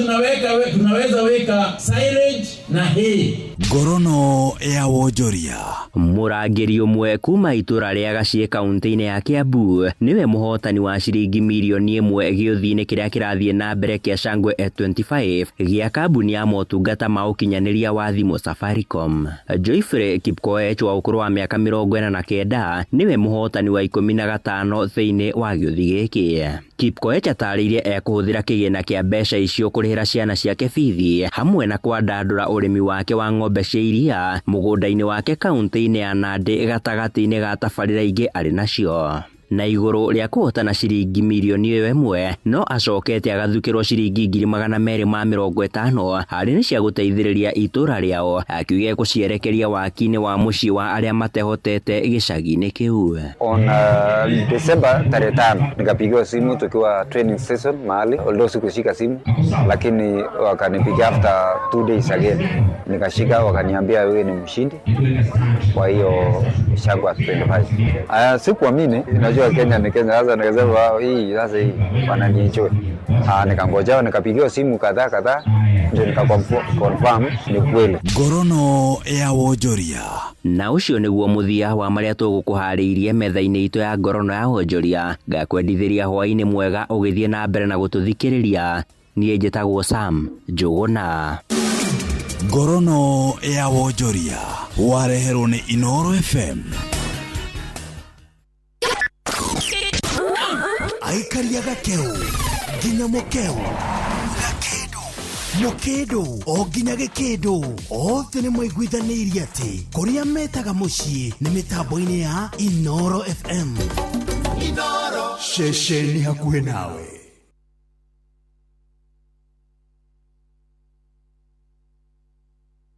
tunaweza weka silage na hay. Ngorono ya Wonjoria. Mũrangĩri ũmwe kuma itũra rĩa Gaciĩ kaunti-inĩ ya Kiambu niwe mũhotani wa ciringi milioni 1 gĩũthi-inĩ kĩrĩa kĩrathiĩ na mbere kĩa Shangwe A25 gĩa kambuni ya motungata ma ũkinyanĩria wa thimũ Safaricom. Joyfrey Kipkoech wa ũkũrũ wa mĩaka 49 niwe mũhotani wa 15 thĩinĩ wa gĩũthi gĩkĩ. Kipkoech atarĩirie ekũhũthĩra kĩgĩna kĩa mbeca icio kũrĩhĩra ciana ciake bithi hamwe na kwandandũra ũrĩmi wake wa ng'ombe cia iria mũgũnda-inĩ wake kaunti-inĩ ya Nandi gatagatĩ-inĩ ga tabarĩra ingĩ arĩ nacio. Na igũrũ rĩa kũhotana ciringi milioni 1 no acokete agathukĩrwo ciringi 250 harĩ nĩ cia gũteithĩrĩria itũra rĩao, akiuga gũcierekeria waki-inĩ wa mũciĩ wa arĩa matehotete gĩcagi-inĩ kĩu. On December 5 nikapigiwa simu tukiwa training session mahali, although sikushika simu lakini wakanipigia after 2 days again, nikashika wakaniambia wewe ni mshindi kwa hiyo Shangwe 25. Sikuamini, najua Kenya ni Kenya, sasa nikasema hii sasa hii wananienjoy. Nikangoja nikapigiwa simu kadhaa ndio nikakonfirm ni kweli. Ngorono ya Wonjoria. Na ũcio nĩguo mũthia wa marĩa tũgũkũharĩirie metha-inĩ itũ ya Ngorono ya Wonjoria. Ngakwendithĩria hwaĩ-inĩ mwega ũgĩthiĩ na mbere na gũtũthikĩrĩria. Niĩ njĩtagwo Sam Njũgũna. Ngorono ya Wonjoria wareherwo nĩ Inoro FM. Aikaria Gakeu nginya Mukeu, Mukedo o nginya Gĩkĩndũ, othe nĩ maiguithanĩirie atĩ kũrĩa metaga mũciĩ nĩ mĩtambo-inĩ ya Inoro FM. Inoro ceceni hakuhĩ nawe.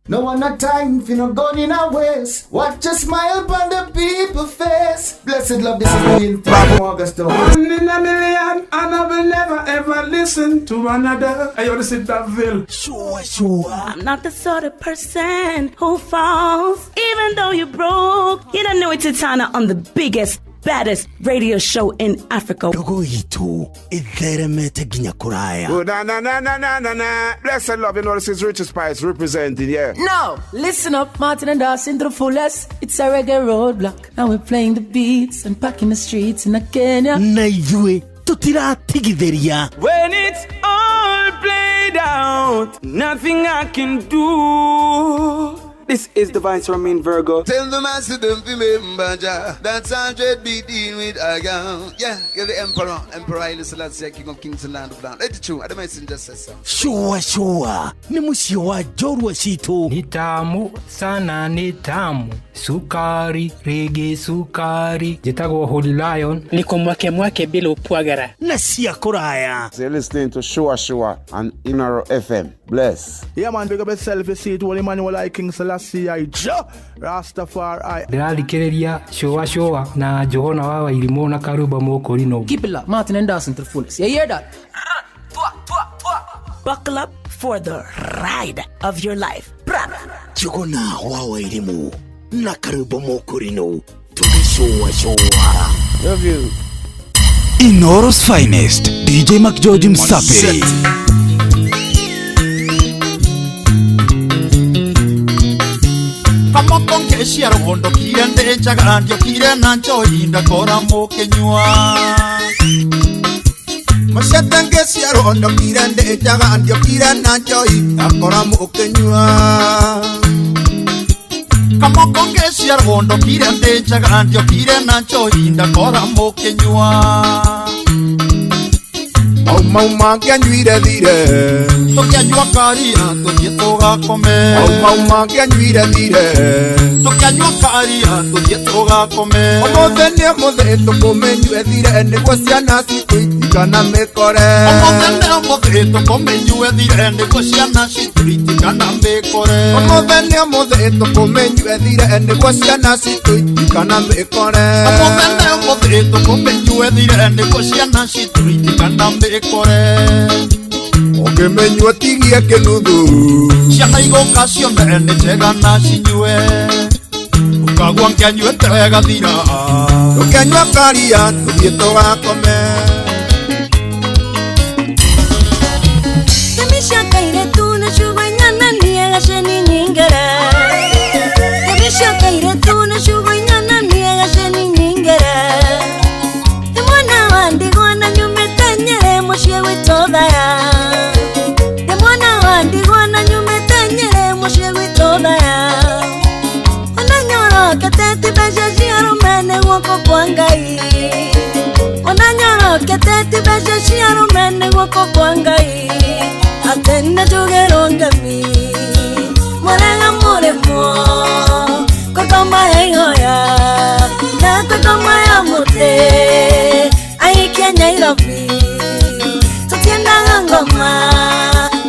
No one a time for no gun in our waist. Watch a smile upon the people's face. Blessed love, this is the intent of Augusto. 1 in a million, and I will never ever listen to another. I want to sit that Ville. Sure. I'm not the sort of person who falls, even though you're broke. You don't know it's Tana on the biggest, baddest radio show in Africa. Dogo itu itheremete ginya kuraya. Oh, na. Blessed love, you know this is Richard Spice representing, yeah. No, listen up, Martin and Dawson to the fullest. It's a reggae roadblock. Now we're playing the beats and packing the streets in Kenya. Na ithue tutiratigithiria. When it's all played out, nothing I can do. This is the Vice Ramin Virgo. Tell the master don't remember that's 100 BD with a gun. Yeah, you're the emperor. Emperor Haile Selassie, king of kings and land of land. Let it true. I don't mind just say so. Sure. Ni musio wa jorwa situ. Ni tamu sana, ni tamu. Sukari, reggae sukari. Jitago Holy Lion. Niko mwake bila upwagara. Na siya kuraya. You're listening to Shua on Inoro FM. Bless. Yeah, man, big up yourself. You see it, Holy Emmanuel I King Selassie I Rastafari. Ndĩrathikĩrĩria showa na Johana wa Wairimu na Karuba Mokorino. Keep it locked, Martin and Dawson to the fullest. You hear that? Buckle up for the ride of your life. Johana wa Wairimu na Karuba Mokorino. To the showa. Love you. Inoro's finest, DJ McGeorge Msapiri. Kama kongeshi ya rohondo kire ndeja gandio kire nancho inda kora mokenywa Mashatangesi ya rohondo kire ndeja gandio kire nancho inda kora mokenywa Kama kongeshi ya rohondo kire ndeja gandio kire nancho inda kora mokenywa Mauma kia njuire dhire Tokia njua karia Tokie toga kome Mauma kia njuire dhire Tokia njua karia Tokie toga kome Omothe mothe Tokome njue dhire Nikuwa siana siku itikana mekore Omothe Tokome njue dhire Nikuwa siana siku itikana mekore Omothe Tokome njue dhire Nikuwa siana siku itikana mekore Omothe Tokome njue dhire Nikuwa siana siku itikana mekore Oke menyua tigia kenudu Siana igoka sio mene tega na sinyue Ukagua nkia nyue tega dhira Oke nyua karia tubieto wakome Kemisha kaire tuna shubanyana niega sheni nyingere Kemisha kaire tuna shubanyana niega sheni nyingere Imwana wandigwana nyumetanyere moshie witodaya Imwana wandigwana nyumetanyere moshie witodaya Onanyoro keteti beja shiaru mene wako kwangai Onanyoro keteti beja shiaru mene wako kwangai Atene jugerongami Morenga moremo Kokoma hengoya Na kokoma ya mute Aikia Nairobi Tutienda ngoma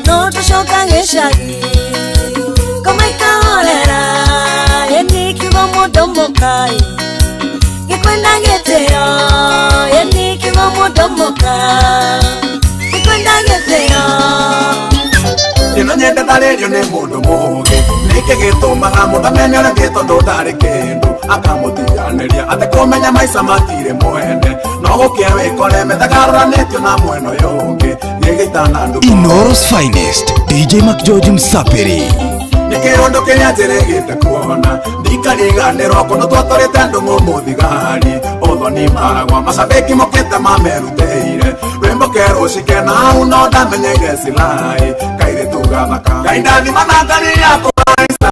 No tushoka ngeshagi Koma ikaorera Yeni kigo modomokai Gikwenda geteo Yeni kigo modomokai Gikwenda geteo Ino nyenda tarerio ne mundu muge Nike gitumaga mundu amenye ore gitondo ndari kindu akamutiganiria ate kumenya maica matire mwende no gukia wikore metagaranitio na mweno yungi gigitana ndu Inoro's finest, DJ McGeorge Msapiri. Nikiundu kiria njiregite kuona ndikariganirwo kuno twatorete andu mumuthigari uthoni maragwa macabiki mukite mameruteire rwimbo kerucikena hau no ndamenyeire silai kaire tugathaka ngaindathi manangaria kuhaisa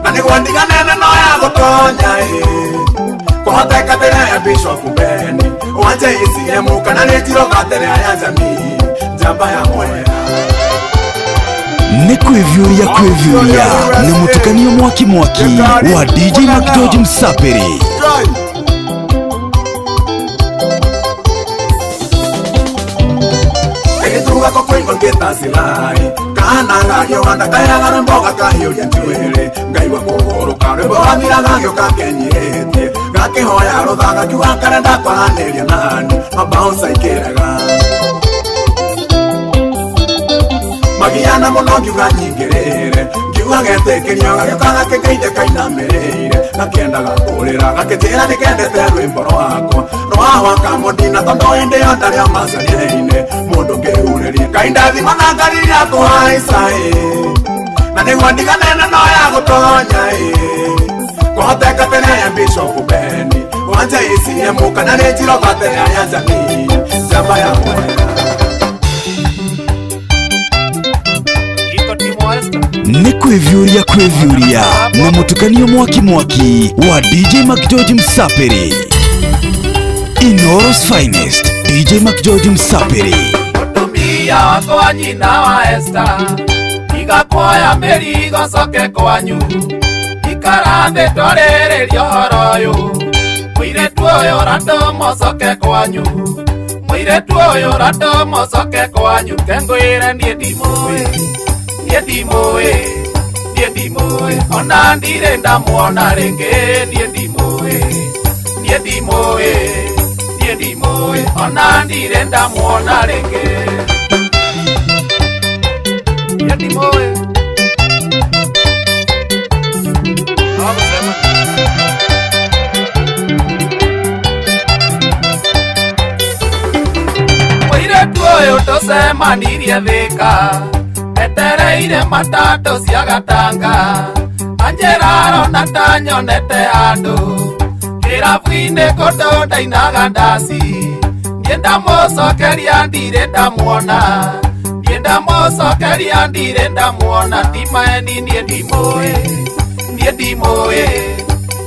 na niguo ndiganene no ya gutonya kuhoteka tere ya Bishop Beni wanje isiemu kana nĩnjiro gatere ya jamii njamba ya mwera Ni kwevyuria ni mutukanio mwaki wa DJ McGeorge Msapiri. Egetuga ko kwingo ngeta silai kana ngagyo wanda kaya ngana mboga kahiyo ya twere ngaiwa kuguru kare bo amira ngagyo kakenyete gakihoya ruthaga kiwa karenda kwaniria nani mabounce ikiraga Magiana monogi ganyingirire ngiuga getekerio gagikanga kegeide kainamirire nakienda gakurira gakitira nikendete rwimbo rwakwa rwawaka modina tondo inde yondari amasanyeine mundu ngiuririe kaindathi manangariria kuhaisa na niguo ndiganene no ya gutonya kuhoteka tene ya Bishop Beni wanje isiemu kana nĩnjiro gatere ya jamii njamba ya mwera Ni kwevyuria na mutukanio mwaki wa DJ McGeorge Msapiri. Inoro's finest, DJ McGeorge Msapiri. Mutumia wako wa nyina wa Esther igakuoya mĩrigo coke kwanyu ikarambe tũrĩrĩrie ũhoro ũyũ mũirĩtu ũyũ rando mocoke kwanyu Mwire tuoyo rato mosoke kwanyu kengwira ndiye ndimoe. Ndiye ndimoe. Ndiye ndimoe. Ona ndire ndamuona renge ndiye ndimoe. Ndiye ndimoe. Ndiye ndimoe. Ona ndire ndamuona renge. Ndiye ndimoe. Tuoyo tosema ndirie thika etereire matatu cia gatanga anjeraro na tanyonete andu kirabu-ini kundu ndainaga ndaci ndienda mucokeria ndire ndamuona ndienda mucokeria ndire ndamuona timaeni nie ndimoe nie ndimoe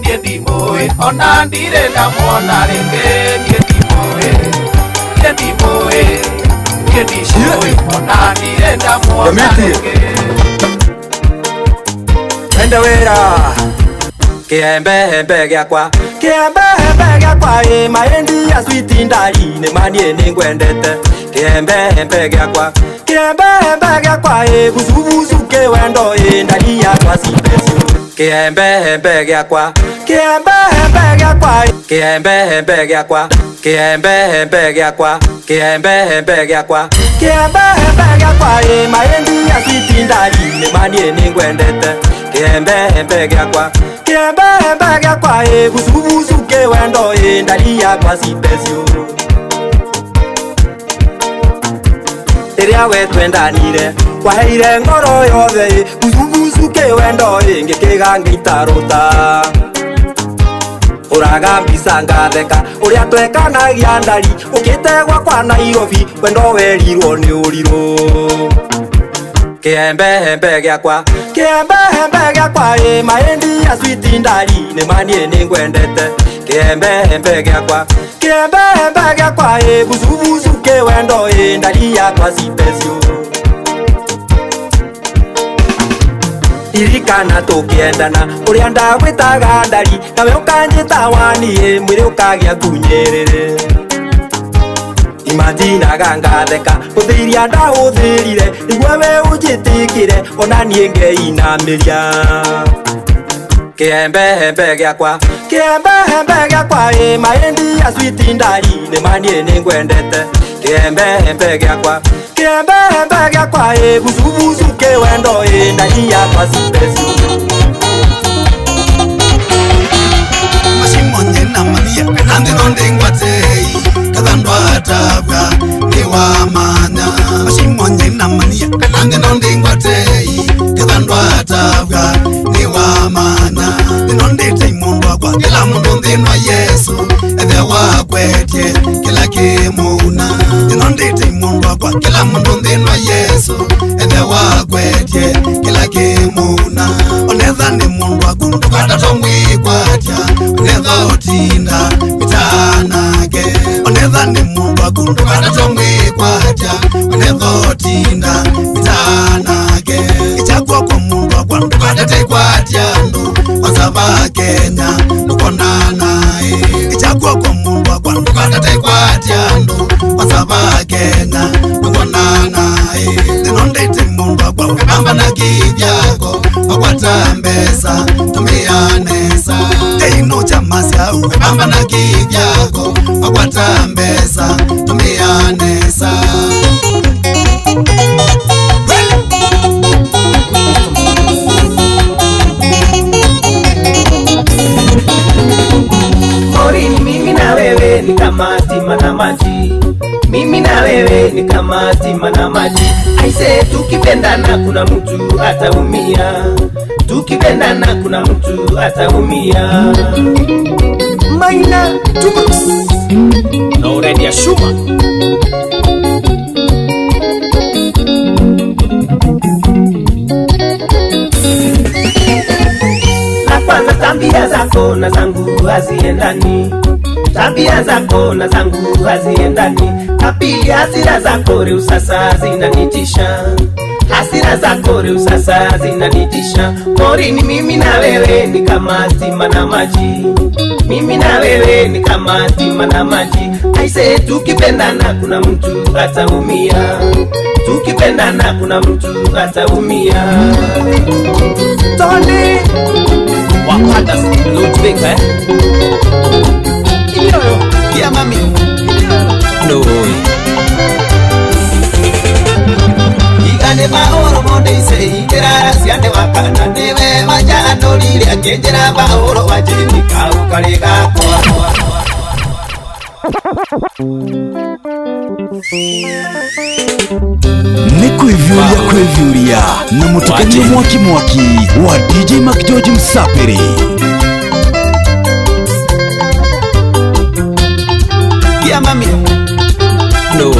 nie ndimoe ona ndire ndamuona ringi nie ndimoe nie ndimoe Wenda wera Kiembe hembe gyakwa Kiembe hembe gyakwa Maendi ya switi ndari Nemanie ningwendete Kiembe hembe gyakwa Kiembe hembe gyakwa Busu ke wendo ndari yakwa sipesio Kiembe hembe gyakwa Kiembe hembe gyakwa Kiembe hembe gyakwa Kiembe hembe gyakwa Kiembe hembe gyakwa Kiembe hembe gyakwa Maendi ya switi ndari Nemanie ningwendete Kiembe hembe gyakwa Kiembe hembe gyakwa Busu ke wendo ndari yakwa sipesio Iria we twendanire Waheire ngoro yothe Busu ke wendo Ngikigange itarota Uraga mbisa ngatheka Uria twekanagia ndari Ukite gwakwa Nairobi Wendo werirwo ni uriro Kiembe hembe gyakwa Kiembe hembe gyakwa Maendi ya switi ndari Nemanie ningwendete Kiembe hembe gyakwa Kiembe hembe gyakwa Busu ke wendo ndari yakwa sipesio Irikana tukiendana Uria ndagwitaga ndari Nawe ukanjita wani Mwiri ukagia kunyerere Imaginaga ngatheka Uthiria ndahuthirire Niguo we unjitikire Ona nie ngeinameria Kiembe hembe gyakwa Kiembe hembe gyakwa Maendi ya switi ndari Nemanie ningwendete Kiembe hembe gyakwa Kiembe hembe gyakwa Busu ke wendo ndari yakwa sipesio Mashimonye na mania Nande nonde ngwatei Kadhandwa atabwa Niwa manya Mashimonye na mania Nande nonde ngwatei Kadhandwa atabwa Niwa manya Nonde taimundu wakwa Kila mundu ndinwa Yesu Ethe wakwetie Kila kimuna Nonde taimundu wakwa Kila mundu ndinwa Yesu Ethe wakwetie Kila kimuna Onetha ni mundu waku Ndukata mwikwatia Onetha otinda Mitanake Onetha ni mundu waku Ndukata mwikwatia Onetha otinda Mitanake Ichakwa kwa mundu wakwa Ndukata ikwatia ndu Wasaba Kenya Nukona nae Ichakwa kwa mundu wakwa Ndukata ikwatia ndu Wasaba Kenya Nukona nae Ninondete mundu wakwa Webamba na kivyako Wakwata mbesa Tumianesa Teino chamasya Webamba na kivyako Wakwata mbesa Tumianesa Morini mimi na wewe ni kama stima na maji. Mimi na wewe ni kama stima na maji. Aise tukipendana kuna mtu ataumia. Tukipendana kuna mtu ataumia. Maina tuko na uredi ya shuma. Na kwanza tabia zako na zangu haziendani. Tabia zako na zangu haziendani. Kapili hasira zako leo sasa zinanitisha. hasira zako leo sasa zinanitisha. Porini mimi na wewe ni kama stima na maji, mimi na wewe ni kama stima na maji. Aise tukipendana kuna mtu ataumia, tukipendana kuna mtu ataumia. Tony wakata Ludwika ya mami no igane baoro monde ise ikera siande wakana newe majano lile akenjera baoro wajeni kau karega kwa Kwevyuria na mutukanyo mwaki wa DJ Mac George Msapiri. Ya mami no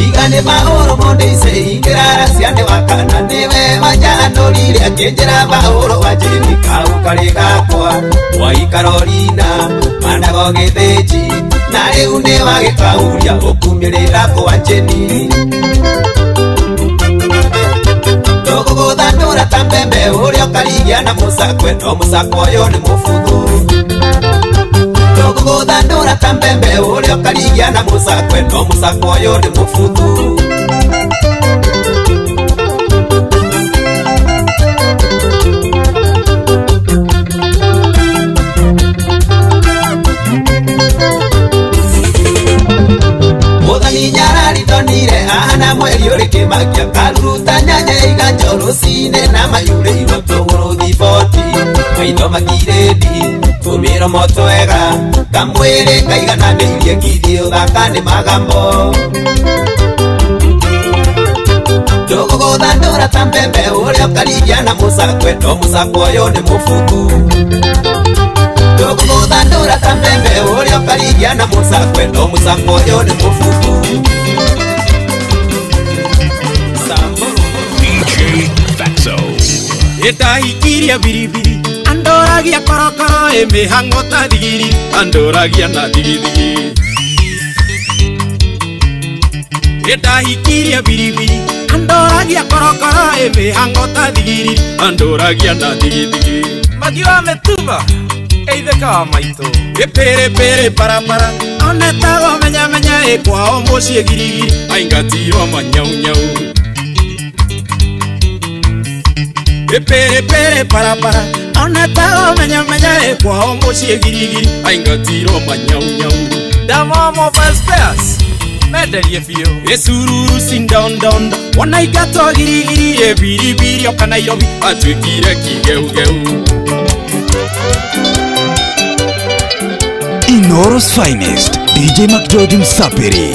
igane baoro monde ise ikera siande wakana newe majano lile akenjera baoro wajeni kau karega kwa wa Carolina manago gebeji na eune wagekauria okumirira kwa Jeni tuguthandura ta mbembe uria ukarigia na musakwe no musakwa uyu ni mufuthu tuguthandura ta mbembe uria ukarigia na musakwe no musakwa uyu ni mufuthu ana mweli oreke makia karuta nyanya iganjoro sine na mayure iroto uruthi boti maitho makiredi tumira moto ega kamwere kaigana neirie kithio thakane magambo tuguthandura ta mbembe uria ukarigia na musakwe no musakwa uyu ni mufuthu tuguthandura ta mbembe uria ukarigia na musakwe no musakwa uyu ni mufuthu etahikiria biribiri andoragia korokoro emihango ta thigiri andoragia na thigithigi etahikiria biribiri andoragia korokoro emihango ta thigiri andoragia na thigithigi magiwa metuba eitheka maito epere parapara onetago menya ekwao mucie girigiri aingatirwo manyaunyau epere parapara onetago menya ekwao mucie girigiri aingatirwo manyaunyau damomo faspeas mederie fio esururu sindondonda wanaigato girigiri ebiribiri oka Nairobi atwikire kigeugeu Inoro's finest DJ Mac George Msapiri.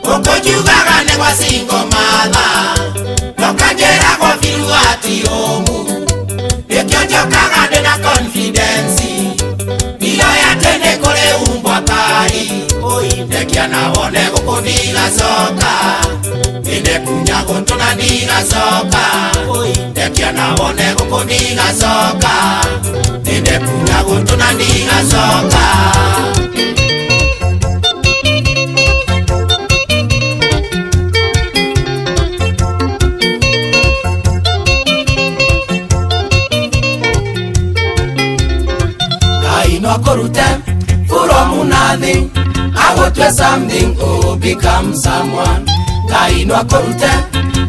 Okojugaga ne wasingo mala lokajera kwa firuati omu ekyojokaga de na confidence iyo yatene kole umbwa kali oindekia naone gukuniga soka ine kunya gontona niga soka oindekia naone gukuniga soka ine kunya gontona niga soka from nothing, I will do something, oh, become someone. Kainwa korute,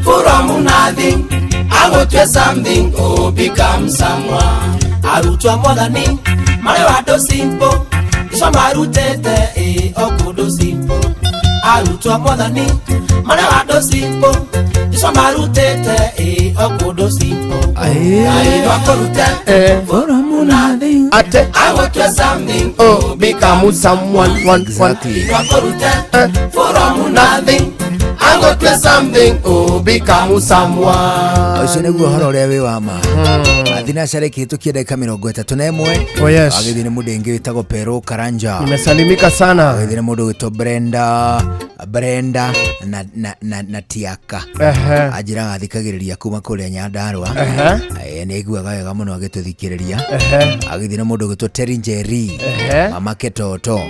from nothing, I will do something, oh, become someone. Arutwa modani, marewado simple, iswa marutete, okudo simple. Arutwa modani, marewado simple, iswa marutete, okudo simple. Kainwa korute, from nothing, I will do something, oh, become someone. Exactly. For nothing, I will do something, oh, become someone. Ucio niguo horo uria wi wa ma. Athina shareki tukienda kamera gweta tunemwe. Oh yes. Agithine mundu ingi witagwo Pero Karanja. Nimesalimika sana. Agithine mundu witwa Brenda na tiaka ajira gathikagiriria kuma kuria Nyandarua ni aiguaga wega muno agituthikiriria agithii na mundu gitwo Terry Njeri mama Ketoto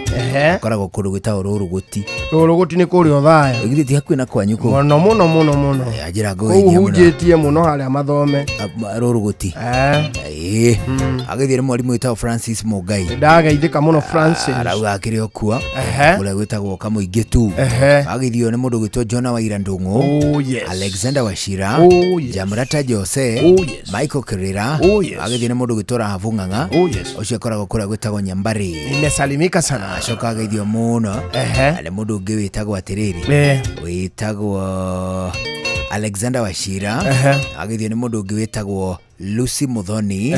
akoragwo kundu gwitagwo Ruruguti ni kuria Othaya igithii ti hakuhi na kwanyu ku muno ajira ngogeithia muno uhujetie muno haria mathome Ruruguti agithii na mwarimu witagwo Francis Mugai ndageithika muno Francis arauga akiri okua uria gwitagwo Kamuingi tu agithio ni mundu gwitwo Jona Waira Ndungu Alexander Washira Jamrata Jose Michael Kirira agithio ni mundu gwitwo Rahabu Ng'ang'a ucio akoragwo kuria gwitagwo Nyambari imesalimika sana acoka agithio muno ni mundu ungi witagwo atiriri witagwo Alexander Washira agithio ni mundu ungi witagwo Lucy Muthoni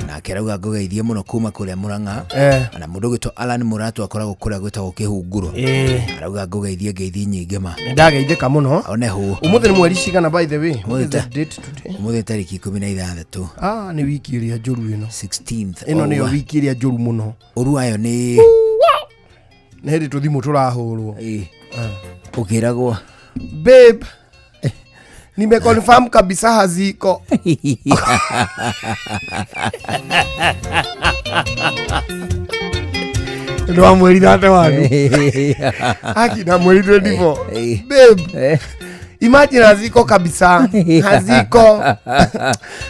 na kerauga ngogeithie muno kuma kuria Murang'a na mundu gwitwo Alan Muratu akoragwo kuria gwitagwo Kihunguro arauga ngogeithie ngeithi nyingi ma ndageithika muno onehu umuthi ni mweri cigana by the way umuthi tariki 16 ni wiki iria njuru ino 16th ino niyo wiki iria njuru muno uruayo ni hindi tuthimu turahurwo ukiragwo babe nimeconfirm kabisa haziko ndo mweri nate wanu akina mweri 24 babe imagine haziko kabisa haziko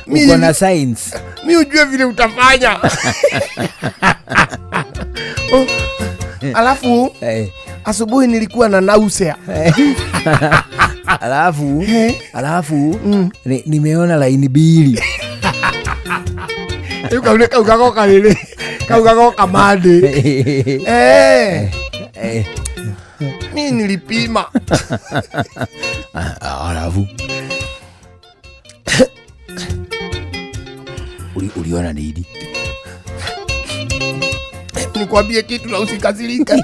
uko na science mi ujue vile utafanya alafu asubuhi nilikuwa na nausea alafu nimeona laini bili kaugagoka lele kaugagoka made mi nilipima alafu uliona nini? Nikwambie kitu na usikasirika.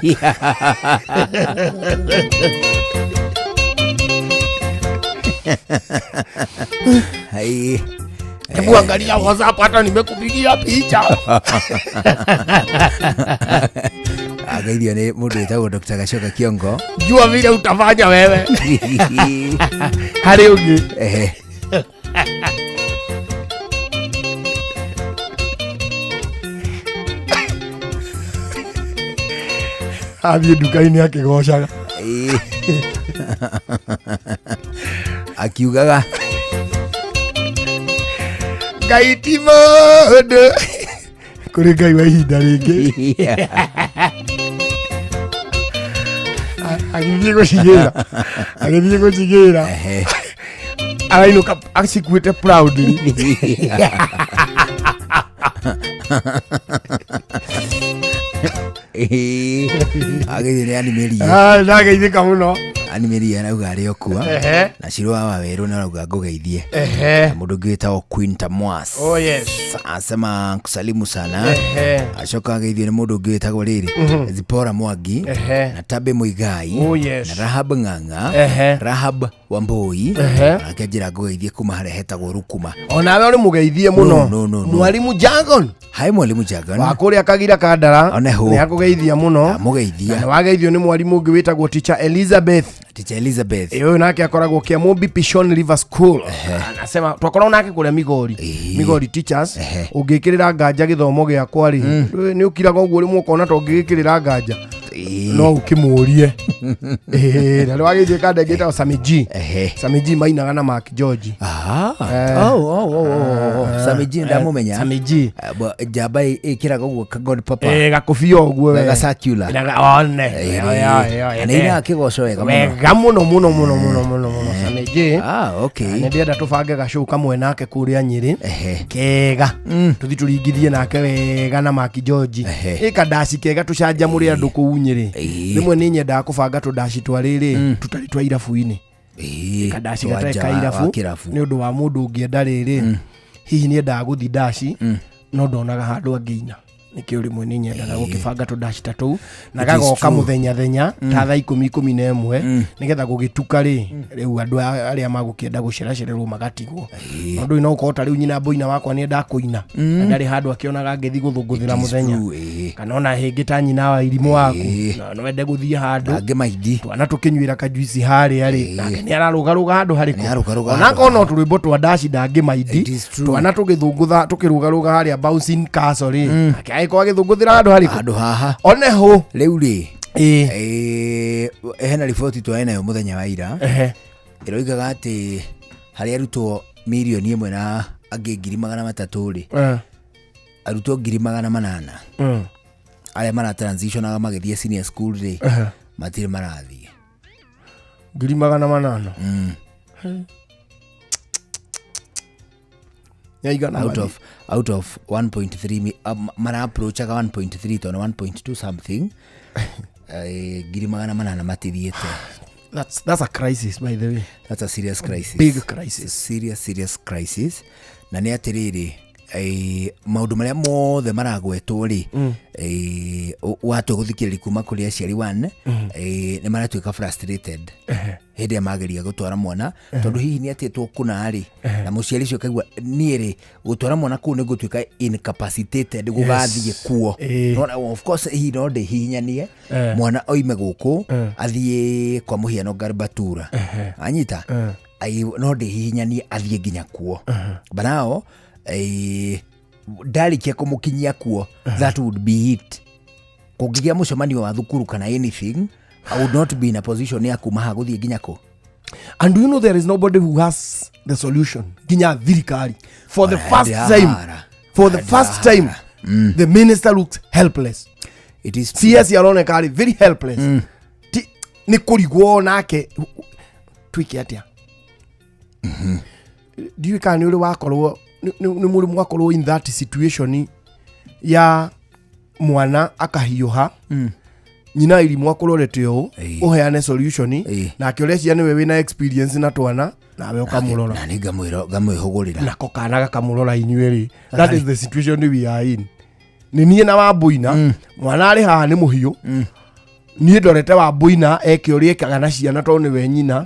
Hai. Hebu angalia WhatsApp, hata nimekupigia picha. Agaithio ni mundu witagwo Dr. Gacoka Kiongo. Jua vile utafanya wewe. Hari ungi. Abie dukaini akigocaga. Akiugaga Ngai ti mundu kuri Ngai wa ihinda ringi. Agithie gucigira arainuka acikuite proudly. Agithie ni animeria. Ndageithika muno. Animeria nauga ari okua na Shirwa wa Weru na nauga ngogeithie. Mundu ngwitagwo Quinta Mwas. Oh yes. Asema kusalimu sana. Acoka ageithio ni mundu ngwitagwo riri Zipora Mwangi na Tabe Muigai. Oh yes. Na Rahab Ng'ang'a. Rahab Wambui. Akajira ngogeithie kuma hare hetagwo Rukuma. Onawe uri mugeithie muno. Mwalimu Jagon. Hai mwalimu Jagon. Wakuri akagira Kandara. Ni akugeithia muno. Mugeithia. Na wageithio ni mwalimu ungi witagwo Teacher Elizabeth. Teacher Elizabeth. Eyo nake akoragwo Kiambu Pishon River School. Anasema twakorwo nake kuria Migori. Migori teachers. Ungikirira nganja githomo giakwa ri. Ni ukiraga uguo ri mukona to ngikirira nganja. No ukimurie. Na wageithie kanda gitagwo Samiji. Samiji mainaga na Mark George. Samiji ndamumenya. Samiji. Jamba ikiraga uguo ka God Papa. Gakufio uguo we. Ga circular. One. Nina akigoco wega muno. Wega muno. Samiji. Okay. Nĩndĩrenda tũbange gacow kamwe nake kũrĩa Nyĩrĩ. Kega. Tuthi tũringithie nake wega na Mark George. Dashi kega tũcanjamũre andũ kũu Nyĩrĩ. Rĩmwe nĩ nyendaga kũbanga tũdashi twa rĩrĩ tũtarĩ twa irabu-inĩ. Kadashi gatarĩ ka irabu nĩ ũndũ wa mũndũ ũngĩenda rĩrĩ. Hihi nĩendaga gũthi dashi no ndonaga handũ angĩina. nikio rimwe ni nyendaga gukibanga to dash tatu na gagoka muthenya thenya ta thaa 10:11 nigetha gugituka riu andu aria magukienda guceracirerwo magatigwo andu ino ukota riu nyina boina wakwa ni enda kuina ndari handu akionaga ngethi guthunguthira muthenya kana ona hingi ta nyina wa irimu waku no wende guthie handu ange maidi twana tukinywira kajuici hari ari nake ni ararugaruga handu hari ona kono turwimbo twa dash ndange maidi twana tugithungutha tukirugaruga hari bouncing castle nake aiko agithunguthira handu hari handu haha oneho riu hena riboti twaena yo muthenya wa ira iroigaga ati hari arutwo milioni 1 na angi 300,000 arutwo 800,000 aria mara transitionaga magithie senior school matire marathie 800,000 out of 1.3 mara approachaga 1.3 to 1.2 something 800,000 matithiete. That's a crisis, by the way. That's a serious crisis. Big crisis. Serious crisis. Na ni atiriri maundu maria mothe maragwetwo watu guthikirira kuma kuri aciari one ni maratuika frustrated hindi amageria gutwara mwana tondu hihi ni atetwo kuna na muciari cio kaigua niere gutwara mwana ku ni gutuika incapacitated gugathie kuo of course hihi no de hinyanie mwana oime guku athie kwa muhiano garbatura anyita no de hinyanie athie nginya kuo banao ndarikia kumukinyia kuo that would be it. Kugigia mucemanio wa thukuru kana anything, I would not be in a position ya kumaha guthie nginya ko. And do you know there is nobody who has the solution? Ginya thirikari for the first time the minister looked helpless. It is CS yaronekari very helpless. Ni kurigwo nake twiki atia. Do you can uri wakorwo ni muri mwakorwo in that situation ya mwana akahiuha nyina iri mwakororete o uheane solution na akioria ciana wewe na experience na twana nawe ukamurora na ni ngamwihugurira na kokana gakamurora inyueri. That is the situation we are in. Ni nie na Wambuina mwana ari haha ni muhiu ni ndorete Wambuina ekioria kagana ciana to ni we nyina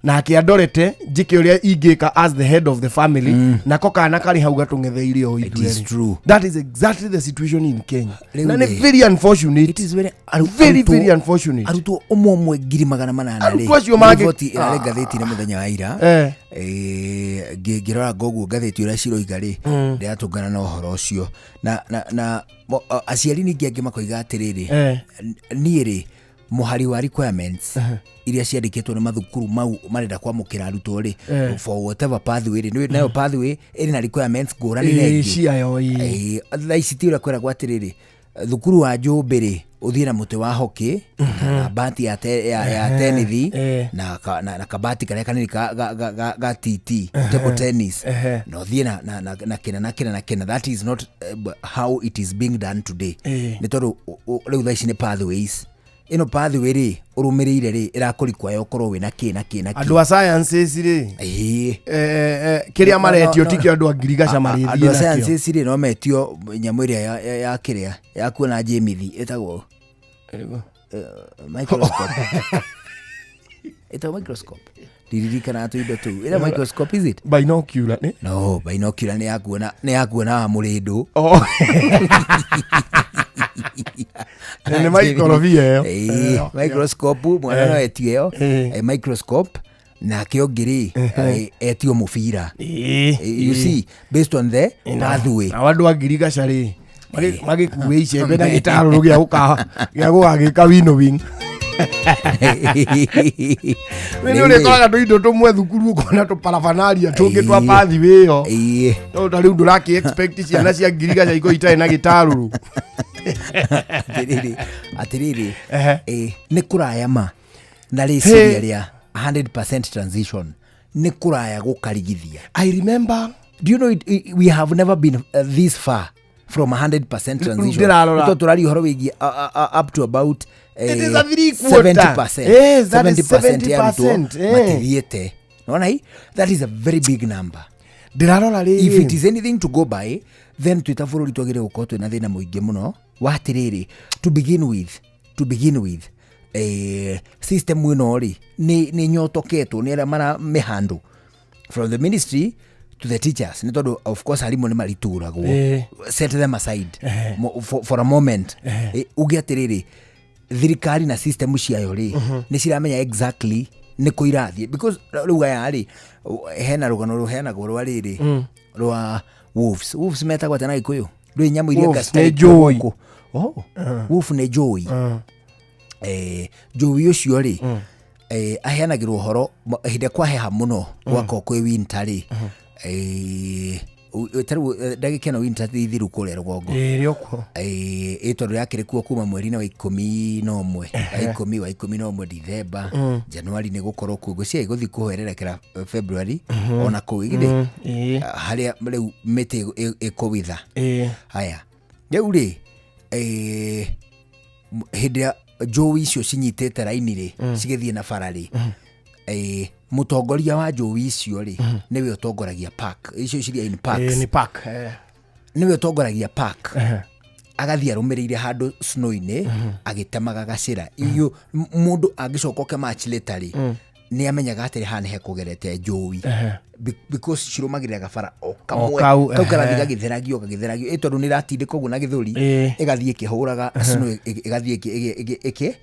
na akiandorete njikioria ingika as the head of the family na kokana kari hau gatungetheire o itu. It is true. That is exactly the situation in Kenya. And very unfortunate. It is very very unfortunate. Aruto omwe 800,000 Aruto mage voti ale gatheti na muthenya wa ira ngirora gogu gatheti ura ciro igari ndiatungana na uhoro ucio na aciari ningi angi makoiga atiriri niiri muhari wa requirements iria ciandikitwo ni mathukuru mau marenda kwamukira arutwo for whatever pathway nayo pathway iri na requirements ngurani nengi thaici tira kwera gwatiriri thukuru wa Njumbi uthie na muti wa hockey na bati ya tennis na kabati karia kanini ga TT table tennis no thie na kina. That is not how it is being done today. Ni tondu riu thaici ni pathways ino pathway urumirire irakurikwa yo korwo wina kina andu a sciences kiria maretio tikio andu agirigaca marithie andu a sciences no metio nyamu iria ya kiria ya kuona jemithi etagwo microscope microscope diririkana tu indo tu ira microscope is it binocular no binocular ni ya kuona murindu ni microscope microscope mwana no etio microscope na kiongiri etio mufira you see based on the pathway awandu agirigaca magikuwe icembe na gitaruru gia gugagika wino wing ni ule koraga tuindo tumwe thukuru ukona tuparafanaria tungi twa pathi wiyo to tari undu raki expect ciana cia ngirigaca iko itai na gitaruru atiriri ni kuraya ma na riciria ria 100% transition ni kuraya gukarigithia. I remember, do you know we have never been this far from 100% transition. To turari horo wigi up to about 70%. 70% mathiete. Nona hii, that is a very big number. If it is anything to go by, then twita bururi twagire gukorwo twina thina muingi muno watiriri to begin with system ino ri ni nyotoketwo ni ara mara mehando from the ministry to the teachers ni tondu of course arimu ni marituragwo set them aside for a moment ugiatiriri thirikari na system ciayo ri ni ciramenya exactly ni kuirathie because ruga yari hena rugano ruheanagwo rwa riri rwa wolves metagwa tena ikuyu rwi nyamu iria gastai joy wolf ne joy joy ucio ri aheanagirwo horo hinde kwa heha muno gwako kwi winter ri taru ndagikena winter thiru kule rwongo rioko itondo yakire kuo kuma mweri wa 11 wa 11 December January ni gukorwo kugo cia guthi kuhererekera February ona kuigide haria riu mete ikowitha haya riu ri hinde jowi icio cinyitete raini ri cigithie na farari mutongoria wa jowi icio ri niwe utongoragia park icio ciria in parks ni park niwe utongoragia park agathia rumirire handu snow-ini agitemaga gacira iyo mundu angicoka match later ri ni amenyaga atiri hane he kugerete jowi because cirumagirira gabara o kamwe kau karathiga githeragio itondu ni ratindika ugu na githuri igathie kihuraga snow igathie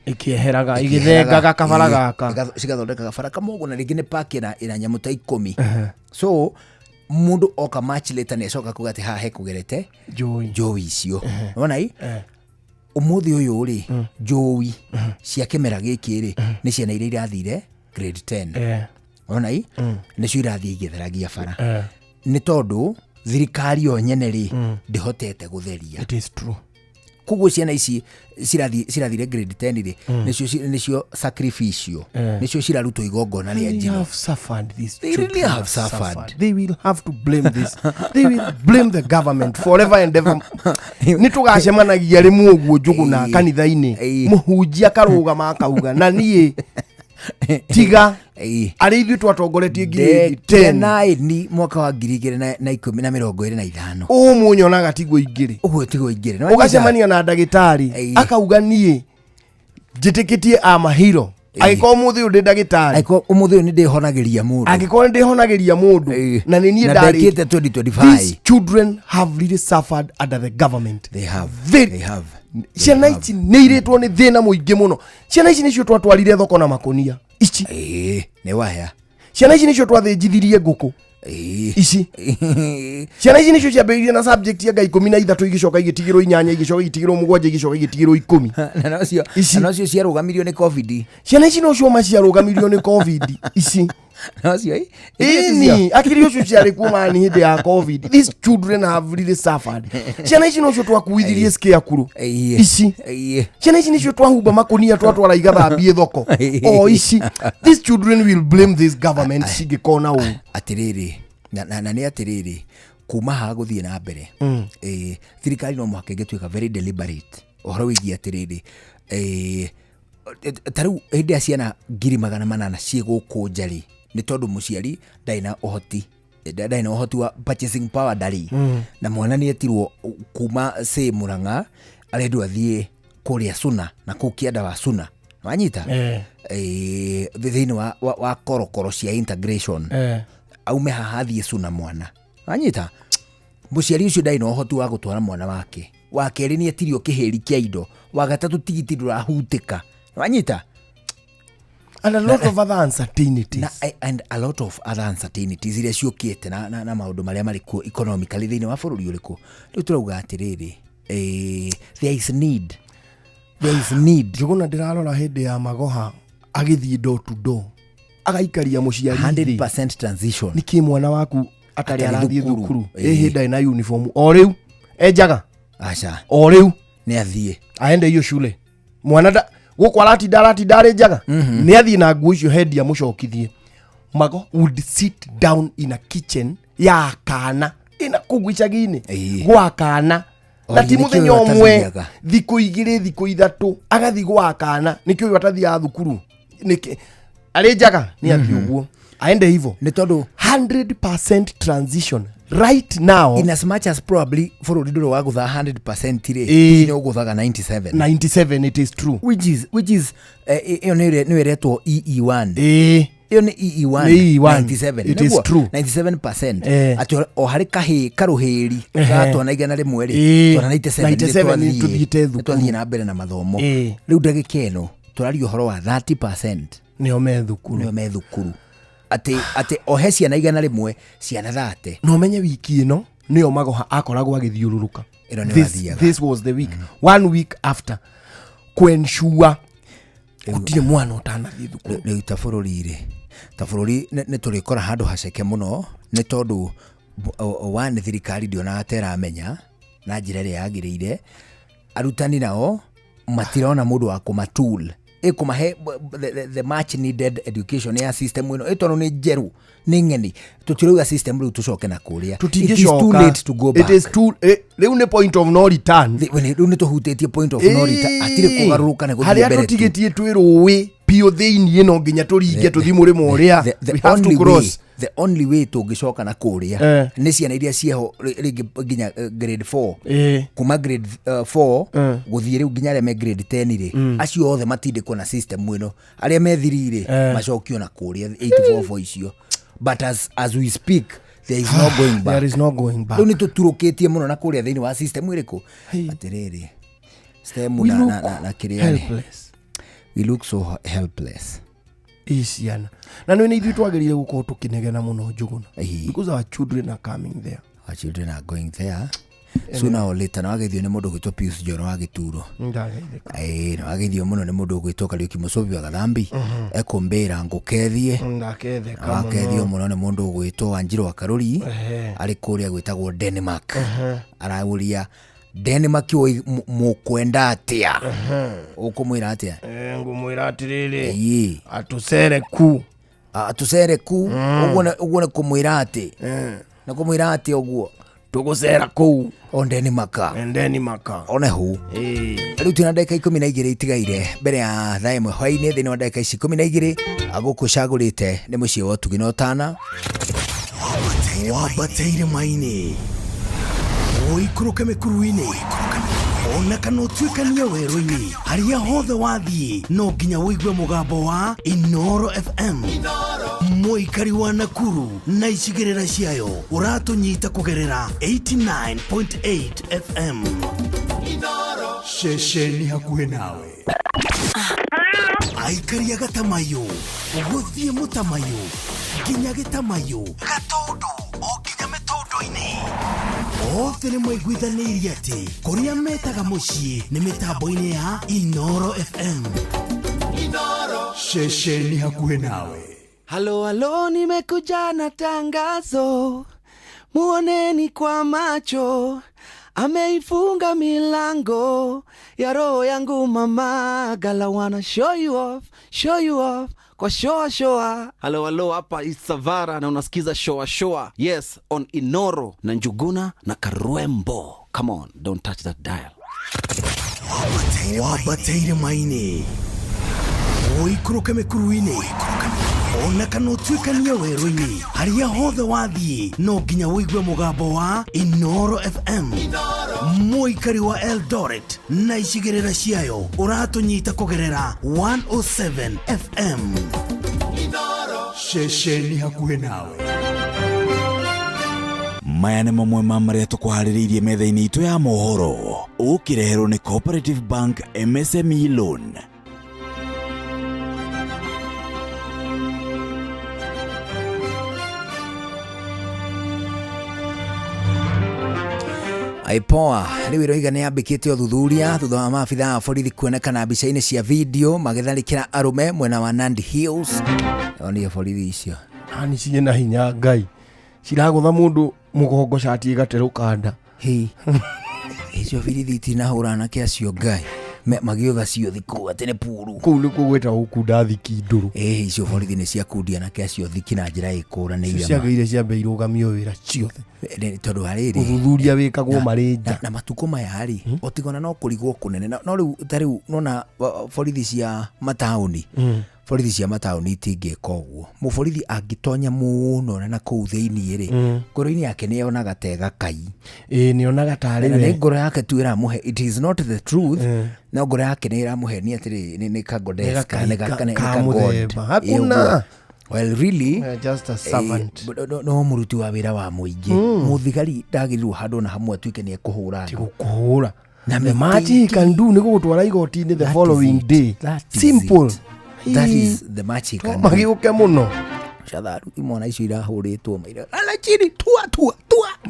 ikiheraga igithengaga kabara gaka cigathondeka gabara kamogo na ringi ni park ina nyamu ta 10 so mundu oka match later ne coka kugati ha he kugerete jowi icio wona i umuthi uyu ri jowi cia kimera giki ri ni ciana iria irathire grade 10 wona i ni cio irathie igitheragia bara ni tondu thirikari o nyene ri ndihotete gutheria. It is true. Kugo ciana ici cirathire grade 10 ri nicio sacrificial nicio cirarutwo igongona ria njino. They really have suffered. They will have to blame this. They will blame the government forever and ever. Nitugacemanagia rimu uguo njuguna kanitha-ini muhunjia karugama akauga na nie tiga ari ithu twatongoretie grade 10 ni mwaka wa 2025 umunyonaga tigo igire uguo tigo igire ugacemania na ndagitari akauga nie njitikitie amahiro agiko muthi undi ndagitari agiko umuthi ni ndihonagiria mundu agiko ndihonagiria mundu na ni nie ndarikite 2025. These children have really suffered under the government. They have. Ciana ici nĩ iretwo nĩ thĩna mũingĩ mũno. Ciana ici nĩcio twatwarire thoko na makonia ici nĩ waya. Ciana ici nĩcio twathĩnjithirie ngũkũ ici. Ciana ici nĩcio ciambĩrĩirie na subject ya 13 igicoka igitigirwo 8 igicoka igitigirwo 7 igicoka igitigirwo 10 na cio ciarũgamirio nĩ covid. Ciana ici nocio maciarũgamirio nĩ covid ici nacio ini akirio cio ciarĩ kuma ni hĩndĩ ya covid. These children have really suffered. Ciana ici nocio twakuithirie scarecrow ici. Ciana ici nĩcio twahumba makonia twatwara igathambie thoko o ici. These children will blame this government cingĩkona ũũ atiriri na nĩ atiriri kuma ha guthie na mbere thirikari no mũhaka ĩngĩtuĩka very deliberate ũhoro wĩgiĩ atiriri taru hĩndĩ ya ciana 800,000 ciĩ gũkũ njari nĩ tondu mũciari ndaina ũhoti wa purchasing power ndari na mwana nĩ etirwo kuma say Murang'a arendwo athie kũrĩa Suna na kũu kĩanda wa Suna wanyita thĩinĩ wa korokoro cia integration aume haha athie Suna mwana wanyita mũciari ũcio ndaina ũhoti wa gũtwara mwana wake wa kerĩ nĩ etirio kĩhĩri kĩa indo wa gatatũ tigiti ndũrahutĩka wanyita and a lot of other uncertainties iria ciũkĩte na maũndũ marĩa marĩ kuo economically thĩinĩ wa bũrũri ũrĩkũ rĩu tũrauga atĩrĩrĩ there is need njũgũna ndĩrarora hĩndĩ ya Magoha agĩthiĩ door to door agaikaria mũciari 100% transition nĩkĩ mwana waku atarĩ arathiĩ thukuru hĩndĩ na uniform o rĩu enjaga aca o rĩu nĩ athiĩ aende hiyo shule mwana gũkũ aratinda njaga nĩ athiĩ na nguo icio hendi amũcokithie. Mago would sit down in a kitchen ya kana ina kugwicaginĩ gwa kana na ti mũthenya ũmwe thikũ 2 thikũ 3 agathi gwa kana nĩkĩo ũyũ atathiaga thukuru nĩkĩ arĩ njaga nĩ athiĩ ũguo aende hivyo nĩ tondu 100% transition right now, in as much as probably for udidoro wagutha 100% tire no guthaga 97 it is true, which is io ne retwo EE1 io ni EE1 97 it is true 97% ati o hari kahi karuhiri gatwana igana rimwe ri twana 97 tuthie na mbere na mathomo riu ndagikeno turario horo wa 30% nio methukuru ati ohe ciana igana rimwe ciana 30 no menye wiki ino nio magoha akoragwo agithiururuka. This was the week, 1 week after kwensure gutire mwana utanathie thukuru. Riu tabururi ne turikora handu haceke muno ni tondu wane thirikari ndiona ateramenya na njira ria yagirire arutani nao matirona mundu wa kumatool ikumahe the much needed education ya system ino itono ni jeru ni ngeni tutirauga system ru tucoke na kuria. It is too late to go back. It is too riu ni point of no return. Riu ni tuhutetie point of no return atire kugaruruka ne guthie mbere. Haria tutigetie twiruwi pio thiini no nginya turinge tuthimure moria. We have to cross. The only way to gicoka na kuria ni ciana iria cieho nginya grade 4 kuma grade 4 guthie riu nginya me grade 10 ri acio othe matindikwo na system ino aria methirire macokio na kuria 84 icio, but as we speak there is no going back. There is no going back. Riu ni tuturukitie muno na kuria thiini wa system iriku atiriri system na kiria we look so helpless isiana na no ni twagirire guko tukinegena muno Njuguna because our children are coming there, our children are going there sooner or later. Na wagithio ni mundu gwitwo Pius Njoro wa Gituro na wagithio muno ni mundu gwitwo Kariuki Mucobi wa Gathambi ekumbira ngukethie wakethio muno ni mundu gwitwo Wanjiru wa Karuri ari kuria gwitagwo Denmark arauria Denmark mukwenda atia ukumwira atia ngumwira atiriri atusere ku ugone kumwira ati na kumwira ati oguo tugusera ku on Denmark one hu riu tina ndagika 12 itigaire mbere ya thaa imwe hwaini thini wa ndagika 12 agukucagurite ni mucii wa Tugi na Utana wabateire maini oikuruke mekuruini ona kana utuikania werũ-inĩ haria hothe wathiĩ no nginya wĩigue mũgambo wa Inoro FM mũikari wa Nakuru na icigĩrĩra ciayo ũratũnyita kũgerera 89.8 FM Inoro ceceni hakuhĩ nawe aikari a Gatamayo gũthiĩ Mũtamayo nginya Gĩtamayo Gatundu o nginya Mĩtũndũ-inĩ othe nĩ mwaiguithanirie atĩ kũrĩa metaga mũciĩ nĩ mĩtambo-inĩ ya Inoro FM Inoro ceceni hakuhĩ nawe. Halo nimekuja na tangazo, muoneni kwa macho, ameifunga milango ya roho yangu mama gala, wanna show you off kwa shoa. Halo hapa is Savara na unasikiza shoa. Yes, on Inoro na Njuguna na Karwembo. Come on, don't touch that dial. Wabateire maini oikuruke mekuruini ona kana utuikania werũ-inĩ haria hothe wathiĩ no nginya wĩigue mũgambo wa Inoro FM mũikari wa Eldoret na icigĩrĩra ciayo ũratũnyita kũgerera 107 FM Inoro ceceni hakuhĩ nawe. Maya nĩ mamwe ma marĩa tũkũharĩrĩirie metha-inĩ itũ ya mohoro ũkĩreherwo nĩ Cooperative Bank MSME Loan. Aipoa riu iroiga ni ambikite uthuthuria thutha wa maabitha a borithi kuonekana mbica-inĩ cia video magitharikira arume mwena wa Nandi Hills. Oni borithi icio ani cinye na hinya Ngai ciragutha mundu mugongo cati igateruka nda icio borithi tinahura na kiacio Ngai magiotha ciothe ku atene puru kuu ni kugweta ukunda thiki nduru icio borithi ni cia kundia na kiacio thiki na njira ikura ni ira ciagire ciambe irugamio wira ciothe tondu hariri uthuthuria wikagwo marinja na matuko maya hari otigona no kurigwo kunene no riu tariu nona borithi cia matauni borithi cia mataũni itingĩka ũguo. Mũborithi angĩtonya mũno na kũu thĩinĩ rĩ, ngoro-inĩ yake nĩ yonaga tega kai. Nĩonaga tarĩ we. Nĩ ngoro yake tu ĩramũhe, it is not the truth. No ngoro yake nĩ ĩramũhe ni atĩrĩ nĩ kagodeska nĩ kagod. Hakuna. Well, really, just a servant. No muruti wa wĩra wa mũingĩ. Mũthigari ndagĩrĩirwo handũ na hamwe atuĩke nĩ ekũhũra. Tikũhũra. Na much he can do nĩ gũgũtwara igoti-inĩ the following day. Simple. That is the much he can do. Magĩũke mũno. Catharu imwana icio irahũrĩtwo maira. Ala chini tua.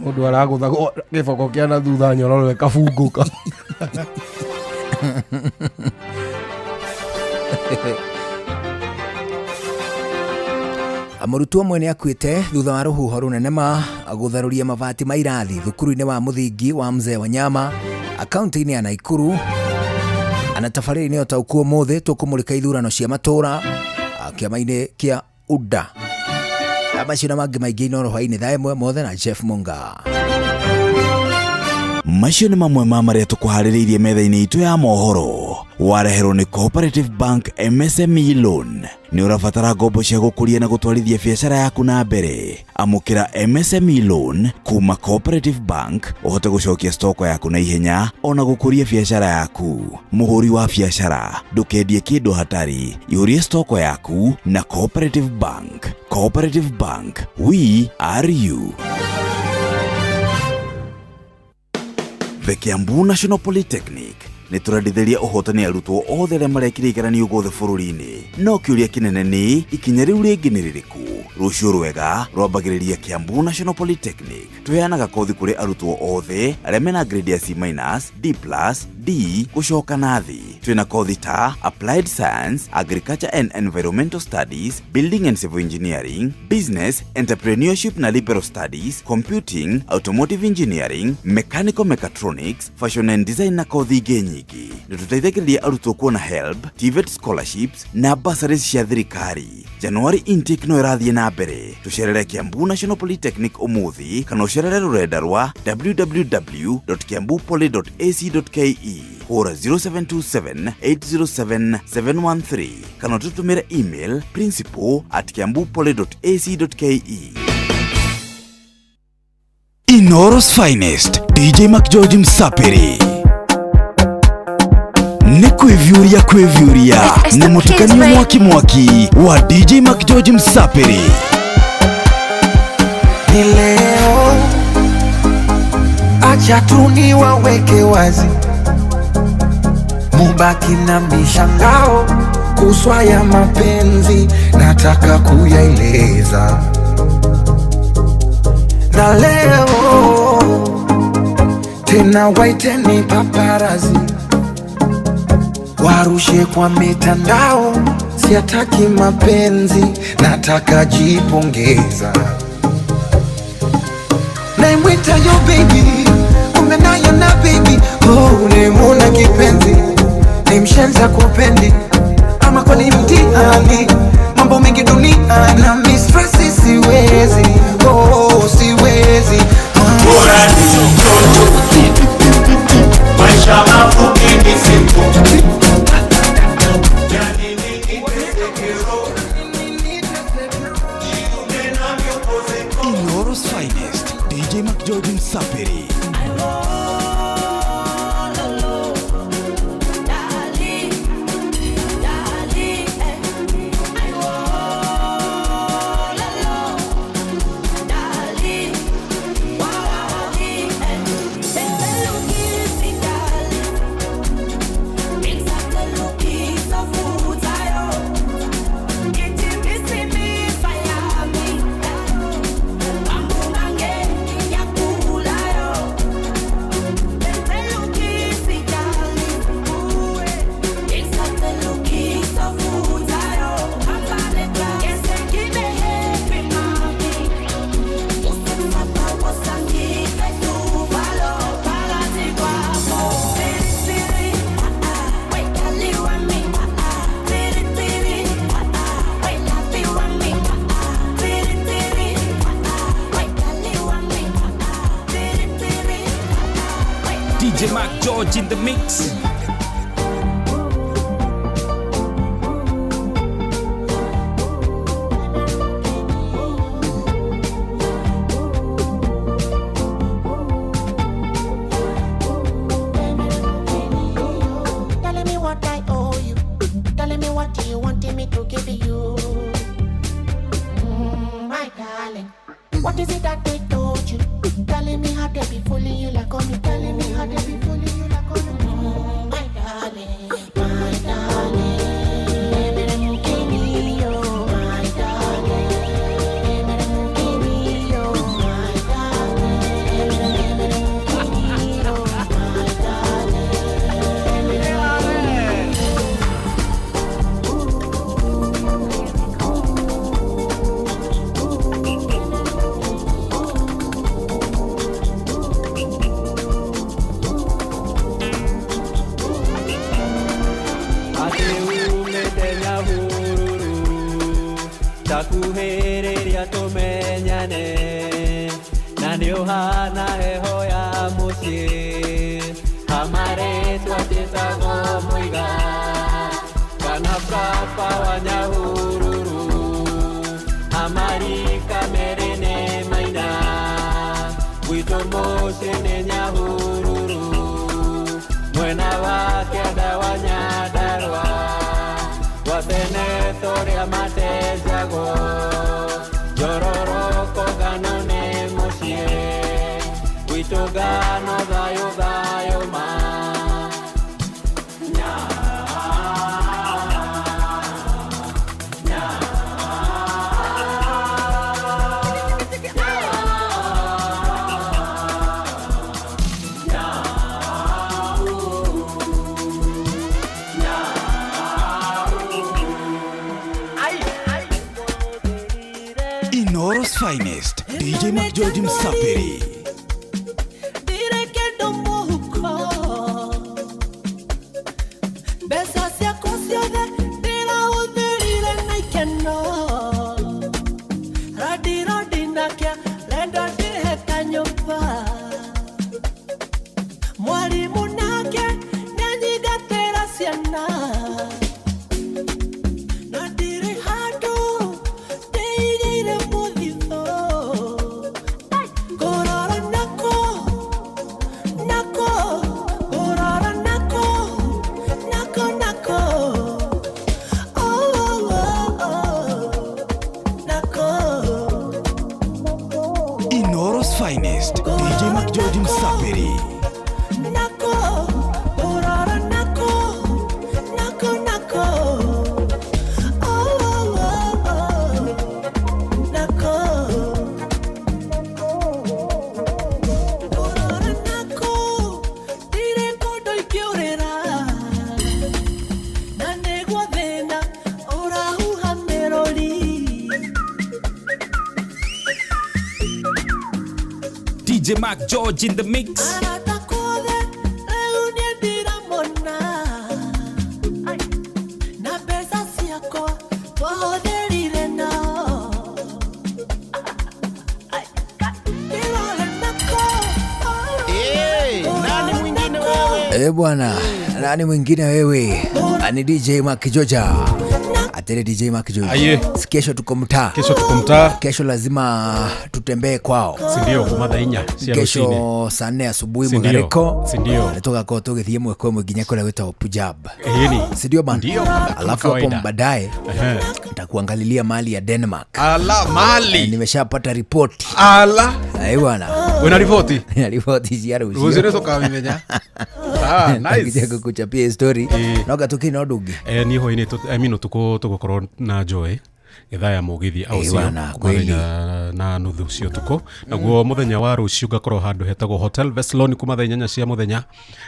Mũndũ aragũtha gĩboko kĩa na thutha nyororo kabungũka. Mũrutwo ũmwe nĩ akuĩte thutha wa rũhuho rũnene gũtharũria mabati ma irathi thukuru-inĩ wa mũthingi wa Mzee Wanyama akaunti-inĩ ya Naikuru. Anatabarĩri-inĩ ũtaũkuo mũthĩ tũkũmũrĩka ithurano cia matũra kĩama-inĩ kĩa UDA. Macio na mangĩ maingĩ Inooro hwainĩ thaa ĩmwe mothe na Jeff Munga. Macio nĩ mamwe ma marĩa tũkũharĩrĩirie metha-inĩ itũ ya mohoro. Wareherwo nĩ Cooperative Bank MSME Loan. Nĩ ũrabatara ngombo cia gũkũria na gũtwarithia biacara yaku na mbere. Amũkĩra MSME Loan kuma Cooperative Bank ũhote gũcokia stoko yaku na ihenya ona gũkũria biacara yaku. Mũhũri wa biacara ndũkendie kĩndũ hatari, ihũrie stoko yaku na Cooperative Bank. Cooperative Bank, we are you. The Kiambu National Polytechnic nĩ tũrendithĩria ũhotani arutwo othe arĩa marekire igeranio guothe bũrũri-inĩ. No kĩũria kĩnene nĩ ikinya rĩu rĩngĩ nĩ rĩrĩkũ? Rũciũ rwega rwambagĩrĩria Kiambu National Polytechnic. Tũheanaga kothi kũrĩ arutwo othe arĩa mena grade ya C-, D+, D gũcoka na thĩ. Twĩna kothi ta Applied Science, Agriculture and Environmental Studies, Building and Civil Engineering, Business, Entrepreneurship na Liberal Studies, Computing, Automotive Engineering, Mechanical Mechatronics, Fashion and Design na kothi ingĩ nyingĩ. Nĩtũteithagĩrĩria arutwo kuona HELB, TVET scholarships na bursaries cia thirikari. January intake no ĩrathiĩ na mbere. Tũcerere Kiambu National Polytechnic ũmũthĩ kana ũcerere rũrenda rwa www.kiambupoly.ac.ke. Hũra 0727807713 kana tũtũmĩre email principal@kiambupoly.ac.ke. Inooro's finest DJ McGeorge Msapiri. Ni kwivyuria na mutukanio mwaki wa DJ McGeorge Msapiri. Ni leo, acha tu niwaweke wazi, mubaki na mishangao kuswa ya mapenzi, nataka kuyaeleza. Na leo tena waiteni paparazi, warushe kwa mitandao, siataki mapenzi, nataka jipongeza. Naimwita yo baby, kumbe nayo na baby. Oh, nimuna kipenzi, ni mshenza kupendi, ama kwa ni mtihani, mambo mengi dunia na mistressi siwezi. Oh, siwezi. Bora ni mtoto, maisha mafupi ni simple. Inooro's finest DJ McGeorge Msapiri. DJ McGeorge in the mix. me to give you. My darling, what is it that they told you? Telling me how they be fooling you like me. Telling me how they be fooling you like me. My darling, my darling. Baby, I'm killing you. My darling, baby, I'm killing you. My darling, baby, I'm killing you. My darling, baby, I'm takuhĩrĩria tũmenyane na nĩ ũhana heho ya mũciĩ hamarĩtwa tĩtagwo mũiga kana papa wa Nyahururu hamarika merĩ nĩ maina gwitũ mũciĩ nĩ Nyahururu mwena wa kĩanda wa Nyandarua watenetorĩa matejagwo jororoko gano nĩ mũciĩ gwitũ ngano thayũ thayũ ma Inoro's finest, DJ Mac George Msapiri. Mwalimu nake nyanyigatĩra ciana na ndirĩ handũ ndĩigĩire mũthitho ngũrora nako ngũrora nako nako Inoro's finest, DJ Mac George Msapiri. DJ Mac George in the mix. Bwana, nani mwingine wewe? Ani DJ Mac George. Atele DJ Mac George. Aye. Kesho tuko mtaa. Kesho lazima tutembee kwao. Sindio, kumadha inya. Kesho saa 4 asubuhi Mgareko. Sindio. Natoka kwa tugithie mwekwe mwiginya kule weta Pujab. Hini. Sindio bana. Alafu hapo mbadaye nitakuangalilia mali ya Denmark. Ala, mali. Nimeshapata report. Ala. Ai bwana. Una ripoti? Ripoti ziara usio. Uzire toka mimenya. Nice. Nikija kukuchapia story. Noga tukina odugi. Ni ho ine amino tuko na Joy. Ithaa ya mugithi au cio na nuthu cio tuko naguo muthenya wa rucio gakorwo handu hetagwo Hotel Veslon kuma thaa 8 cia muthenya.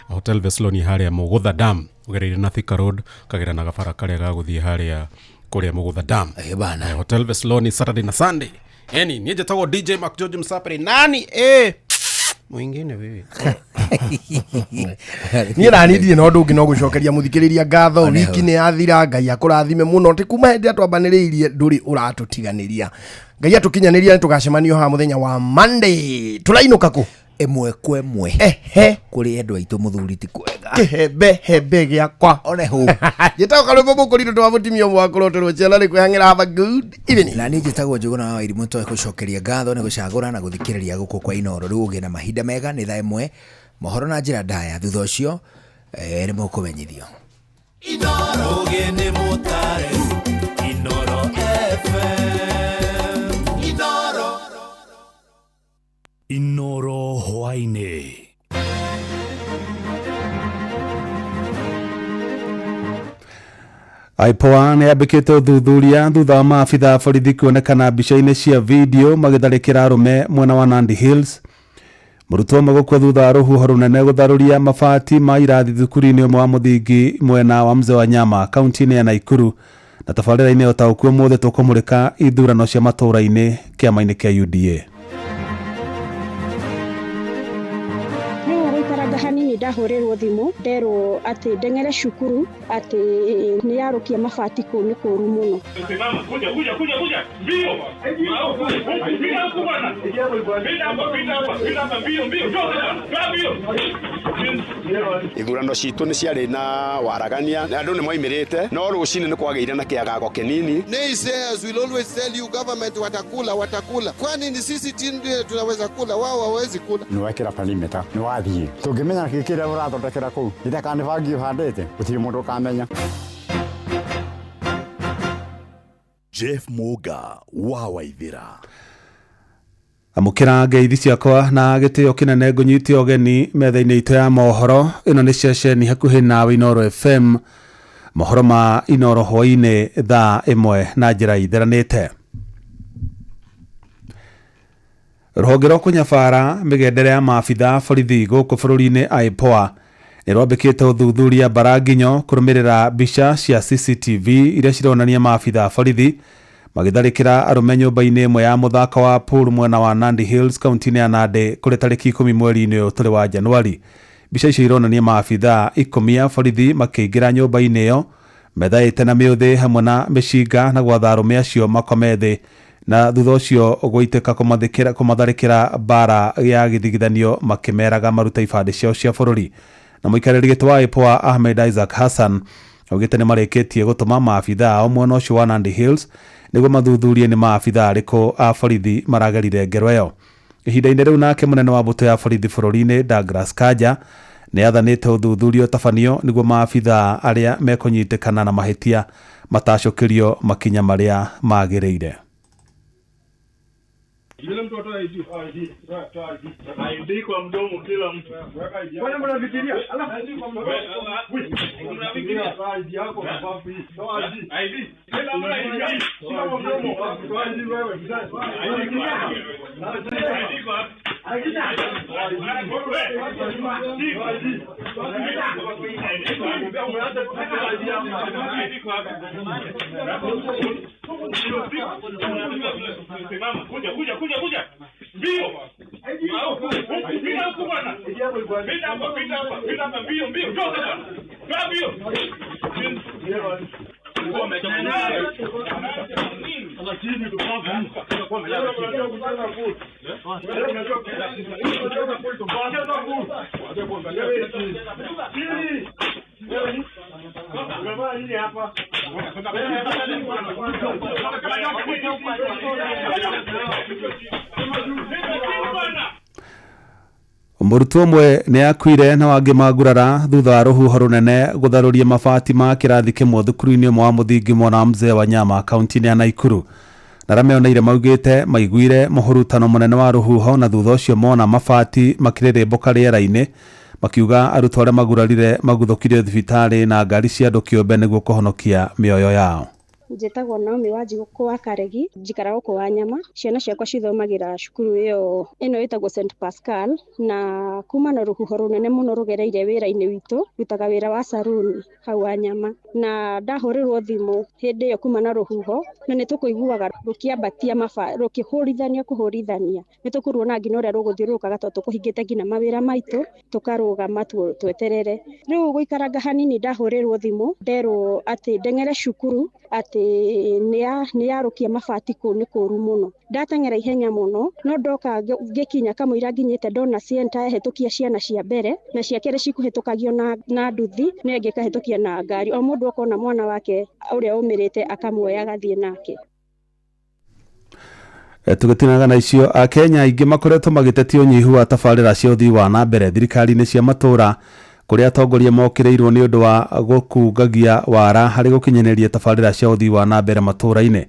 Hotel Veslon haria Mugutha Dam ugereire na Thika Road kagera na gabara karia gaguthie haria kuria Mugutha Dam. Bana Hotel Veslon Saturday na Sunday. Eni nije tawo DJ Mac George Msapiri nani mwingine wewe. Niĩ na nindie no ndũngĩ no gũcokeria mũthikĩrĩria ngatho wiki nĩ yathira Ngai akũrathime mũno ti kuma hĩndĩ atwambanĩrĩirie ndũrĩ ũratũtiganĩria Ngai atũkinyanĩria nĩ tũgacemanio ha mũthenya wa Monday tũrainũka kũ emwe kwa emwe kuri andũ aitũ mũthuri ti kwega hembe gĩakwa one hu gĩtagwo karũmbo mũkũritũ twa mũtimio mwakorotwo ciana nĩ kwĩhang'ĩra have a good evening na nĩ njĩtagwo Njũgũna wa Irimũ twa gũcokeria ngatho nĩ gũcagũra na gũthikĩrĩria gũkũ kwa Inoro rĩu ũgĩe na mahinda mega nĩ thaa ĩmwe mohoro na njĩra ndaya thutha ũcio nĩ mũkũmenyithio Inoro gene motare IPOA nĩ yambĩkĩte ũthuthuria thutha wa maabitha a borithi kuonekana mbica-inĩ cia video magĩtharĩkĩra arũme mwena wa Nandi Hills. Mũrutwo ũmwe gũkua thutha wa rũhuho rũnene gũtharũria mabati ma irathi thukuru-inĩ ũmwe wa mũthingi mwena wa Mzee wa Nyama kaunti-inĩ ya Naikuru. Na tabarĩra-inĩ ya ũtaũku ũmũthĩ tũkũmũrĩka ithurano cia matũũra-inĩ kĩama-inĩ kĩa UDA. Hanini ndahũrĩrwo thimũ nderwo atĩ ndeng'ere cukuru atĩ nĩ yarũkia mabati kũu nĩ kũũru mũno. Ithurano citũ nĩ ciarĩ na waragania, andũ nĩ moimĩrĩte, no rũcinĩ nĩ kwagĩire na kĩagago kĩnini. Naysayers will always tell you government watakula. Kwani ni sisi ndio tunaweza kula, wao hawawezi kula. Nĩ wekĩra perimeter, nĩ wathiĩ. Tũngĩmenya kĩrĩa ũrathondekera kũu, ithekane bangi ũhandĩte, gũtirĩ mũndũ ũkamenya. Jeff Muga wa Waithira. Amũkĩra ngeithi ciakwa na gĩtĩo kĩnene ngũnyite ũgeni metha-inĩ itũ ya mohoro. Ĩno nĩ ceceni hakuhĩ nawe Inoro FM, mohoro ma Inoro hwaĩ-inĩ thaa ĩmwe na njĩra itheranĩte. Rũhonge rwa kũnyabara mĩgendere ya maabitha borithi gũkũ bũrũri-inĩ IPOA nĩ rwambĩkĩte ũthuthuria Baranginyo kũrũmĩrĩra mbica cia CCTV iria cironania maabitha borithi magĩtharĩkĩra arũme nyũmba-inĩ ĩmwe ya mũthako wa pool mwena wa Nandi Hills kaunti-inĩ ya Nandi kũrĩ tarĩki 10 mweri-inĩ ũyũ tũrĩ wa Januari. Mbica icio ironania maabitha 10 a borithi makĩingĩra nyũmba-inĩ ĩyo methaĩte na mĩũthĩ hamwe na mĩcinga na gwatha arũme acio makome thĩ, na thutha ũcio gũitĩka kũmatharĩkĩra bara ya gĩthigithanio makĩmeraga maruta ibandĩ ciao cia bũrũri. Na mũikarĩri gĩtĩ wa IPOA Ahmed Isaac Hassan augĩte nĩ marĩkĩtie gũtũma maabitha ao mwena ũcio wa Nandi Hills nĩguo mathuthurie nĩ maabitha arĩkũ a borithi maragerire ngero ĩyo. Ihinda-inĩ rĩu nake mũnene wa mbũtũ ya borithi bũrũri-inĩ Douglas Kanja nĩ athanĩte ũthuthurio tabanio nĩguo maabitha arĩa mekũnyitĩkana na mahĩtia matacũkĩrio makinya marĩa magĩrĩire. Yule mtu atoa ID. ID kwa mdomo kila mtu. Kwani mnafikiria? ID kwa mdomo. Mnafikiria ID yako na papi. Toa ID. ID. Kila mtu ID. Kwa mdomo. Toa ID wewe. ID kwa. Kuja. Mbio. Mbio huko bwana. Pita hapa mbio. Toka bwana. Mbio. Mũrutwo ũmwe nĩ akuire na wangĩ magurara thutha wa rũhuho rũnene gũtharũria mabati ma kĩrathi kĩmwe thukuru-inĩ ũmwe wa mũthingi mwena wa Mzee wa Nyama kaunti-inĩ ya Naikuru. Na arĩa meyoneire maugĩte maiguire mũhurutano mũnene wa rũhuho na thutha ũcio mona mabati makĩrĩrĩmbũka rĩera-inĩ, makiuga arutwo arĩa magurarire maguthũkirio thibitarĩ na ngari cia andũ kĩũmbe nĩguo kũhonokia mĩoyo yao. Njĩtagwo Naomi Wanjigũkũ wa Karegi, njikara gũkũ wa Nyama. Ciana ciakwa cithomagĩra cukuru ĩno ĩtagwo St Pascal, na kuma na rũhuho rũnene mũno rũgereire wĩra-inĩ witũ, rutaga wĩra wa saruni hau wa Nyama. Na ndahũrĩrwo thimũ hĩndĩ ĩyo kuma na rũhuho, na nĩ tũkũiguaga rũkĩambatia kũhũrithania. Nĩ tũkũruona nginya ũrĩa rũgũthiũrũrũkaga tondũ tũkũhingĩte nginya mawĩra maitũ, tũkarũgama tweterere. Rĩu gũikaranga hanini ndahũrĩrwo thimũ nderwo atĩ ndeng'ere cukuru atĩ nĩ yarũkia mabati kũu nĩ kũũru mũno. Ndateng'era ihenya mũno, no ndoka ngĩkinya kamũira nginyĩte ndona center hĩtũkia ciana cia mbere na cia kerĩ cikũhĩtũkagio na nduthi, nĩ ngĩkahĩtũkia na ngari. O mũndũ akona mwana wake ũrĩa ũmĩrĩte akamuoya agathiĩ nake. Tũgĩtinaga na icio, Akenya aingĩ makoretwo magĩtetia ũnyihu wa tabarĩra cia ũthii wa na mbere thirikari-inĩ cia matũũra, kũrĩa atongoria mokĩrĩirwo nĩ ũndũ wa gũkungagia wara harĩ gũkinyanĩria tabarĩra cia ũthii wa na mbere matũũra-inĩ.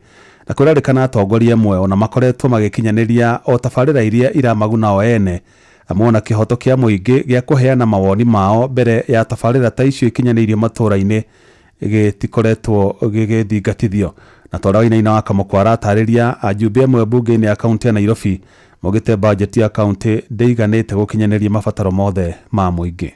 Na kũrerĩkana atongoria amwe ona makoretwo magĩkinyanĩria o tabarĩra iria iramaguna o ene, amwe ona kĩhoto kĩa mũingĩ gĩa kũheana mawoni mao mbere ya tabarĩra ta icio ikinyanĩirio matũũra-inĩ gĩtikoretwo gĩgĩthingatithio. Na Tora Wainaina wa Kamũkwa aratarĩria ajumbe amwe bunge-inĩ ya kaunti ya Nairobi maugĩte bajeti ya kaunti ndĩiganĩte gũkinyanĩria mabataro mothe ma mũingĩ.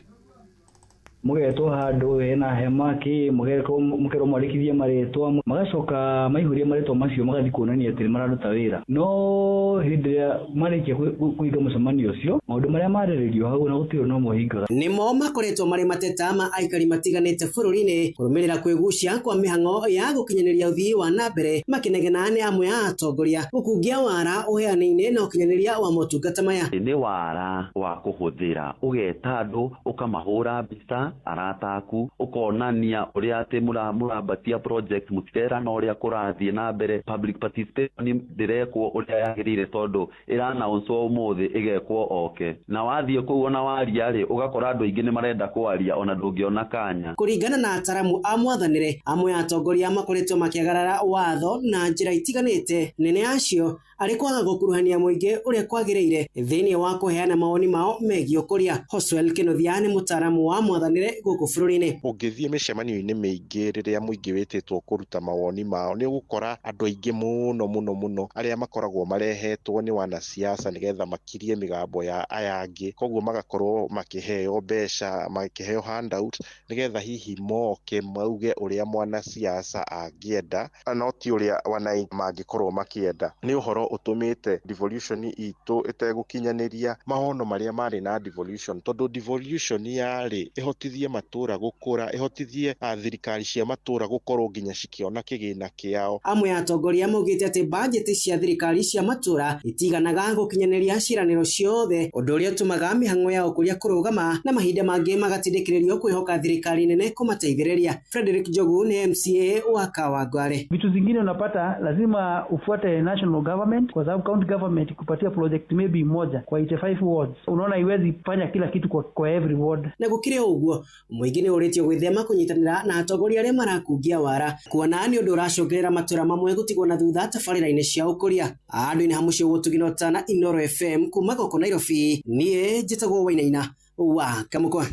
Mugeto handu hena hema ki mugero mwarikithie maretwa magacoka maihuria maretwa macio magathi kuonania atĩ mararuta wĩra no hindi ya marikia kuiga mucemanio ucio maundu maria marĩrĩrio hau na gũtirĩ no mohingaga nimo makoretwo marĩ mateta ma aikari matiganĩte bũrũri-inĩ kũrũmĩrĩra kwĩgucia kwa mĩhang'o ya gũkinyanĩria ũthii wa nambere makinegena nĩ amwe a atongoria gũkungia wara ũheani-inĩ na ũkinyanĩria wa motungata maya. Nĩ wara wa kũhũthĩra ũgeta andũ ũkamahũra mbica arataku ukonania uria ati murabatia project mutera na uria kurathie na mbere public participation ndirekwo uria yagirire tondu irana onso umuthi igekwo oke na wathie kuo na waria ri ugakora andu ingi ni marenda kwaria ona ndungiona kanya. Kuringana na ataramu a mwathanire amwe atongoria makoretwo makiagarara watho na njira itiganite nene acio ari kwaga gukuruhania muingi uria kwagiriire thiini wa kuheana mawoni mao megie ukuria. Hoswell Kinothia ni mutaramu wa mwathanire guku bũrũri-inĩ. Ũngĩthie mĩcemanio-inĩ mĩingĩ rĩrĩa mũingĩ wĩtĩtwo kũruta mawoni mao nĩ ũgũkora andũ aingĩ mũno arĩa makoragwo marehetwo nĩ wanasiasa nĩgetha makirie mĩgambo ya aya angĩ, koguo magakorwo makĩheo mbeca makĩheo handout nĩgetha hihi moke mauge ũrĩa mwanasiasa angĩenda no ti ũrĩa wananchi mangĩkorwo makĩenda. Nĩ ũhoro ũtũmĩte devolution itũ ĩtegũkinyanĩria maono marĩa marĩ na devolution, tondũ devolution yarĩ ĩhotithie matura gukura ihotithie thirikari cia matura gukorwo nginya cikiona kigina kiao. Amwe atongoria maugite ati bajeti cia thirikari cia matura itiganaga gukinyanĩria ciranĩro ciothe undu uria tumaga mĩhang'o ya ukuria kurugama na mahinda mangĩ magatindĩkĩrĩrio kwĩhoka thirikari nene kumateithĩrĩria. Frederick Jogu ni MCA wa Kawangware. Vitu zingine unapata lazima ufuate national government kwa sababu county government kupatia project maybe moja kwa 85 wards unaona iwezi fanya kila kitu kwa every ward. Na gukire uguo muingi ni uritio gwithema kunyitanira na atongoria aria marakungia wara kuona ni undu uracungirira matura mamwe gutigwo na thutha tabarĩra-inĩ cia ũkũria. Andũ-inĩ hamucio gũtugina na Inoro FM kuma gũkũ Nairobi niĩ njĩtagwo Wainaina wa Kamũkwa.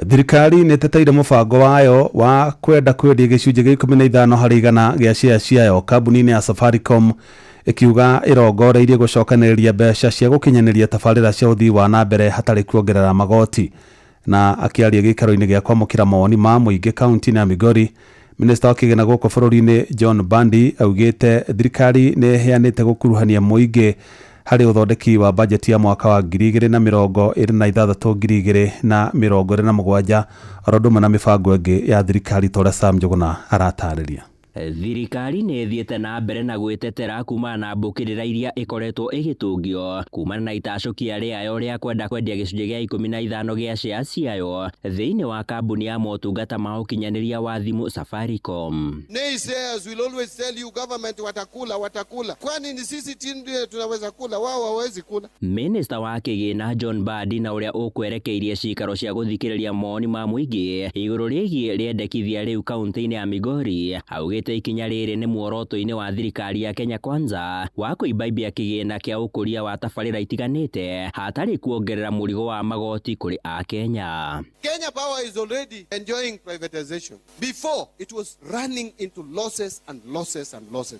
Thirikari nĩ ĩteteire mũbango wayo wa kwenda kwendia gĩcunjĩ gĩa 15 harĩ igana gĩa share ciayo kambuni-inĩ ya Safaricom ikiuga irongoreirie gucokanĩrĩria mbeca cia gũkinyanĩria tabarĩra cia ũthii wa na mbere hatarĩ kuongerera magoti. Na akiaria gĩikaro-inĩ gĩa kwamũkĩra mawoni ma mũingĩ kaunti-inĩ ya Migori, minista wa kĩgĩna gũkũ bũrũri-inĩ John Bandi augĩte thirikari nĩ ĩheanĩte gũkuruhania mũingĩ harĩ ũthondeki wa bajeti ya mwaka wa 2026-2027 oro ũndũ ũmwe na mĩbango ĩngĩ ya thirikari ta ũrĩa Sam Njuguna aratarĩria. Thirikari nĩ thiĩte na mbere na gwĩtetera kumana na mbũkĩrĩra iria ikoretwo igĩtũngio kumana na itacokia rĩayo rĩa kwenda kwendia gĩcunjĩ gĩa 15 gĩa share ciayo thĩinĩ wa kambuni ya motungata ma ũkinyanĩria wa thimũ Safaricom. Naysayers will always tell you government watakula. Kwani ni sisi ndio tunaweza kula, wao hawezi kula? Minister wa kĩgĩna John Badi na ũrĩa ũkwerekeirie cikaro cia gũthikĩrĩria mawoni ma mũingĩ igũrũ rĩgiĩ rĩendekithia rĩu kaunti-inĩ ya Migori augĩte ikinya rĩrĩ nĩ muoroto-inĩ wa thirikari ya Kenya Kwanza wa kũimbaibia kĩgĩna kĩa ũkũria wa tabarĩra itiganĩte hatarĩ kuongerera mũrigo wa magoti kũrĩ a Kenya. Kenya Power is already enjoying privatization. Before it was running into losses.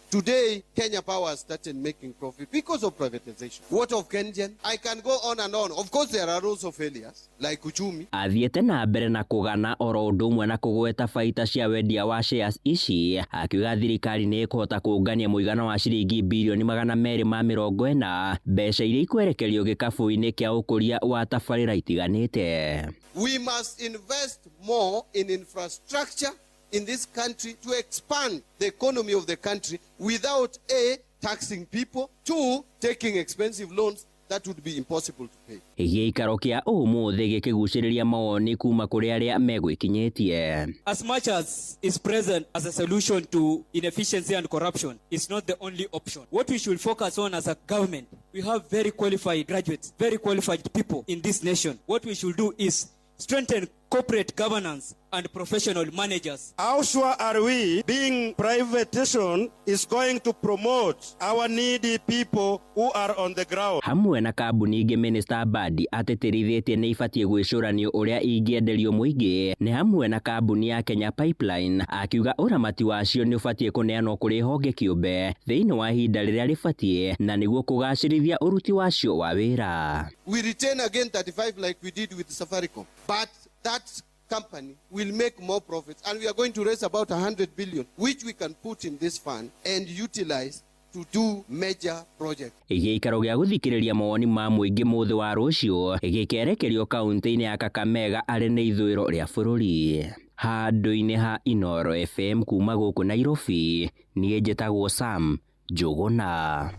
Today Kenya Power started making profit because of privatization. What of KenGen? I can go on and on. Of course there are also failures like uchumi. Athiĩte na mbere na kũgana oro ũndũ ũmwe na kũgweta baita cia wendia wa shares ici akiuga thirikari nĩ ĩkũhota kũngania mũigana wa ciringi bilioni 240 mbeca iria ikwerekerio gĩkabũ-inĩ kĩa ũkũria wa tabarĩra itiganĩte. We must invest more in infrastructure in this country to expand the economy of the country without A, taxing people, 2, taking expensive loans that would be impossible to pay. Gĩikaro kĩa ũmũthĩ gĩkĩgucĩrĩria mawoni kuma kũrĩ arĩa megwĩkinyĩtie. As much as is present as a solution to inefficiency and corruption, it's not the only option. What we should focus on as a government, we have very qualified graduates, very qualified people in this nation. What we should do is strengthen corporate governance and professional managers. How sure are we being privatization is going to promote our needy people who are on the ground? Hamwe na kambuni ingĩ Minister Badi ateterithitie nĩ ibatie gwĩcũranio ũrĩa ingĩenderio mũingĩ nĩ hamwe na kambuni ya Kenya Pipeline, akiuga ũramati wacio nĩ ũbatie kũneanwo kũrĩ honge kĩũmbe thĩinĩ wa ihinda rĩrĩa rĩbatie na nĩguo kũgacĩrithia ũruti wacio wa wĩra. We retain again 35 like we did with Safaricom, but that company will make more profits, and we are going to raise about 100 billion which we can put in this fund and utilize to do major projects. Gĩikaro gĩa gũthikĩrĩria mawoni ma mũingĩ mũthĩ wa rũciũ gĩkerekerio kaunti-inĩ ya Kakamega arĩ nĩ ithũĩro rĩa bũrũri. Handũ-inĩ ha Inoro FM kuma gũkũ Nairobi, niĩ njĩtagwo Sam Njũgũna.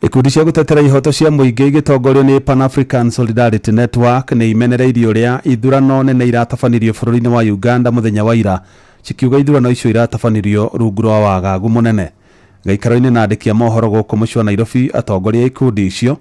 Ikundi cia gũtetera ihoto cia mũingĩ igĩtongorio nĩ Pan African Solidarity Network nĩ imenereirio ũrĩa ithurano nene iratabanirio bũrũri-inĩ wa Uganda mũthenya wa ira, cikiuga ithurano icio iratabanirio rungu rwa wagagu mũnene. Gaikaro-inĩ na andĩki a mohoro gũkũ mũciĩ wa Nairobi, atongoria a ikundi icio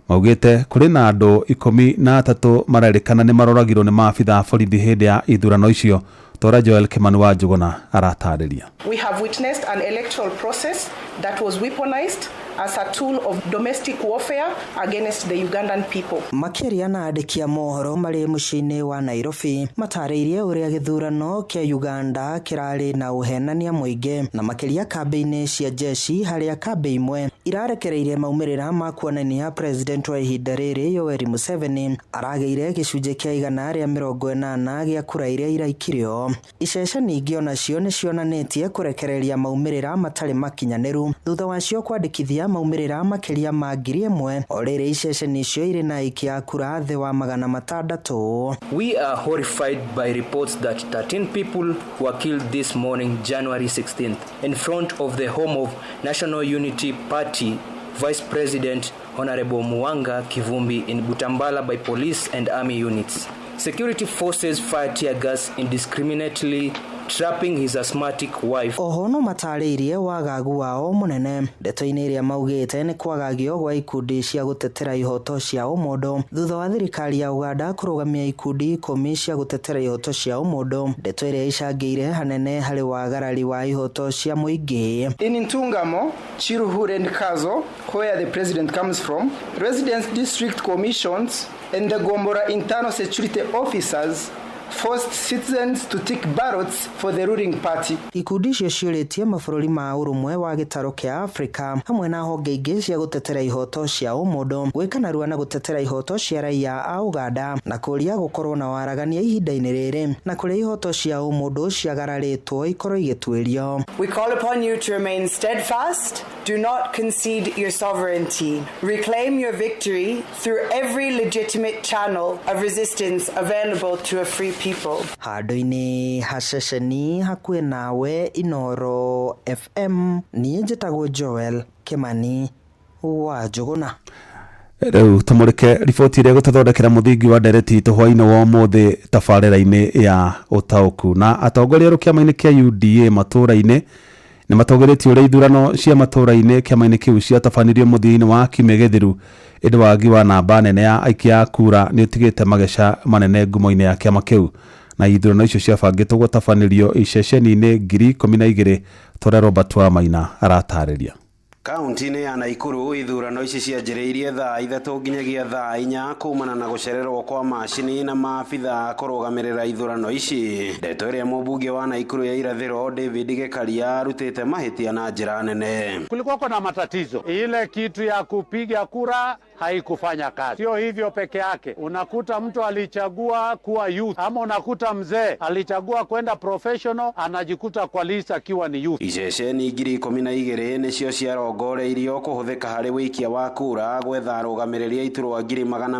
maugĩte kũrĩ na andũ 13 marerĩkana nĩ maroragirwo nĩ maabitha a borithi hĩndĩ ya ithurano icio. Tora Joel Kimani wa Njũgũna aratarĩria. We have witnessed an electoral process that was weaponized as a tool of domestic warfare against the Ugandan people. Makĩria na andĩki a mohoro marĩ mũciĩ-inĩ wa Nairobi matarĩirie ũrĩa gĩthurano kĩa Uganda kĩrarĩ na ũhenania mũingĩ na makĩria kambĩ-inĩ cia jeshi, harĩa kambĩ imwe irarekereirie maumĩrĩra ma kuonania president wa ihinda rĩrĩ Yoweri Museveni aragĩire gĩcunjĩ kĩa 180 gĩa kura iria iraikirio. Iceceni ingĩ onacio nĩ cionanĩtie kũrekereria maumĩrĩra matarĩ makinyanĩru thutha wacio kwandĩkithia maumĩrĩra makĩria ma 1,000 o rĩrĩ iceceni icio irĩ na aikia kura thĩ wa 600. We are horrified by reports that 13 people were killed this morning, January 16th, in front of the home of National Unity Party Vice President Honorable Mwanga Kivumbi in Butambala by police and army units. Security forces fired tear gas indiscriminately, trapping his asthmatic wife. Oho no matarĩirie wagagu wao mũnene. Ndeto-inĩ iria maugĩte nĩ kwagagio gwa ikundi cia gũtetera ihoto cia ũmũndũ thutha wa thirikari ya Uganda kũrũgamia ikundi 10 cia gũtetera ihoto cia ũmũndũ. Ndeto iria icangĩire hanene harĩ wagarari wa ihoto cia mũingĩ. In Ntungamo, Chiruhure and Kazo, where the president comes from, residence district commissions and the Gombora internal security officers forced citizens to take ballots for the ruling party. Ikundi icio ciũrĩtie mabũrũri ma ũrũmwe wa gĩtarũ kĩa Afrika hamwe na honge ingĩ cia gũtetera ihoto cia ũmũndũ gwĩka narua na gũtetera ihoto cia raia a Uganda na kũria gũkorwo na waragania ihinda-inĩ rĩrĩ na kũrĩa ihoto cia ũmũndũ ciagararĩtwo ikorwo igĩtuĩrio. We call upon you to remain steadfast. Do not concede your sovereignty. Reclaim your victory through every legitimate channel of resistance available to a free people. Handũ-inĩ ha ceceni hakuhĩ nawe Inoro FM, niĩ njĩtagwo Joel Kimani wa Njũgũna. Rĩu tũmũrĩke riboti ĩrĩa gũtathondekera mũthingi wa ndereti hwaĩ-inĩ wa ũmũthĩ tabarĩra-inĩ ya ũtaũku. Na atongoria kĩama-inĩ kĩa UDA matũũra-inĩ nĩ matongoretie ũrĩa ithurano cia matũũra-inĩ kĩama-inĩ kĩu ciatabanirio mũthia-inĩ wa kiumia gĩthiru. Ĩndĩ wagi wa namba nene ya aikia a kura nĩ ũtigĩte mageca manene ngumo-inĩ ya kĩama kĩu. Na ithurano icio ciabangĩtwo gũtabanirio iceceni-inĩ 12,000. Tore Robert wa Maina aratarĩria. Kaunti-inĩ ya Naikuru ithurano ici cianjĩrĩirie thaa 3 nginyagia thaa 4 kumana na gũcererwo kwa macini na maabitha kũrũgamĩrĩra ithurano ici. Ndeto ĩrĩa mũmbunge wa Naikuru ya irathĩro David Gĩkaria arutĩte mahĩtia na njĩra nene. Kulikuwa na matatizo, ile kitu ya kupiga kura haikufanya kazi. Sio hivyo peke yake, unakuta mtu alichagua kuwa youth ama unakuta mzee alichagua kwenda professional anajikuta kwa list akiwa ni youth. Iceceni 12,000 nĩcio ciarongoreirio kũhũthĩka harĩ wĩikia wa kura gwetha arũgamĩrĩri iturwa 237 na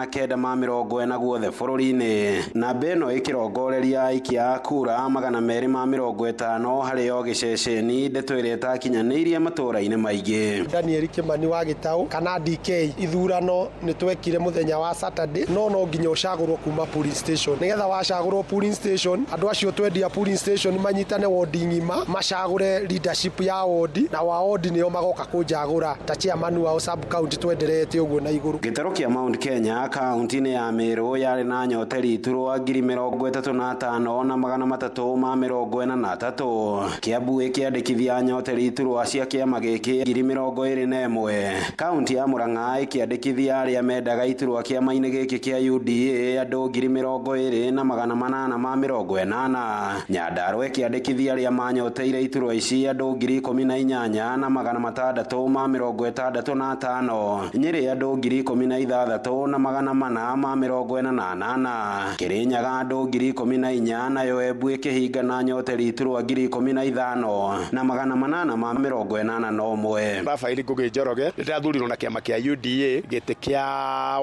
940 guothe bũrũri-inĩ. Namba ĩno ĩkĩrongoreria aikia a kura 250 harĩ o gĩceceni, ndeto ĩrĩa ĩtakinyanĩirie matũũra-inĩ maingĩ. Thierry Kimani wa Gitau kana DK ithurano nĩ twekire muthenya wa Saturday no nginya ucagũrwo kuma polling station nigetha wacagũrwo polling station andũ acio twendia polling station manyitane wodi ngima macagũre leadership ya wodi na wa wodi nĩo magoka kũnjagũra ta chairman wa sub county twenderete ũguo na igũrũ. Gĩtaro kĩa Mount Kenya kaunti-inĩ ya Meru yarĩ na nyoteri iturwa 35,000 na 343. Kiambu ĩkĩandĩkithia nyoteri iturwa cia kĩama gĩkĩ 21,000. Kaunti ya Murang'a ĩkĩandĩkithia arĩa mendaga iturwa kĩama-inĩ gĩkĩ kĩa UDA andũ 20,280. Nyandarua ĩkĩandĩkithia arĩa manyoteire iturwa ici andũ 18,665. Nyeri andũ 16,448. Kirinyaga andũ 14,000 nayo Embu ĩkĩhinga na nyoteri iturwa 15,881. Rafael Ngugi Njoroge ndĩrathurirwo na kĩama kĩa UDA gĩtĩ kĩa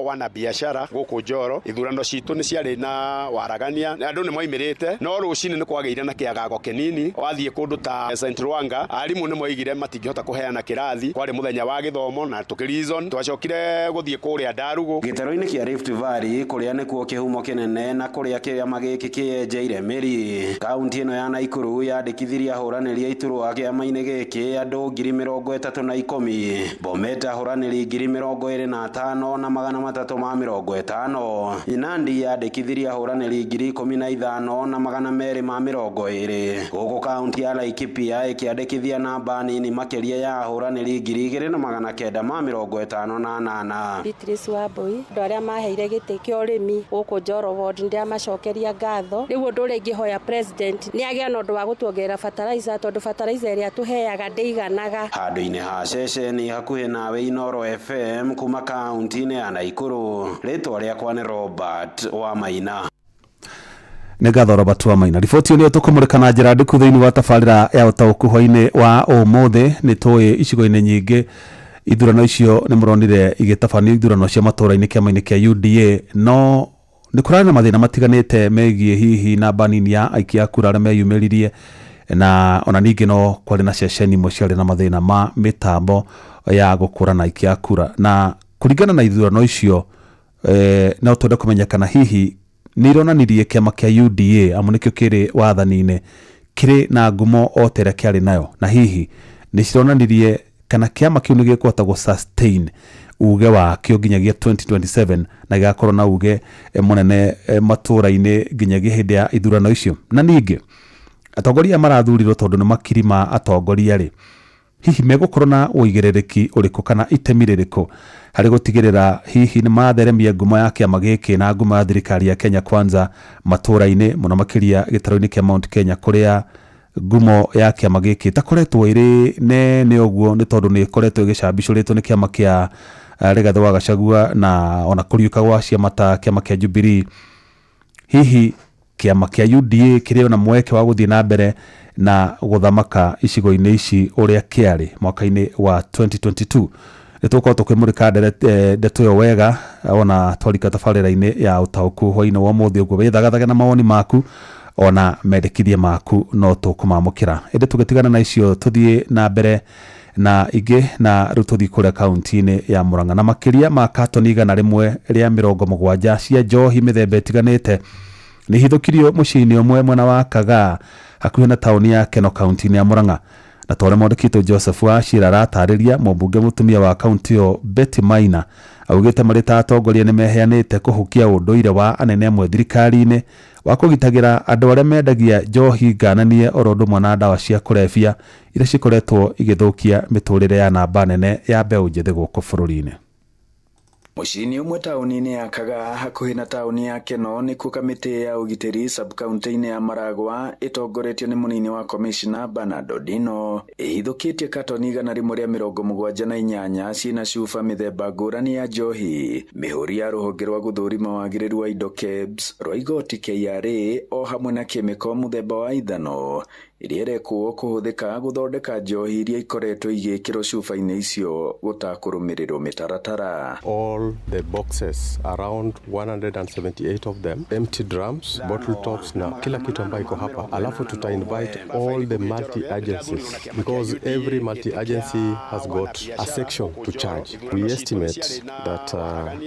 wana biashara gũkũ Njoro. Ithurano citũ nĩ ciarĩ na waragania andũ nĩ moimĩrĩte no rũcinĩ nĩ kwagĩire na kĩagago kĩnini. Wathiĩ kũndũ ta St Lwanga arimũ nĩ moigire matingĩhota kũheana kĩrathi kwarĩ mũthenya wa gĩthomo na tũkĩreason twacokire gũthiĩ kũrĩa Ndarugu. Gĩtaro-inĩ kĩa Rift Valley kũrĩa nĩkuo kĩhumo kĩnene na kũrĩa kĩama gĩkĩ kĩenjeire mĩri. Kaunti ĩno ya Naikuru yandĩkithirie ahũranĩri a iturwa kĩama-inĩ gĩkĩ andũ 30,10. Bomet ahũranĩri 25,350. Nandi yandĩkithirie ahũranĩri 15,220. Gũkũ kaunti ya Laikipia ĩkĩandĩkithia namba nini makĩria ya ahũranĩri 2,958. Beatrice Wambui andũ arĩa maheire gĩtĩ kĩa ũrĩmi gũkũ Njoro ward ndĩamacokeria ngatho. Rĩu ũndũ ũrĩa ingĩhoya president nĩ agĩa na ũndũ wa gũtuongerera fertilizer tondũ fertilizer ĩrĩa tũheaga ndĩiganaga. Handũ-inĩ ha ceceni hakuhĩ nawe Inoro FM kuma kaunti-inĩ ya Naikuru. Rĩtwa rĩakwa nĩ Robert Wamaina. Nĩ ngatho Robert Wamaina. Riboti ĩyo tũkũmũrĩka na njĩra ndĩku thĩinĩ wa tabarĩra ya ũtaũku hwainĩ wa ũmũthĩ. Nĩ tũĩ icigo-inĩ nyingĩ ithurano icio nĩ mũronire igĩtabanio ithurano cia matũũra-inĩ kĩama-inĩ kĩa UDA no nĩ kũrarĩ na mathĩna matiganĩte megiĩ hihi namba nini ya aikia a kura arĩa meyumĩririe na ona ningĩ no kwarĩ na ceceni imwe ciarĩ na mathĩna ma mĩtambo ya gũkũrana aikia a kura na kũringana na ithurano icio no twende kũmenya kana hihi nĩ ironanirie kĩama kĩa UDA amu nĩkĩo kĩrĩ wathani-inĩ kĩrĩ na ngumo o ta ĩrĩa kĩarĩ nayo na hihi nĩ cironanirie kana kĩama kĩu nĩ gĩkũhota gũ-sustain uge wakĩo nginyagia 2027 na gĩgakorwo na uge mũnene matũũra-inĩ nginyagia hĩndĩ ya ithurano icio. Na ningĩ atongoria marathurirwo tondũ nĩ makiri ma atongoria rĩ hihi megũkorwo na ũigĩrĩrĩki ũrĩkũ kana itemi rĩrĩkũ harĩ gũtigĩrĩra hihi nĩ matheremia ngumo ya kĩama gĩkĩ na ngumo ya thirikari ya Kenya Kwanza matũũra-inĩ mũno makĩria gĩtaro-inĩ kĩa Mount Kenya kũrĩa ngumo ya kĩama gĩkĩ takoretwo ĩrĩ nene ũguo nĩ tondũ nĩ ĩkoretwo ĩgĩcambicũrĩtwo nĩ kĩama kĩa Rigathĩ wa Gachagua na ona kũriũka gwa ciama ta kĩama kĩa Jubilee. Hihi kĩama kĩa UDA kĩrĩ ona mweke wa gũthiĩ na mbere na gũthamaka icigo-inĩ ici ũrĩa kĩarĩ mwaka-inĩ wa 2022. Nĩ tũkorwo tũkĩmũrĩka ndeto ĩyo wega ona twarika tabarĩra-inĩ ya ũtaũku hwainĩ wa ũmũthĩ ũguo wĩthagathage na mawoni maku ona mendekithie maku no tũkũmamũkĩra. Ĩndĩ tũgĩtigana na icio tũthiĩ na mbere na ingĩ na rĩu tũthiĩ kũrĩa kaunti-inĩ ya Murang'a na makĩria ma katoni 170 cia njohi mĩthemba ĩtiganĩte nĩ hithũkirio mũciĩ-inĩ ũmwe mwena wa Kagaa hakuhĩ na taũni ya Keno kaunti-inĩ ya Murang'a. Na tore mwandĩkĩtwo Joseph Wachira aratarĩria mũmbunge mũtumia wa kaunti ĩyo Betty Maina augĩte marĩ ta atongoria nĩ meheanĩte kũhukia ũndũire wa anene amwe thirikari-inĩ wa kũgitagĩra andũ arĩa mendagia njohi ngananie oro ũndũ ũmwe na ndawa cia kũrebia iria cikoretwo igĩthũkia mĩtũrĩre ya namba nene ya mbeũ njĩthĩ gũkũ bũrũri-inĩ. Mũciĩ-inĩ ũmwe taũni-inĩ ya Kagaa hakuhĩ na taũni ya Keno nĩkuo kamĩtĩ ya ũgitĩri sub-county-inĩ ya Maragwa ĩtongoretio nĩ mũnini wa commissioner Bernard Odino ĩhithũkĩtie katoni 178 ciĩna cuba mĩthemba ngũrani ya njohi. Mĩhũri ya rũhonge rwa gũthũrima wagĩrĩru wa indo KEBS rwa igoti KRA o hamwe na kemiko mũthemba wa ithano iria irekwo kuhuthika guthondeka njohi iria ikoretwo igikirwo cuba-inĩ icio gutakurumirirwo mitaratara. All the boxes around 178 of them, empty drums, bottle tops na kila kitu ambayo iko hapa, alafu tuta invite all the multi agencies because every multi agency has got a section to charge. We estimate that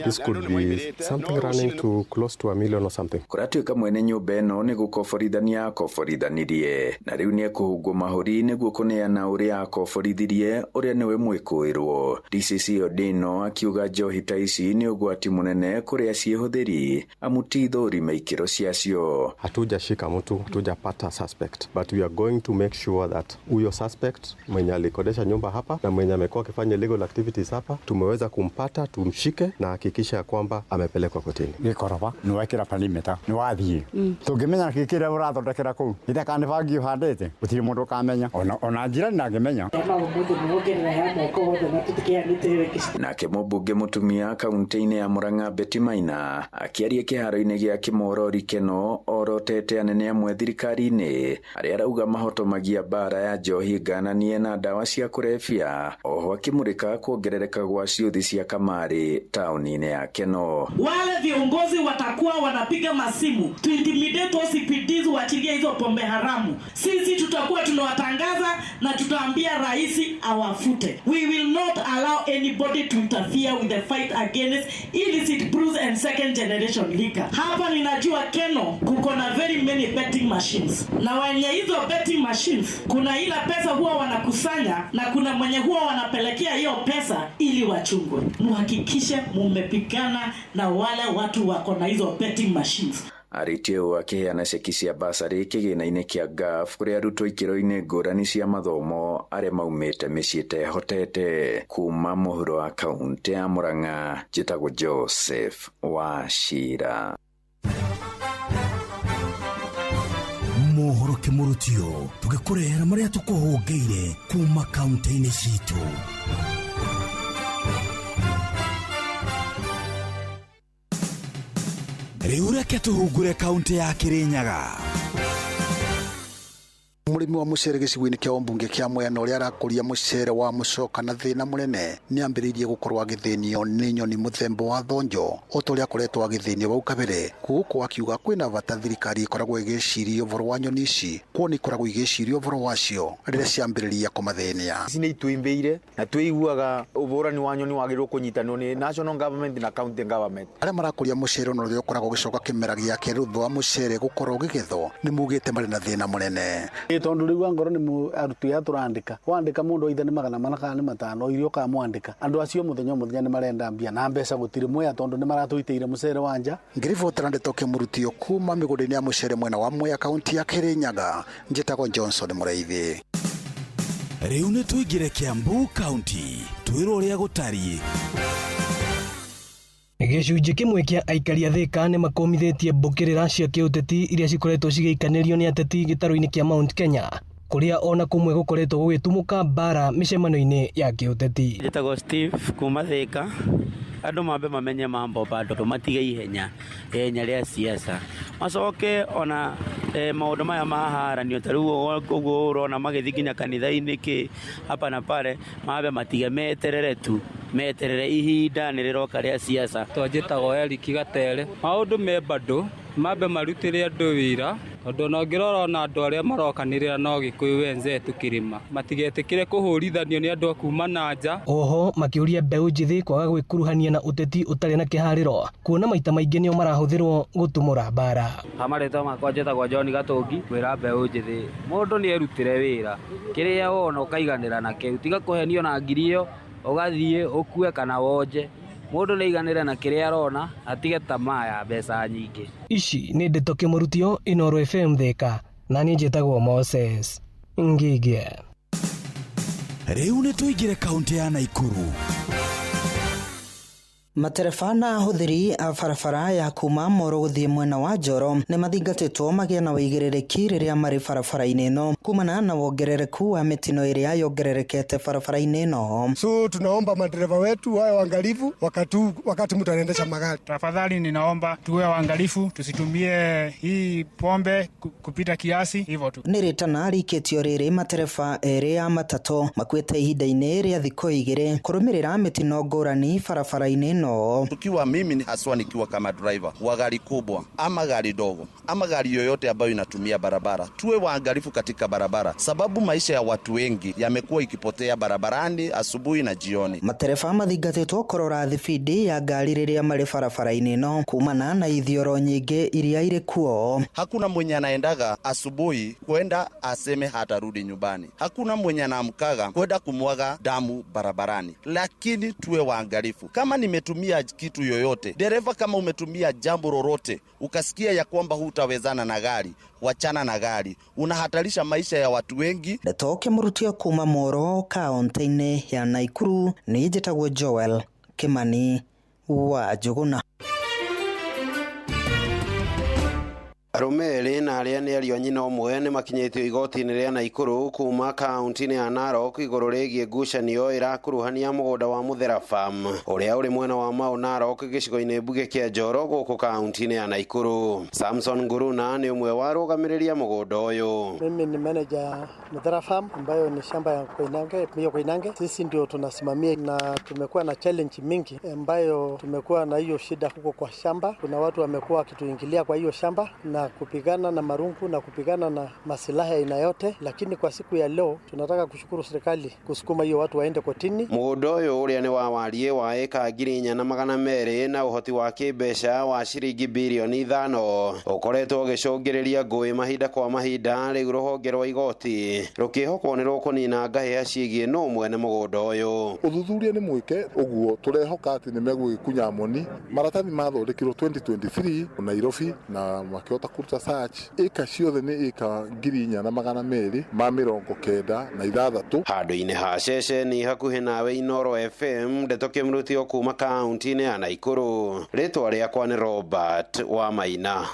this could be something running to close to $1 million or something. Kuratuika mwene nyumba ino ni gukoborithania akoborithanirie na riu ni ekuhungwo mahuri niguo kuneana uria akoborithirie uria niwe mwikuirwo. DCC Odino akiuga njohi ta ici ni ugwati munene kuria ciehuthiri amuti thũrima ikiro ciacio. Hatujashika mtu, hatujapata suspect, but we are going to make sure that huyo suspect mwenye alikodesha nyumba hapa na mwenye amekuwa akifanya illegal activities hapa tumeweza kumpata, tumshike na hakikisha kwamba amepelekwa kotini. Gikoroba ni wekira palimeta ni wathie tungimenya kikira urathondekera kuu ita kana bangi uhandete gutiri mundu kamenya ona njira na ngemenya nake mũmbunge mũtumia kaunti-inĩ ya Murang'a Betty Maina akiaria kĩharo-inĩ gĩa Kĩmorori Keno orotete anene amwe thirikari-inĩ arĩa arauga mahotomagia bara ya njohi ngananie na ndawa cia kũrebia, oho akĩmũrĩka kuongerereka gwa ciuthi cia kamari taũni-inĩ ya Keno. Wale viongozi watakuwa wanapiga masimu to intimidate OCPDs waachilie hizo pombe haramu, sisi tutakuwa tunawatangaza na tutaambia rais awafute. We will not allow anybody to interfere with the fight against illicit brews and second generation liquor. Hapa ninajua Keno kuko na very many betting machines, na wenye hizo betting machines kuna ila pesa huwa wanakusanya na kuna mwenye huwa wanapelekea hiyo pesa ili wachungwe. Muhakikishe mumepigana na wale watu wako na hizo betting machines. Aritio akiheana ceki cia basari kĩgĩna-inĩ kĩa GAF kũrĩa arutwo ikĩro-inĩ ngũrani cia mathomo arĩa maumĩte mĩciĩ ĩtehotete. Kuma mũhuro wa kaunti ya Murang'a, njĩtagwo Joseph Wachira. Mohoro Kĩmũrũtio tũgĩkũrehera marĩa tũkũhũngĩire kuma kaunti-inĩ citũ. Rĩu reke tũhungũre kaunti ya Kĩrĩnyaga. Murimi wa mucere gĩcigo-inĩ kĩa Ombunge kĩa Mwena ũrĩa arakũria mucere wa mucoka na thĩna mũnene nĩ ambĩrĩirie gũkorwo agĩthĩnio nĩ nyoni mũthemba wa thonjo ũrĩa akoretwo agĩthĩnio bau kabere. Gũkũ akiuga kwĩna bata thirikari ikoragwo igĩciria ũhoro wa nyoni ici, kuona ikoragwo igĩciria ũhoro wacio rĩrĩa ciambĩrĩria kũmathĩnia. Ici nĩ itũimbĩire na twĩiguaga ũhũrani wa nyoni wagĩrĩirwo kũnyitanwo nĩ national government na county government. Arĩa marakũria mucere ũrĩa ũkoragwo ũgĩcoka kĩmera gĩake thutha wa mucere gũkorwo ũgĩgethwo nĩ mugĩte marĩ na thĩna mũnene. Tondu riu angoro ni arutu ya turandika wandika mundu oitha ni 400 kana ni 500 irio ka mwandika andu acio muthenya ni marenda mbia na mbeca gutiri mwe tondu ni maratuiteire mucere wanja. Ngirivo Trandito Kĩmũrũtio kuma mĩgũnda-inĩ ya mucere mwena wa Mwea kaunti ya Kĩrĩnyaga, njĩtagwo Johnson Mũraithi. Riu ni tuigire Kiambu kaunti twirwo uria gutari. Gĩcunjĩ kĩmwe kĩa aikari a Thika nĩ makomithitie mbũkĩrĩra cia kĩũteti iria cikoretwo cigĩikanĩrio nĩ ateti gĩtarũ-inĩ kĩa Mount Kenya, kuria ona kumwe gukoretwo gũgĩtumũka bara mĩcemanio-inĩ ya kĩũteti. Njĩtagwo Steve kuma Thika. Andũ mambe mamenye mambo bado matige ihenya rĩa siasa, macoke ona maũndũ maya maharanio ta rĩu ũguo ũrona magĩthiĩ nginya kanitha-inĩ kĩ hapa na pale, mambe matige meterere tu meterere ihinda nĩ rĩroka rĩa siasa. Njĩtagwo Eric Gatere. Maũndũ me bado mambe marutĩre andũ wĩra, tondũ no ngĩrora na andũ arĩa marokanĩrĩra no Gĩkũyũ wenzetu Kĩrĩma matigetĩkĩre kũhũrithanio nĩ andũ a kuma na nja. Oho makĩũria mbeũ njĩthĩ kwaga gwĩkuruhania na ũteti ũtarĩ na kĩharĩro, kuona maita maingĩ nĩo marahũthĩrwo gũtumũra bara. Amarĩtwa makwa njĩtagwo John Gatũngi. Kwĩra mbeũ njĩthĩ mũndũ nĩ erutĩre wĩra, kĩrĩa wona ũkaiganĩra na kĩu, tiga kũhenio na ngiri ĩyo ũgathiĩ ũkue kana wonje. Mũndũ nĩ aiganĩre na kĩrĩa arona, atige tamaa ya mbeca nyingĩ. Ici nĩ Ndeto Kĩmũrũtio, Inooro FM Thika, na niĩ njĩtagwo Moses Ngige. Rĩu nĩ tuigire kaunti ya Naikuru. Matereba na ahũthĩri a barabara ya kuma Moro gũthiĩ mwena wa Njoro nĩ mathingatĩtwo magĩe na wĩigĩrĩrĩki rĩrĩa marĩ barabara-inĩ ĩno kumana na wongerereku wa mĩtino ĩrĩa yongererekete barabara-inĩ ĩno. So tunaomba madereva wetu wawe waangalifu wakati mtu anaendesha magari. Tafadhali ninaomba tuwe waangalifu, tusitumie hii pombe kupita kiasi hivyo tu. Nĩ rĩtana rikĩtio rĩrĩ matereba erĩ ya matatũ makuĩte ihinda-inĩ rĩa thikũ igĩrĩ kũrũmĩrĩra mĩtino ngũrani barabara-inĩ no. Tukiwa mimi ni haswa nikiwa kama driver wa gari kubwa ama gari dogo ama gari yoyote ambayo inatumia barabara, tuwe waangalifu katika barabara, sababu maisha ya watu wengi yamekuwa ikipotea barabarani asubuhi na jioni. Matereba mathingatĩtwo kũrora thibindi ya ngari rĩrĩa marĩ barabara-inĩ no kumana na ithioro nyingĩ iria irĩ kuo. Hakuna mwenye anaendaga asubuhi kwenda aseme hatarudi nyumbani. Hakuna mwenye anaamkaga kwenda kumwaga damu barabarani. Lakini tuwe waangalifu. Kama nimetumia kitu yoyote, dereva kama umetumia jambo lolote, ukasikia ya kwamba hutawezana na gari, wachana na gari. Unahatarisha maisha ya watu wengi. Ndetoke Mũrutia kuma Moro kaunti-inĩ ya Naikuru, nĩ njĩtagwo Joel Kimani wa Njuguna. Arũme na arĩa nĩ ariũ nyina ũmwe nĩ makinyĩtio igoti-inĩ rĩa Naikuru kuma kaunti-inĩ ya Narok igũrũ rĩgiĩ ngucanio ĩrakuruhania mũgũnda wa Muthera Farm ũrĩa ũrĩ mwena wa Mau Narok gĩcigo-inĩ mbuge kĩa Njoro gũkũ kaunti-inĩ ya Naikuru. Samson Nguruna nĩ ũmwe wa arũgamĩrĩria mũgũnda ũyũ. Mimi ni manager Muthera Farm ambayo ni shamba ya Koinange. Sisi ndio tunasimamia na tumekuwa na challenge mingi ambayo tumekuwa na hiyo shida huko kwa shamba. Kuna watu wamekuwa wakituingilia kwa hiyo shamba na kupigana na marungu na kupigana na masilaha aina yote, lakini kwa siku ya leo tunataka kushukuru serikali kusukuma hiyo watu waende kotini. Mũgũnda ũyũ ũrĩa nĩ wa wariĩ wa eka 4,200 na ũhoti wa kĩmbeca wa ciringi bilioni 5 ũkoretwo ũgĩcũngĩrĩria ngũĩ mahinda kwa mahinda rĩu rũhonge rwa igoti rũkĩhokwo nĩ rũkũnina ngahĩha ciĩgiĩ no mwene mũgũnda ũyũ. Ũthuthuria nĩ mwĩke ũguo tũrehoka atĩ nĩ megũgĩkunya moni. Maratathi mathondekirwo 2023 Nairobi na makĩhota kuruta search eka ciothe nĩ eka 4,296 handũ-inĩ ha ceceni hakuhĩ nawe Inoro FM. Ndetoke Mũrutia kuma kaunti-inĩ ya Naikuru. Rĩtwa rĩakwa nĩ Robert wa Maina.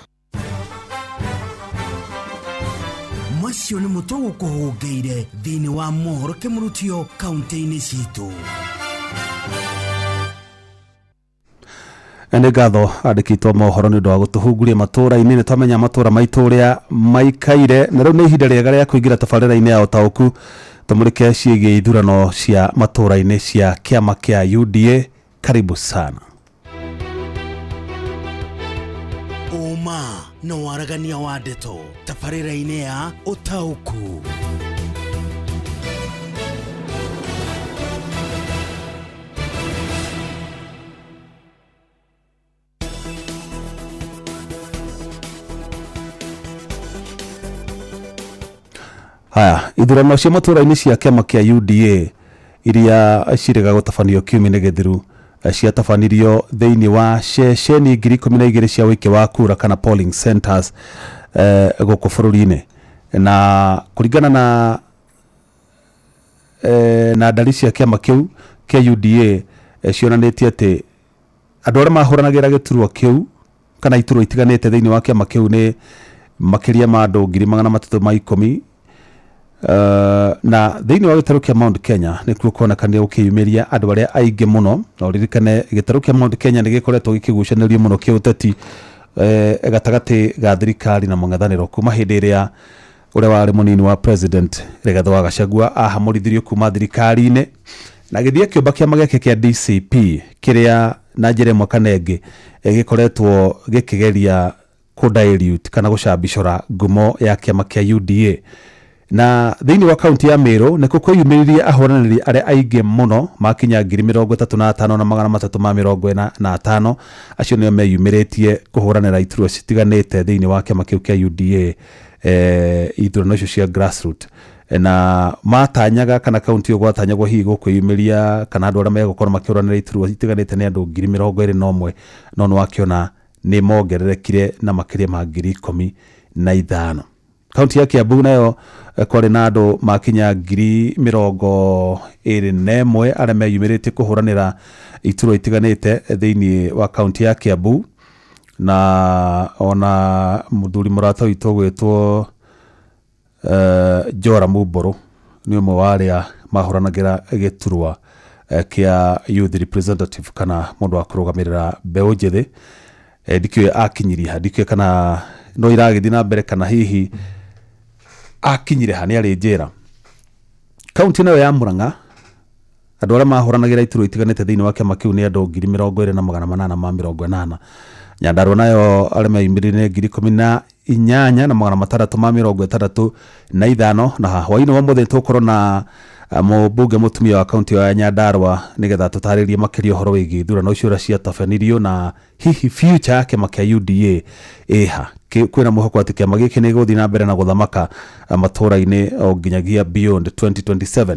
Macio nĩ mũtogo kũhũngĩire thĩinĩ wa mohoro Mũrutia kaunti-inĩ citũ. Nĩ ngatho andĩkĩtwo mohoro nĩ ũndũ wa gũtũhunguria matũra-inĩ. Nĩ twamenya matũra maitũ ũrĩa maikaire, na rĩu nĩ ihinda rĩega rĩa kũingĩra tabarĩra-inĩ ya ũtaũku tũmũrĩke ciĩgiĩ ithurano cia matũra-inĩ cia kĩama kĩa UDA. Karibu sana. Uma na waragania wa ndeto tabarĩra-inĩ ya ũtaũku. Haya, ithurano cia matũra-inĩ cia kĩama kĩa UDA iria cirĩga gũtabanio kiumia-inĩ gĩthiru ciatabanirio thĩinĩ wa ceceni 12,000 cia wĩki wa kura kana polling centers gũkũ bũrũri-inĩ, na kũringana na ndari cia kĩama kĩu kĩa UDA cionanĩtie atĩ andũ arĩa mahũranagĩra gĩturwa kĩu kana iturwa itiganĩte thĩinĩ wa kĩama kĩu nĩ makĩria ma andũ 310,000 na thĩinĩ wa gĩtarũ kĩa Mount Kenya nĩ kuo kuonekanire gũkĩyumĩria andũ arĩa aingĩ mũno. Na ũririkane gĩtarũ kĩa Mount Kenya nĩ gĩkoretwo gĩkĩgucanĩrio mũno kĩũteti gatagatĩ ga thirikari na mũng'ethanĩro kuma hĩndĩ ĩrĩa ũrĩa warĩ mũnini wa president Rigathi wa Gachagua ahamũrithirio kuma thirikari-inĩ na gĩthiĩ kĩũmba kĩama gĩake kĩa DCP kĩrĩa na njĩra ĩmwe kana ĩngĩ gĩkoretwo gĩkĩgeria kũdilute kana gũcambicora ngumo ya kĩama kĩa UDA. Na thĩinĩ wa kaunti ya Meru nĩkuo kwĩyumĩririe ahũranĩri arĩa aingĩ mũno makinya 35,345. Acio nĩo meyumĩrĩtie kũhũranĩra iturwa citiganĩte thĩinĩ wa kĩama kĩu kĩa UDA ithurano icio cia grassroots, na matanyaga kana kaunti ĩyo gwatanyagwo hihi gũkwĩyumĩria kana andũ arĩa megũkorwo makĩhũranĩra iturwa itiganĩte nĩ andũ 21,000, no nĩwakĩona nĩ mongererekire na makĩria ma 15,000. Kaunti ya Kiambu nayo kwari na andu makinya 21,000 aria meyumirite kuhuranira ituro itiganite thiini wa kaunti ya Kiambu, na ona muthuri murata witu gwitwo Jora Muboro ni umwe wa aria mahuranagira giturwa kia youth representative kana mundu wa kurugamirira mbeu njithi. Ndikio akinyirie ha, ndikio kana no iragithi na mbere kana hihi akinyire ha ni ari njira. Kaunti nayo ya Murang'a andu aria mahuranagira ituro itiganite thiini wa kiama kiu ni andu 20,880. Nyandarua nayo aria meyumirire 18,665 na hwaini wa muthe tukorwo na mubunge mutumia wa kaunti ya Nyandarua nigetha tutaririe makiria horo wigi thurano icio cia ciatabanirio na hihi future yake makia UDA eha kwina muhoko ati kiama giki ni guthi na mbere na guthamaka matura-ini o nginyagia beyond 2027.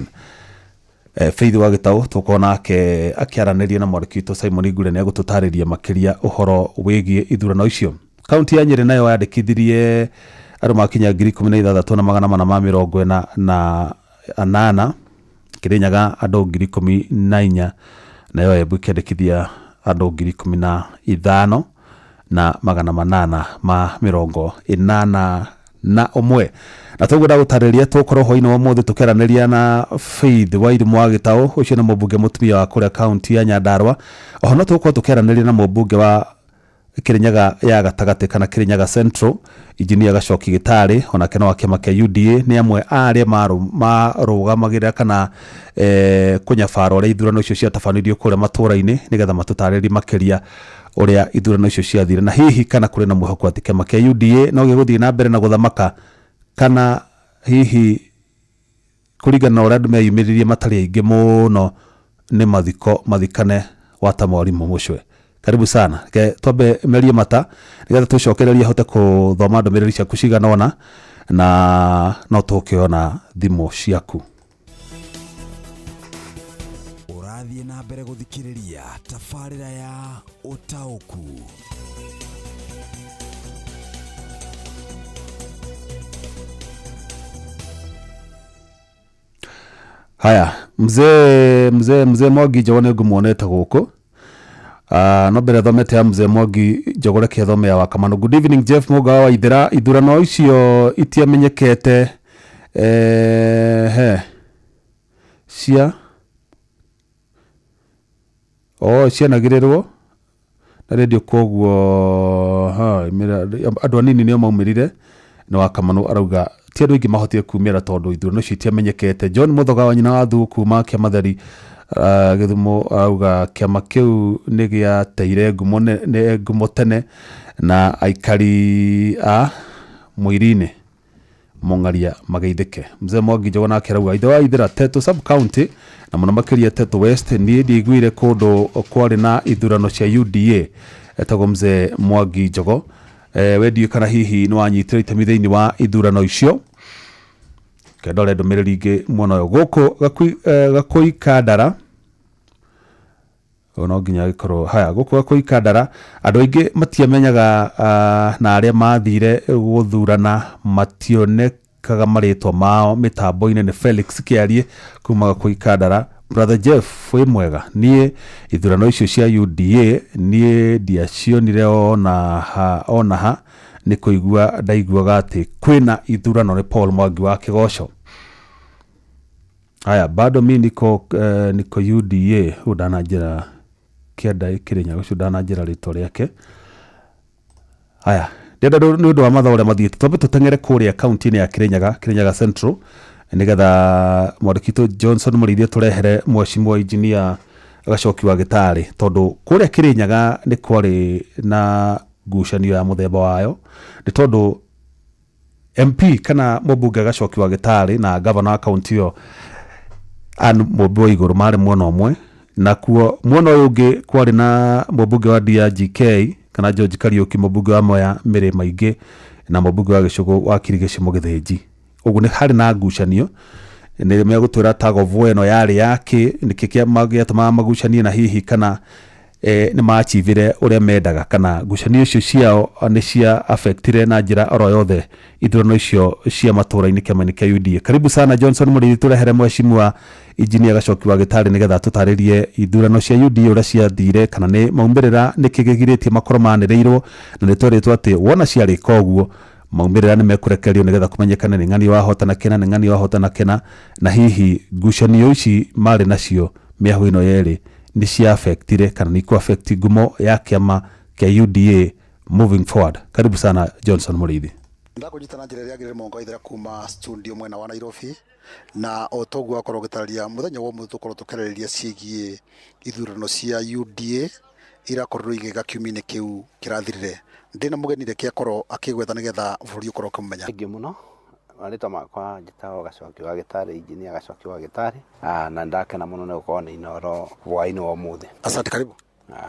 Faith wa Gitau tukona ke akiaraniria na mwarikito Simon Igure ni agututariria makiria uhoro wigie ithurano icio. Kaunti ya Nyeri nayo yandikithirie andu makinya 16,448 Kirinyaga andu 14,000 nayo Embu ikiandikithia andu 15,881 na tugura gutariria tukoro hoine wa muthe tukeraniria na Faith wa Irimu wa Gitau ucio na mubunge mutumia wa kuria kaunti ya Nyandarua. Oho tukoro tukeraniria na mubunge wa Kirinyaga ya gatagati kana Kirinyaga Central Engineer Gacoki Gitari ona kena wa kiama kia UDA ni amwe aria marugamagira kana kunyabara uria ithurano icio ciatabanirio kuria matura-ini nigetha matutaririe makiria uria ithurano icio ciathire na hihi kana kuri na mwihoko ati kiama kia UDA no giguthii na mbere na guthamaka kana hihi kuringana na uria andu meyumiririe matari aingi muno ni mathikane wata mwarimu mucwe. Karibu sana. Twambe merie mata nigetha tucokererie hote kuthoma ndumiriri ciaku ciganona na no tukiona thimu ciaku. Urathie na mbere guthikiriria tafarira ya Utauku. Haya, mzee Mwangi Njogone ngumuonete guku. No mbere thomete ya mzee Mwangi Njogore ke thome ya Wakamano. Good evening Jeff Mugawa wa Ithira. Ithurano icio itiamenyekete cianagirirwo na radio koguo andu anini nio maumirire ni Wakamano arauga ti andu ingi mahotire kumira tondu ithurano icio itiamenyekete. John Muthoga wa nyina wa Thu kuma Kiamatheri Githumo auga kiama kiu ni gia teire ngumo tene na aikari a Muirini Mongaria mageithike. Mzee Mwangi Njogona akirauga ithe wa Ithira Tetu sub county na muno makiria Tetu West ni ndigwire kundu kwari na ithurano cia UDA etago mzee Mwangi Njogo. Wendi kana hihi ni wanyitire itemi thiini wa ithurano icio kedore ndumiriri ingi mwono yo guku Gakui Kandara ono nginya gikorwo haya guku Gakui Kandara andu aingi matiamenyaga na aria mathire guthurana mationekaga maritwa mao mitambo-ini ni Felix Kiarie kuma Gakui Kandara. Brother Jeff we mwega nie ithurano icio cia UDA nie ndiacionire ona ha ni kuigua ndaiguaga ati kwina ithurano ni Paul Mwangi wa Kigoco. Haya bado mi niko UDA udanajira kienda Kirinyaga udanajira rito riake. Haya ndenda ni undu wa matha uria mathiite twambe tutengere kuria kaunti-ini ya Kirinyaga Central nigetha Mwarikito Johnson Murithia turehere Mheshimiwa Engineer Gacoki wa Gitari tondu kuria Kirinyaga ni kwari na ngucanio ya muthemba wayo ni tondu MP kana mubunge Gacoki wa Gitari na governor wa kaunti yo an mubunge wa iguru mari mwana omwe na kuo mwana uyu ungi kwari na mubunge wa DRGK kana George Kariuki mubunge wa Moya Miri Maingi na mubunge wa Gicugu wa Kirigicimo Githinji. Ugu ni hari na ngucanio ni megutwira tago vueno yari yake nikikia magiatuma magucanie na hihi kana nĩ machivire ũrĩa mendaga kana ngucanio icio ciao nĩ cia affectire na njĩra oro yothe ithurano icio cia matũra-inĩ kĩama-inĩ kĩa UDA. Karibu sana Johnson Mũrĩithi, tũrehere Mheshimiwa Injinia Gacoki wa Gĩtarĩ nĩgetha tũtarĩrie ithurano cia UDA ũrĩa ciathire kana nĩ maumĩrĩra nĩ kĩgĩgirĩtie makorwo manĩrĩirwo, na nĩ twerĩtwo atĩ wona ciarĩka ũguo maumĩrĩra nĩ mekũrekerio nĩgetha kũmenyekana nĩ ng'ani wahotana kena nĩ ng'ani wahotana kena, na hihi ngucanio ici marĩ nacio mĩahu ĩno yerĩ nĩ cia affectire kana nĩ affect ngumo ya kĩama kĩa UDA moving forward. Karibu sana Johnson Mũrĩithi. Ndakũnyitana njĩra ĩrĩa yagĩrĩire Mongo ithera kuma studio mwena wa Nairobi, na otoguo akorwo gĩtarĩria mũthenya wa mũthenya tũkorwo tũkĩarĩrĩria ciĩgiĩ ithurano cia UDA irakorwo igĩka kiumia-inĩ kĩu kĩrathirire. Ndĩna mũgeni reke akorwo akĩgwetha nĩgetha bũrũri ũkorwo ũkĩmũmenya. Thengiũ mũno, rĩtwa makwa njĩtagwo Gacoki wa Gĩtarĩ, Injinia Gacoki wa Gĩtarĩ, na ndakena mũno nĩ gũkorwo nĩ inoro hwaĩ-inĩ wa ũmũthĩ. Asante, karibu.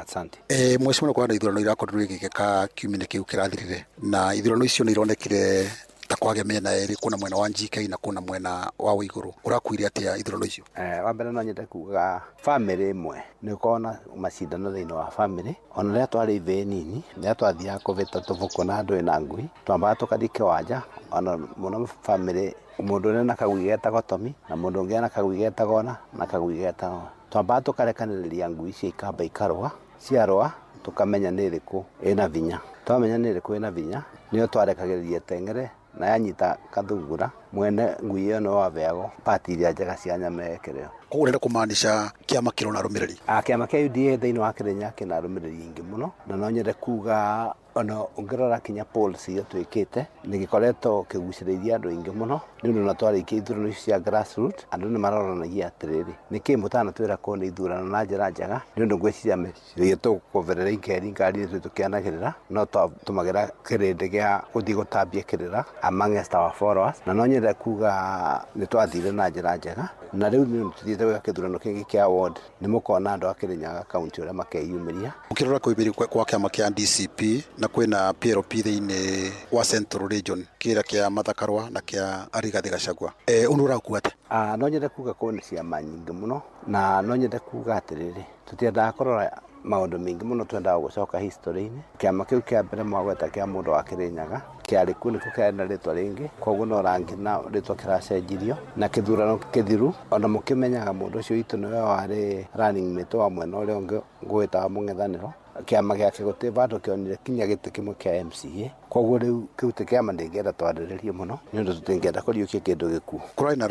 Asante. Mheshimiwa, kwa ithurano irakorwo igĩka kiumia-inĩ kĩu kĩrathirire, na ithurano icio nĩ ironekire ta kwagĩa mĩena ĩrĩ, kuna mwena wa GK na kuna mwena wa Waigũrũ. Ũrakuire atĩa ithurano icio? Wa mbere no nyende kuga family ĩmwe nĩ ũkorwo na macindano thĩinĩ wa family. Ona rĩrĩa twarĩ ithĩ nini, rĩrĩa twathiaga kũvĩta tũbũkũ na andũ na ngui, twambaga tũkathiĩ kĩwanja, ona mũno family mũndũ ũrĩa na kagui getagwo Tomi na mũndũ ũngĩ na kagui getagwo Ona na kagui getagwo. Twambaga tũkarekanĩrĩria ngui icio ikamba ikarũa, ciarũa tũkamenya nĩ ĩrĩkũ ĩna vinya. Twamenya nĩ ĩrĩkũ ĩna vinya nĩyo twarekagĩrĩria teng'ere, na yanyita kathungura mwene ngui ĩyo no waveagwo pati iria njega cia nyama yekereo. Koguo rĩrĩa kũmaanisha kĩama kĩrĩ na arũmĩrĩri? Kĩama kĩa UDA thĩinĩ wa Kĩrĩnyaga kĩna arũmĩrĩri aingĩ mũno, na no nyende kuga ona ũngĩrora kinya polls iria twĩkĩte nĩ gĩkoretwo kĩgucĩrĩirie andũ aingĩ mũno, nĩ ũndũ na twarĩkia ithurano icio cia grassroots andũ nĩ maroranagia atĩrĩrĩ, nĩkĩĩ mũtanatwĩra korwo nĩ ithurano na njĩra njega, nĩ ũndũ ngwĩciria meciria tũkũverera ikeri ngari itũ tũkĩanagĩrĩra, no tũmagĩra kĩrĩndĩ gĩa gũthiĩ gũtambia kĩrĩra amongst our followers, na no nyende kuga nĩ twathire na njĩra njega, na rĩu nĩ tũthiĩte gwĩka kĩthurano kĩngĩ kĩa ward, nĩ mũkona andũ a Kĩrĩnyaga kaunti ũrĩa makeyumĩria. Ũkĩrora kwĩbĩri kwa kĩama kĩa DCP na kwĩna PLP thĩinĩ wa Central Region, kĩrĩa kĩa Mathakarwa na kĩa Rigathĩ Gachagua, ũnũrakuga atĩa? No nyende kuga korwo nĩ ciama nyingĩ mũno, na no nyende kuga atĩrĩrĩ, tũtiendaga kũrora maũndũ maingĩ mũno, twendaga gũcoka history-inĩ. Kĩama kĩu kĩa mbere mwagweta kĩa mũndũ wa Kĩrĩnyaga kĩarĩ kuo, nĩkuo kĩarĩ na rĩtwa rĩngĩ, koguo no rangi na rĩtwa kĩracenjirio, na kĩthurano kĩthiru ona mũkĩmenyaga mũndũ ũcio witũ nĩwe warĩ running mate wa mwena ũrĩa ũngĩ ngũĩtaga mũng'ethanĩro. Kĩama gĩake gũtirĩ vandũ kĩonire kinya gĩtĩ kĩmwe kĩa MCA, koguo rĩu kĩu ti kĩama ndĩngĩenda twarĩrĩrie mũno, nĩ ũndũ tũtingĩenda kũriũkia kĩndũ gĩkuũ. Kũrarĩ na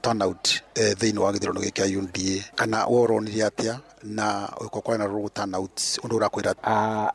turnout thĩinĩ wa gĩthurano gĩkĩ kĩa UDA, kana woronire atĩa na kũrarĩ na turnout, ũndũ ũrakwĩra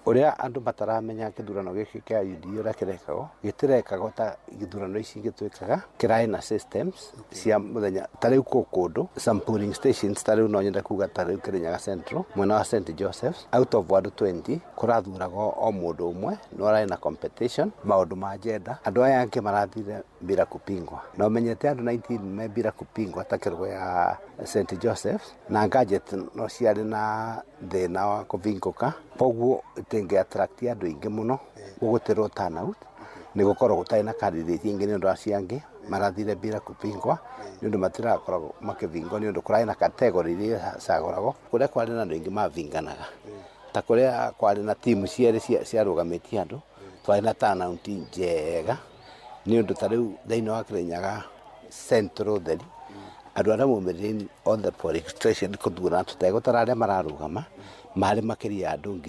ũrĩa andũ mataramenya kĩthurano gĩkĩ kĩa UDA ũrĩa kĩrekagwo, gĩtirekagwo ta gĩthurano ici gĩtwĩkaga, kĩrarĩ na systems cia mũthenya. Ta rĩu kũndũ some polling stations, ta rĩu no nyende kuga ta rĩu Kĩrĩnyaga Central mwena wa St Joseph's, out of ward 20 kũrathuragwo o mũndũ ũmwe, no ararĩ na competition maũndũ ma gender. Andũ aya angĩ marathire bila kupingwa, na ũmenyete andũ 19 me bila kupingwa ta kĩrũgũ ya St Joseph's, na gadget no ciarĩ na thĩna wa kũvingũka, koguo ĩtingĩ attract andũ aingĩ mũno, gũgũtirwo turnout nĩ gũkorwo gũtarĩ na candidate ingĩ, nĩ ũndũ acio angĩ marathire bila kupingwa, nĩ ũndũ matirakoragwo makĩvingwo, nĩ ũndũ kũrarĩ na category iria cagũragwo, kũrĩa kwarĩ na andũ aingĩ mavinganaga, ta kũrĩa kwarĩ na timu cierĩ ciarũgamĩtie andũ, twarĩ na turnout njega, nĩ ũndũ ta rĩu thĩinĩ wa Kĩrĩnyaga Central theri andũ arĩa maumĩrĩire on the registration kũthurana tũtegũtara arĩa mararũgama marĩ makĩria andũ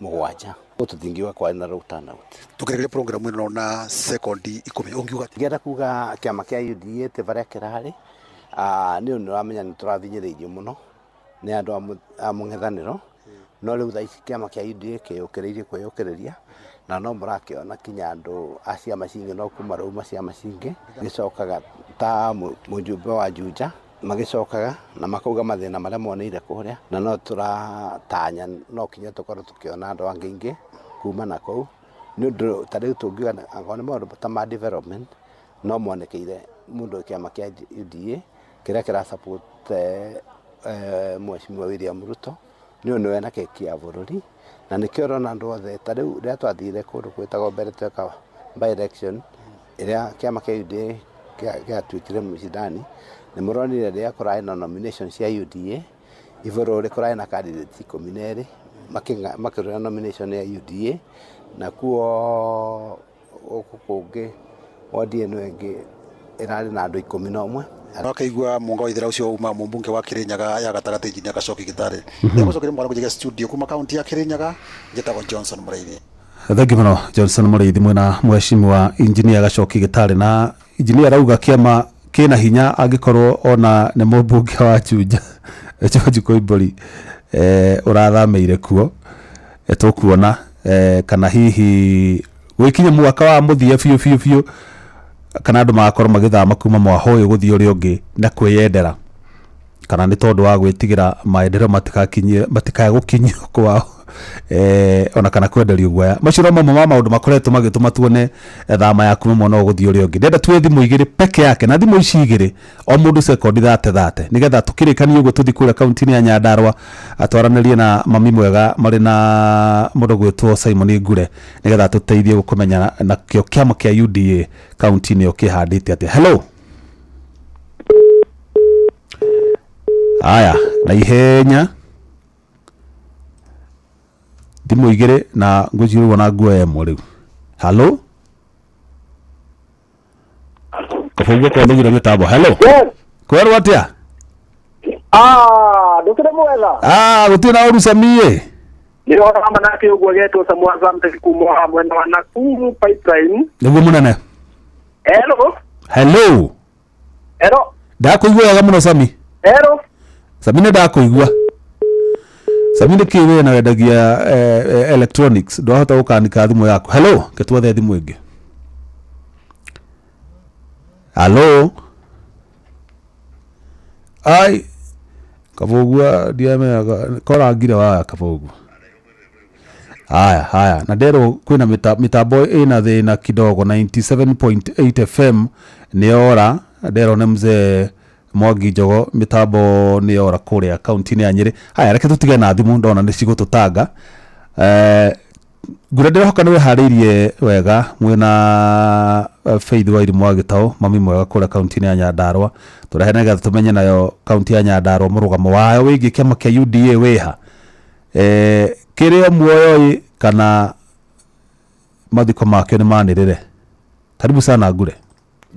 7,000, tũtingiuga kwarĩ na low turnout. Tũkĩrĩkia program ĩno na sekondi 10 ũngiuga atĩa? Ngĩenda kuga kĩama kĩa UDA ti varĩa kĩrarĩ, nĩ ũndũ ũramenya nĩ tũravinyĩrĩirio mũno nĩ andũ a mũng'ethanĩro, no rĩu thaa ici kĩama kĩa UDA kĩyũkĩrĩirie kwĩyũkĩrĩria, na no mũrakĩona kinya andũ a ciama cingĩ no kuma rauma ciama cingĩ gĩcokaga ta mũjumbe wa Juja magĩcokaga na makauga mathĩna marĩa moneire kũrĩa, na no tũratanya no kinya tũkorwo tũkĩona andũ angĩ ingĩ kuma na kũu, nĩ ũndũ ta rĩu tũngiuga angĩkorwo nĩ maũndũ ta ma development no monekeire mũndũ kĩama kĩa UDA kĩrĩa kĩrasupport Mheshimiwa William Ruto, nĩ ũndũ wena keki ya bũrũri, na nĩkĩo ũrona andũ othe ta rĩu rĩrĩa twathire kũndũ gwĩtagwo mbere tweka by election ĩrĩa kĩama kĩa UDA gĩatuĩkire mũcindani, nĩ mũronire rĩrĩa kũrarĩ na nomination cia UDA igũrũ kũrarĩ na candidate 12 makĩrũa nomination ya UDA na kuo kũngĩ wadi ĩno ĩngĩ ĩrarĩ na andũ 11 akaigua mwanga wa ithera ucio uma mumbunge wa Kirinyaga ya gatagatĩ Injinia Gacoki Gitare nĩgũcokera mwana kũjiga studio kuma kaunti ya Kirinyaga njĩtagwo Johnson Mũraithi. Thank you muno Johnson Mũraithi mwena mheshimiwa Injinia Gacoki Gitare na injinia rauga kĩama kĩna hinya angĩkorwo ona nĩ mũmbunge wa Juja George Koimbũri ũrathameire kuo tũkuona kana hihi gwikinya mwaka wa muthia biũ kana andũ magakorwo magĩthama kuma mwaho ũyũ gũthiĩ ũrĩa ũngĩ na kwĩyendera kana nĩ tondũ wa gwĩtigĩra maendeleo matikae gũkinyio kwao ona kana kwenderio guoya macio mamwe ma maũndũ makoretwo magĩtũma tuone thama ya kuma mwena gũthiĩ ũrĩa ũngĩ ndenda tuwe thimũ igĩrĩ peke yake na thimũ ici igĩrĩ o mũndũ sekondi 30 nigetha tũkĩrĩkanie ũguo tũthi kũrĩa kaunti-inĩ ya Nyandarua atwaranĩrie na mami mwega marĩ na mũndũ gwĩtwo Simon Ngure nigetha tũteithie gũkũmenya na kĩo kĩama kĩa UDA kaunti-inĩ ĩyo kĩhandĩte atĩa. Hello aya na ihenya thimũ igĩrĩ na ngũjirwo na nguo ĩmwe rĩu. Hello kafoguo kwa ndugira mĩtambo. Hello kwerwo atĩa? Ndũkĩrĩ mwega? Gũtirĩ na ũru Samie. Nĩona manake ũguo getwo Samwaza Mtekuma mwena wa Nakuru pipeline. Nĩguo mũnene. Hello. Ndakũigua wega mũno Sami. Sami ndakũigua. Sami nĩ kĩwe na wendagia electronics ndwahota gũkanika thimũ yaku. Hello ketwathe thimũ ĩngĩ. Hello ai kavogua diame kora ngira wa kavogua haya na ndero kwina mitambo ina thina kidogo 97.8 FM ni ora ndero ne mzee Mwangi Njogo mitambo ni ora kuria kaunti-inĩ ya Nyeri. Haya reke tutige na thimũ ndona nĩ cigũtũtanga. Ngure ndĩrehoka nĩ weharĩirie wega mwena Faith Wairimu wa Gĩtaũ mami mwega kũrĩa kaunti-inĩ ya Nyandarua tũrehe nĩgetha tũmenye nayo kaunti ya Nyandarua mũrũgamo wayo wĩgiĩ kĩama kĩa UDA wĩha kĩrĩ muoyo kana mathiko makĩo nĩ manĩrĩre. Karibu sana Ngure.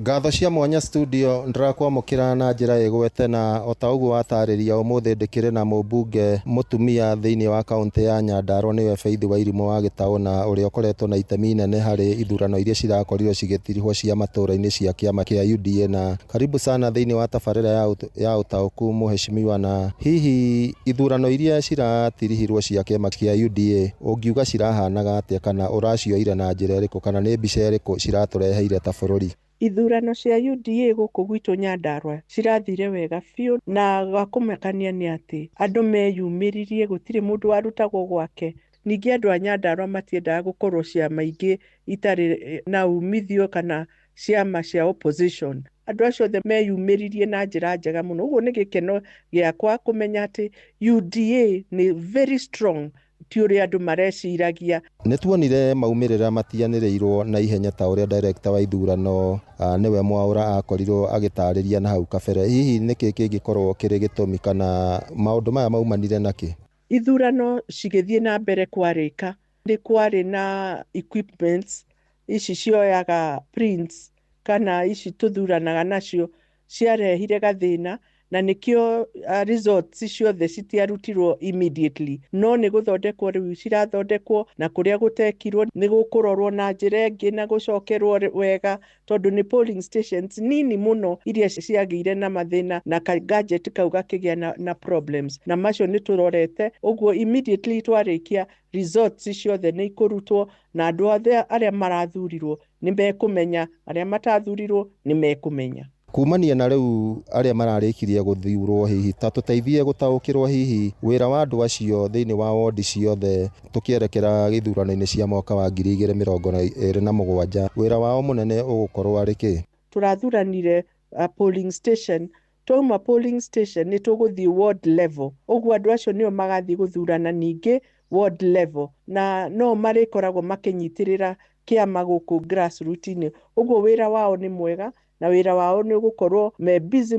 Ngatho cia mwanya studio ndirakwamũkĩra na njĩra ĩgwete na ota ũguo watarĩria ũmũthĩ ndĩkĩrĩ na mũmbunge mũtumia thĩinĩ wa kaunti ya Nyandarua nĩwe Faith Wairimu wa Gĩtaũ na ũrĩa ũkoretwo na itemi inene harĩ ithurano iria cirakorirwo cigĩtirihwo cia matũra-inĩ cia kĩama kĩa UDA na karibu sana thĩinĩ wa tabarĩra ya ũtaũku mũheshimiwa na hihi ithurano iria ciratirihirwo cia kĩama kĩa UDA ũngiuga cirahanaga atĩa kana ũracioire na njĩra ĩrĩkũ kana nĩ mbica ĩrĩkũ ciratũreheire ta bũrũri? Ithurano cia UDA gũkũ gwitũ Nyandarua cirathire wega biũ na gwakumakania nĩ atĩ andũ meyumĩririe gũtirĩ mũndũ warutagwo gwake. Ningĩ andũ a Nyandarua matiendaga gũkorwo ciama ingĩ itarĩ na umithio kana ciama cia opposition. Andũ acio othe meyumĩririe na njĩra njega mũno. Ũguo nĩ gĩkeno gĩakwa kũmenya atĩ UDA nĩ very strong ti ũrĩa andũ mareciragia. Nĩtuonire maumĩrĩra matianĩrĩirwo na ihenya ta ũrĩa director wa ithurano nĩwe Mwaũra akorirwo agĩtarĩria na hau kabere. Hihi nĩkĩ kĩngĩkorwo kĩrĩ gĩtũmi kana maũndũ maya maumanire nakĩ? Ithurano cigĩthiĩ na mbere kwarĩka nĩ kwarĩ na equipments ici cioyaga prints kana ici tũthuranaga nacio ciarehire gathĩna na nikio results ciothe citiarutirwo immediately no nĩ gũthondekwo rĩu cirathondekwo na kũrĩa gũtekirwo nĩ gũkũrorwo na njĩra ĩngĩ na gũcokerwo wega tondũ nĩ polling stations nini mũno iria ciagĩire na mathĩna na gadget kau gakĩgĩa na problems na macio nĩ tũrorete. Ũguo immediately twarĩkia results ciothe nĩ ikũrutwo na andũ othe arĩa marathurirwo nĩ mekũmenya, arĩa matathurirwo nĩ mekũmenya. Kumania na rĩu arĩa mararĩkirie gũthurwo hihi ta tũteithie gũtaũkĩrwo hihi wĩra wa andũ acio thĩinĩ wa wodi ciothe tũkĩerekera gĩthurano-inĩ cia mwaka wa 2027 wĩra wao mũnene ũgũkorwo arĩ kĩ? Turathuranire polling station, twauma polling station nĩ tũgũthiĩ ward level. Ũguo andũ acio nĩo magathiĩ gũthurana ningĩ ward level na no marĩkoragwo makĩnyitĩrĩra kĩama gũkũ grassroots-inĩ. Ũguo wĩra wao nĩ mwega na wĩra wao nĩ gũkorwo me busy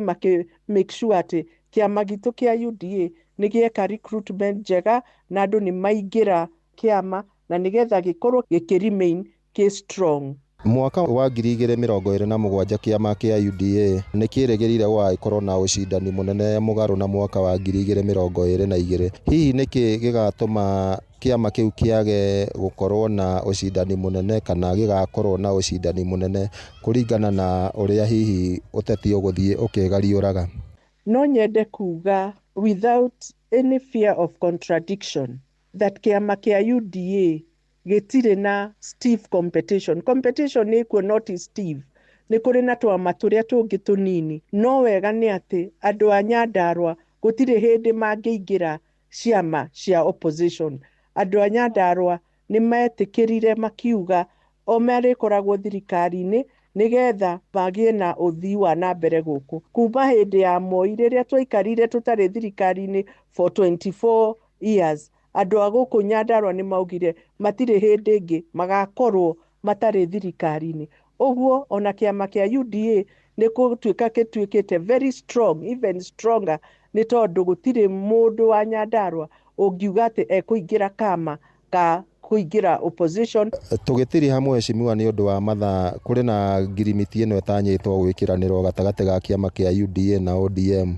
make sure atĩ kĩama gitũ kĩa UDA nĩgĩeka recruitment njega na andũ nĩ maingĩra kĩama na nĩgetha gĩkorwo gĩkĩremain kĩ strong. Mwaka wa 2027 kĩama kĩa UDA nĩ kĩrĩgĩrĩire gũgakorwo na ũcindani mũnene mũgarũ na mwaka wa 2022. Hihi nĩkĩ gĩgatũma kĩama kĩu kĩage gũkorwo na ũcindani mũnene kana gĩgakorwo na ũcindani mũnene kũringana na ũrĩa hihi ũteti ũgũthiĩ ũkĩgariũraga? No nyende kuga without any fear of contradiction that kĩama kĩa UDA gĩtirĩ na stiff competition. Competition nĩ kuo not stiff. Nĩ kũrĩ na twama tũrĩa tũngĩ tũnini. No wega nĩ atĩ andũ a Nyandarua gũtirĩ hĩndĩ mangĩingĩra ciama cia opposition. Andũ a Nyandarua nĩ metĩkĩrire makiuga o marĩkoragwo thirikari-inĩ nĩgetha magĩe na ũthii wa na mbere gũkũ. Kuma hĩndĩ ya Moi rĩrĩa twaikarire tũtarĩ thirikari-inĩ for 24 years. Andũ a gũkũ Nyandarua nĩ maugire matirĩ hĩndĩ ĩngĩ magakorwo matarĩ thirikari-inĩ. Ũguo ona kĩama kĩa UDA nĩ gũtuĩka gĩtuĩkĩte very strong, even stronger, nĩ tondũ gũtirĩ mũndũ wa Nyandarua ũngiuga atĩ ekũingĩra kama ka kũingĩra opposition. Tũgĩtiri hamwe Mheshimiwa nĩ ũndũ wa mathaa, kũrĩ na ngirimiti ĩno ĩtanyĩtwo gwĩkĩranĩrwo gatagatĩ ga kĩama kĩa UDA na ODM.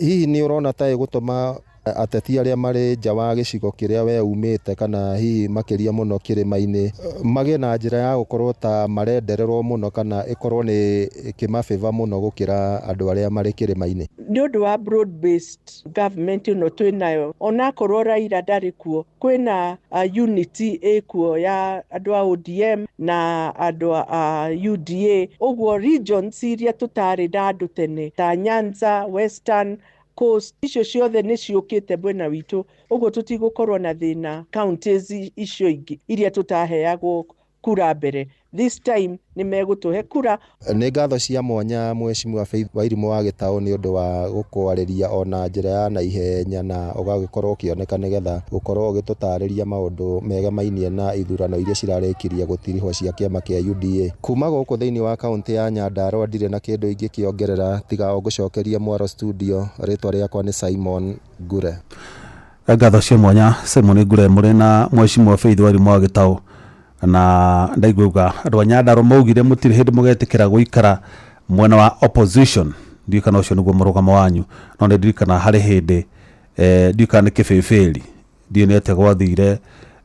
Hihi nĩ ũrona ta ĩgũtũma ateti arĩa marĩ nja wa gĩcigo kĩrĩa we umĩte kana hihi makĩria mũno kĩrĩma-inĩ magĩe na njĩra ya gũkorwo ta marendererwo mũno kana ĩkorwo nĩ kĩmabĩva mũno gũkĩra andũ arĩa marĩ kĩrĩma-inĩ? Nĩ ũndũ wa broad based government ĩno twĩnayo, onakorwo Raila ndarĩ kuo, kwĩna unity ĩkuo ya andũ a ODM na andũ a UDA. Ũguo regions iria tũtarĩ na andũ tene ta Nyanza, Western Coast, icio ciothe nĩ ciũkĩte mwena witũ. Ũguo tũtigũkorwo na thĩna counties icio ingĩ iria tũtaheagwo kura mbere. This time nĩ megũtũhe kura. Nĩ ngatho cia mwanya Mheshimiwa Faith Wairimu wa Gĩtaũ nĩ ũndũ wa gũkwarĩria ona njĩra ya naihenya na ũgagĩkorwo ũkĩoneka nĩgetha gũkorwo ũgĩtũtarĩria maũndũ megemainie na ithurano iria cirarĩkirie gũtirihwo cia kĩama kĩa UDA. Kuma gũkũ thĩinĩ wa kaunti ya Nyandarua ndirĩ na kĩndũ ingĩkĩongerera tiga o gũcokeria Mwaro studio. Rĩtwa rĩakwa nĩ Simon Ngure. Ngatho cia mwanya Simon Ngure mũrĩ na Mheshimiwa Faith Wairimu wa Gĩtaũ na ndaiguga andũ a Nyandarua maugire mũtirĩ hĩndĩ mũgetĩkĩra gũikara mwena wa opposition. Ndirikana ũcio nĩguo mũrũgamo wanyu, no nĩ ndirikana harĩ hĩndĩ ndirikana nĩ kĩbĩbĩri ndiĩ nĩ atĩ gwathire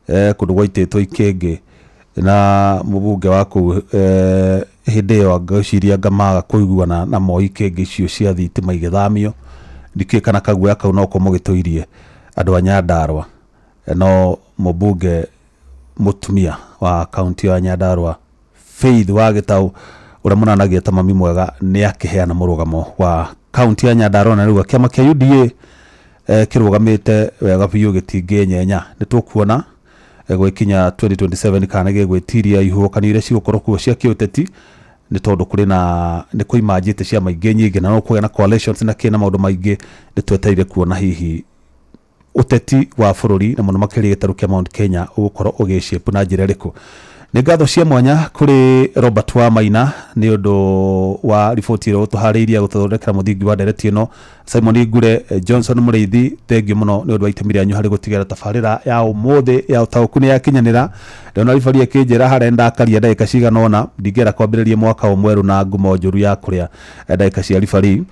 kũndũ gwaitĩtwo ikĩngĩ na mũbunge wa kũu hĩndĩ ĩyo ngĩciria ngamaga kũiguana na Moi ikĩngĩ icio cia thitima igĩthamio. Ndikĩkana kaguoya kau no ko mũgĩtũirie andũ a Nyandarua, no mũbunge mutumia wa kaunti ya Nyandarua Faith wa Gĩtaũ ũrĩa mũnanagia ta mami mwega nĩ akĩheana mũrũgamo wa kaunti ya Nyandarua na rĩu kĩama kĩa UDA kĩrũgamĩte wega biũ gĩtingĩnyenya. Nĩ tũkuona gwĩkinya 2027 kana gĩgwĩtiria ihuhũkanio iria cigũkorwo kuo cia kĩũteti, nĩ tondũ kũrĩ na nĩ kũimanjĩte ciama ingĩ nyingĩ na no kũgĩa na coalitions na kĩna maũndũ maingĩ. Nĩ twetereire kuona hihi uteti wa bũrũri na mũno makĩria gĩtarũ kĩa Mount Kenya ũgũkorwo ũgĩshape na njĩra ĩrĩkũ. Nĩ ngatho cia mwanya kũrĩ Robert wa Maina nĩ ũndũ wa riboti ĩrĩa ũtũharĩirie gũtũthondekera mũthingi wa ndereti ĩno. Simon Ngure, Johnson Mũrĩithi, thengiũ mũno nĩ ũndũ wa itemi rĩanyu harĩ gũtigĩrĩra tabarĩra ya ũmũthĩ ya ũtaũku nĩ yakinyanĩra. Ndona ribari akĩnjĩra harĩa ndakaria ndagĩka cigana ũna ndingĩera kwambĩrĩria mwaka mwerũ na ngumo njũru ya kũrĩa ndagĩka cia ribari.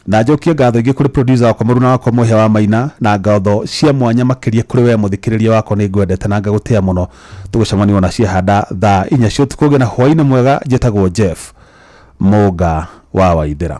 Na njokie ngatho ingĩ kũrĩ producer wakwa Mũruna wakwa Mũhĩa wa Maina na ngatho cia mwanya makĩria kũrĩ we mũthikĩrĩria wakwa nĩ ngwendete na ngagũtĩa mũno. Tũgũcemania ona ciahanda thaa 4 cia ũtukũ na hwaĩ-inĩ mwega. Njĩtagwo Jeff Mũnga wa Waithĩra.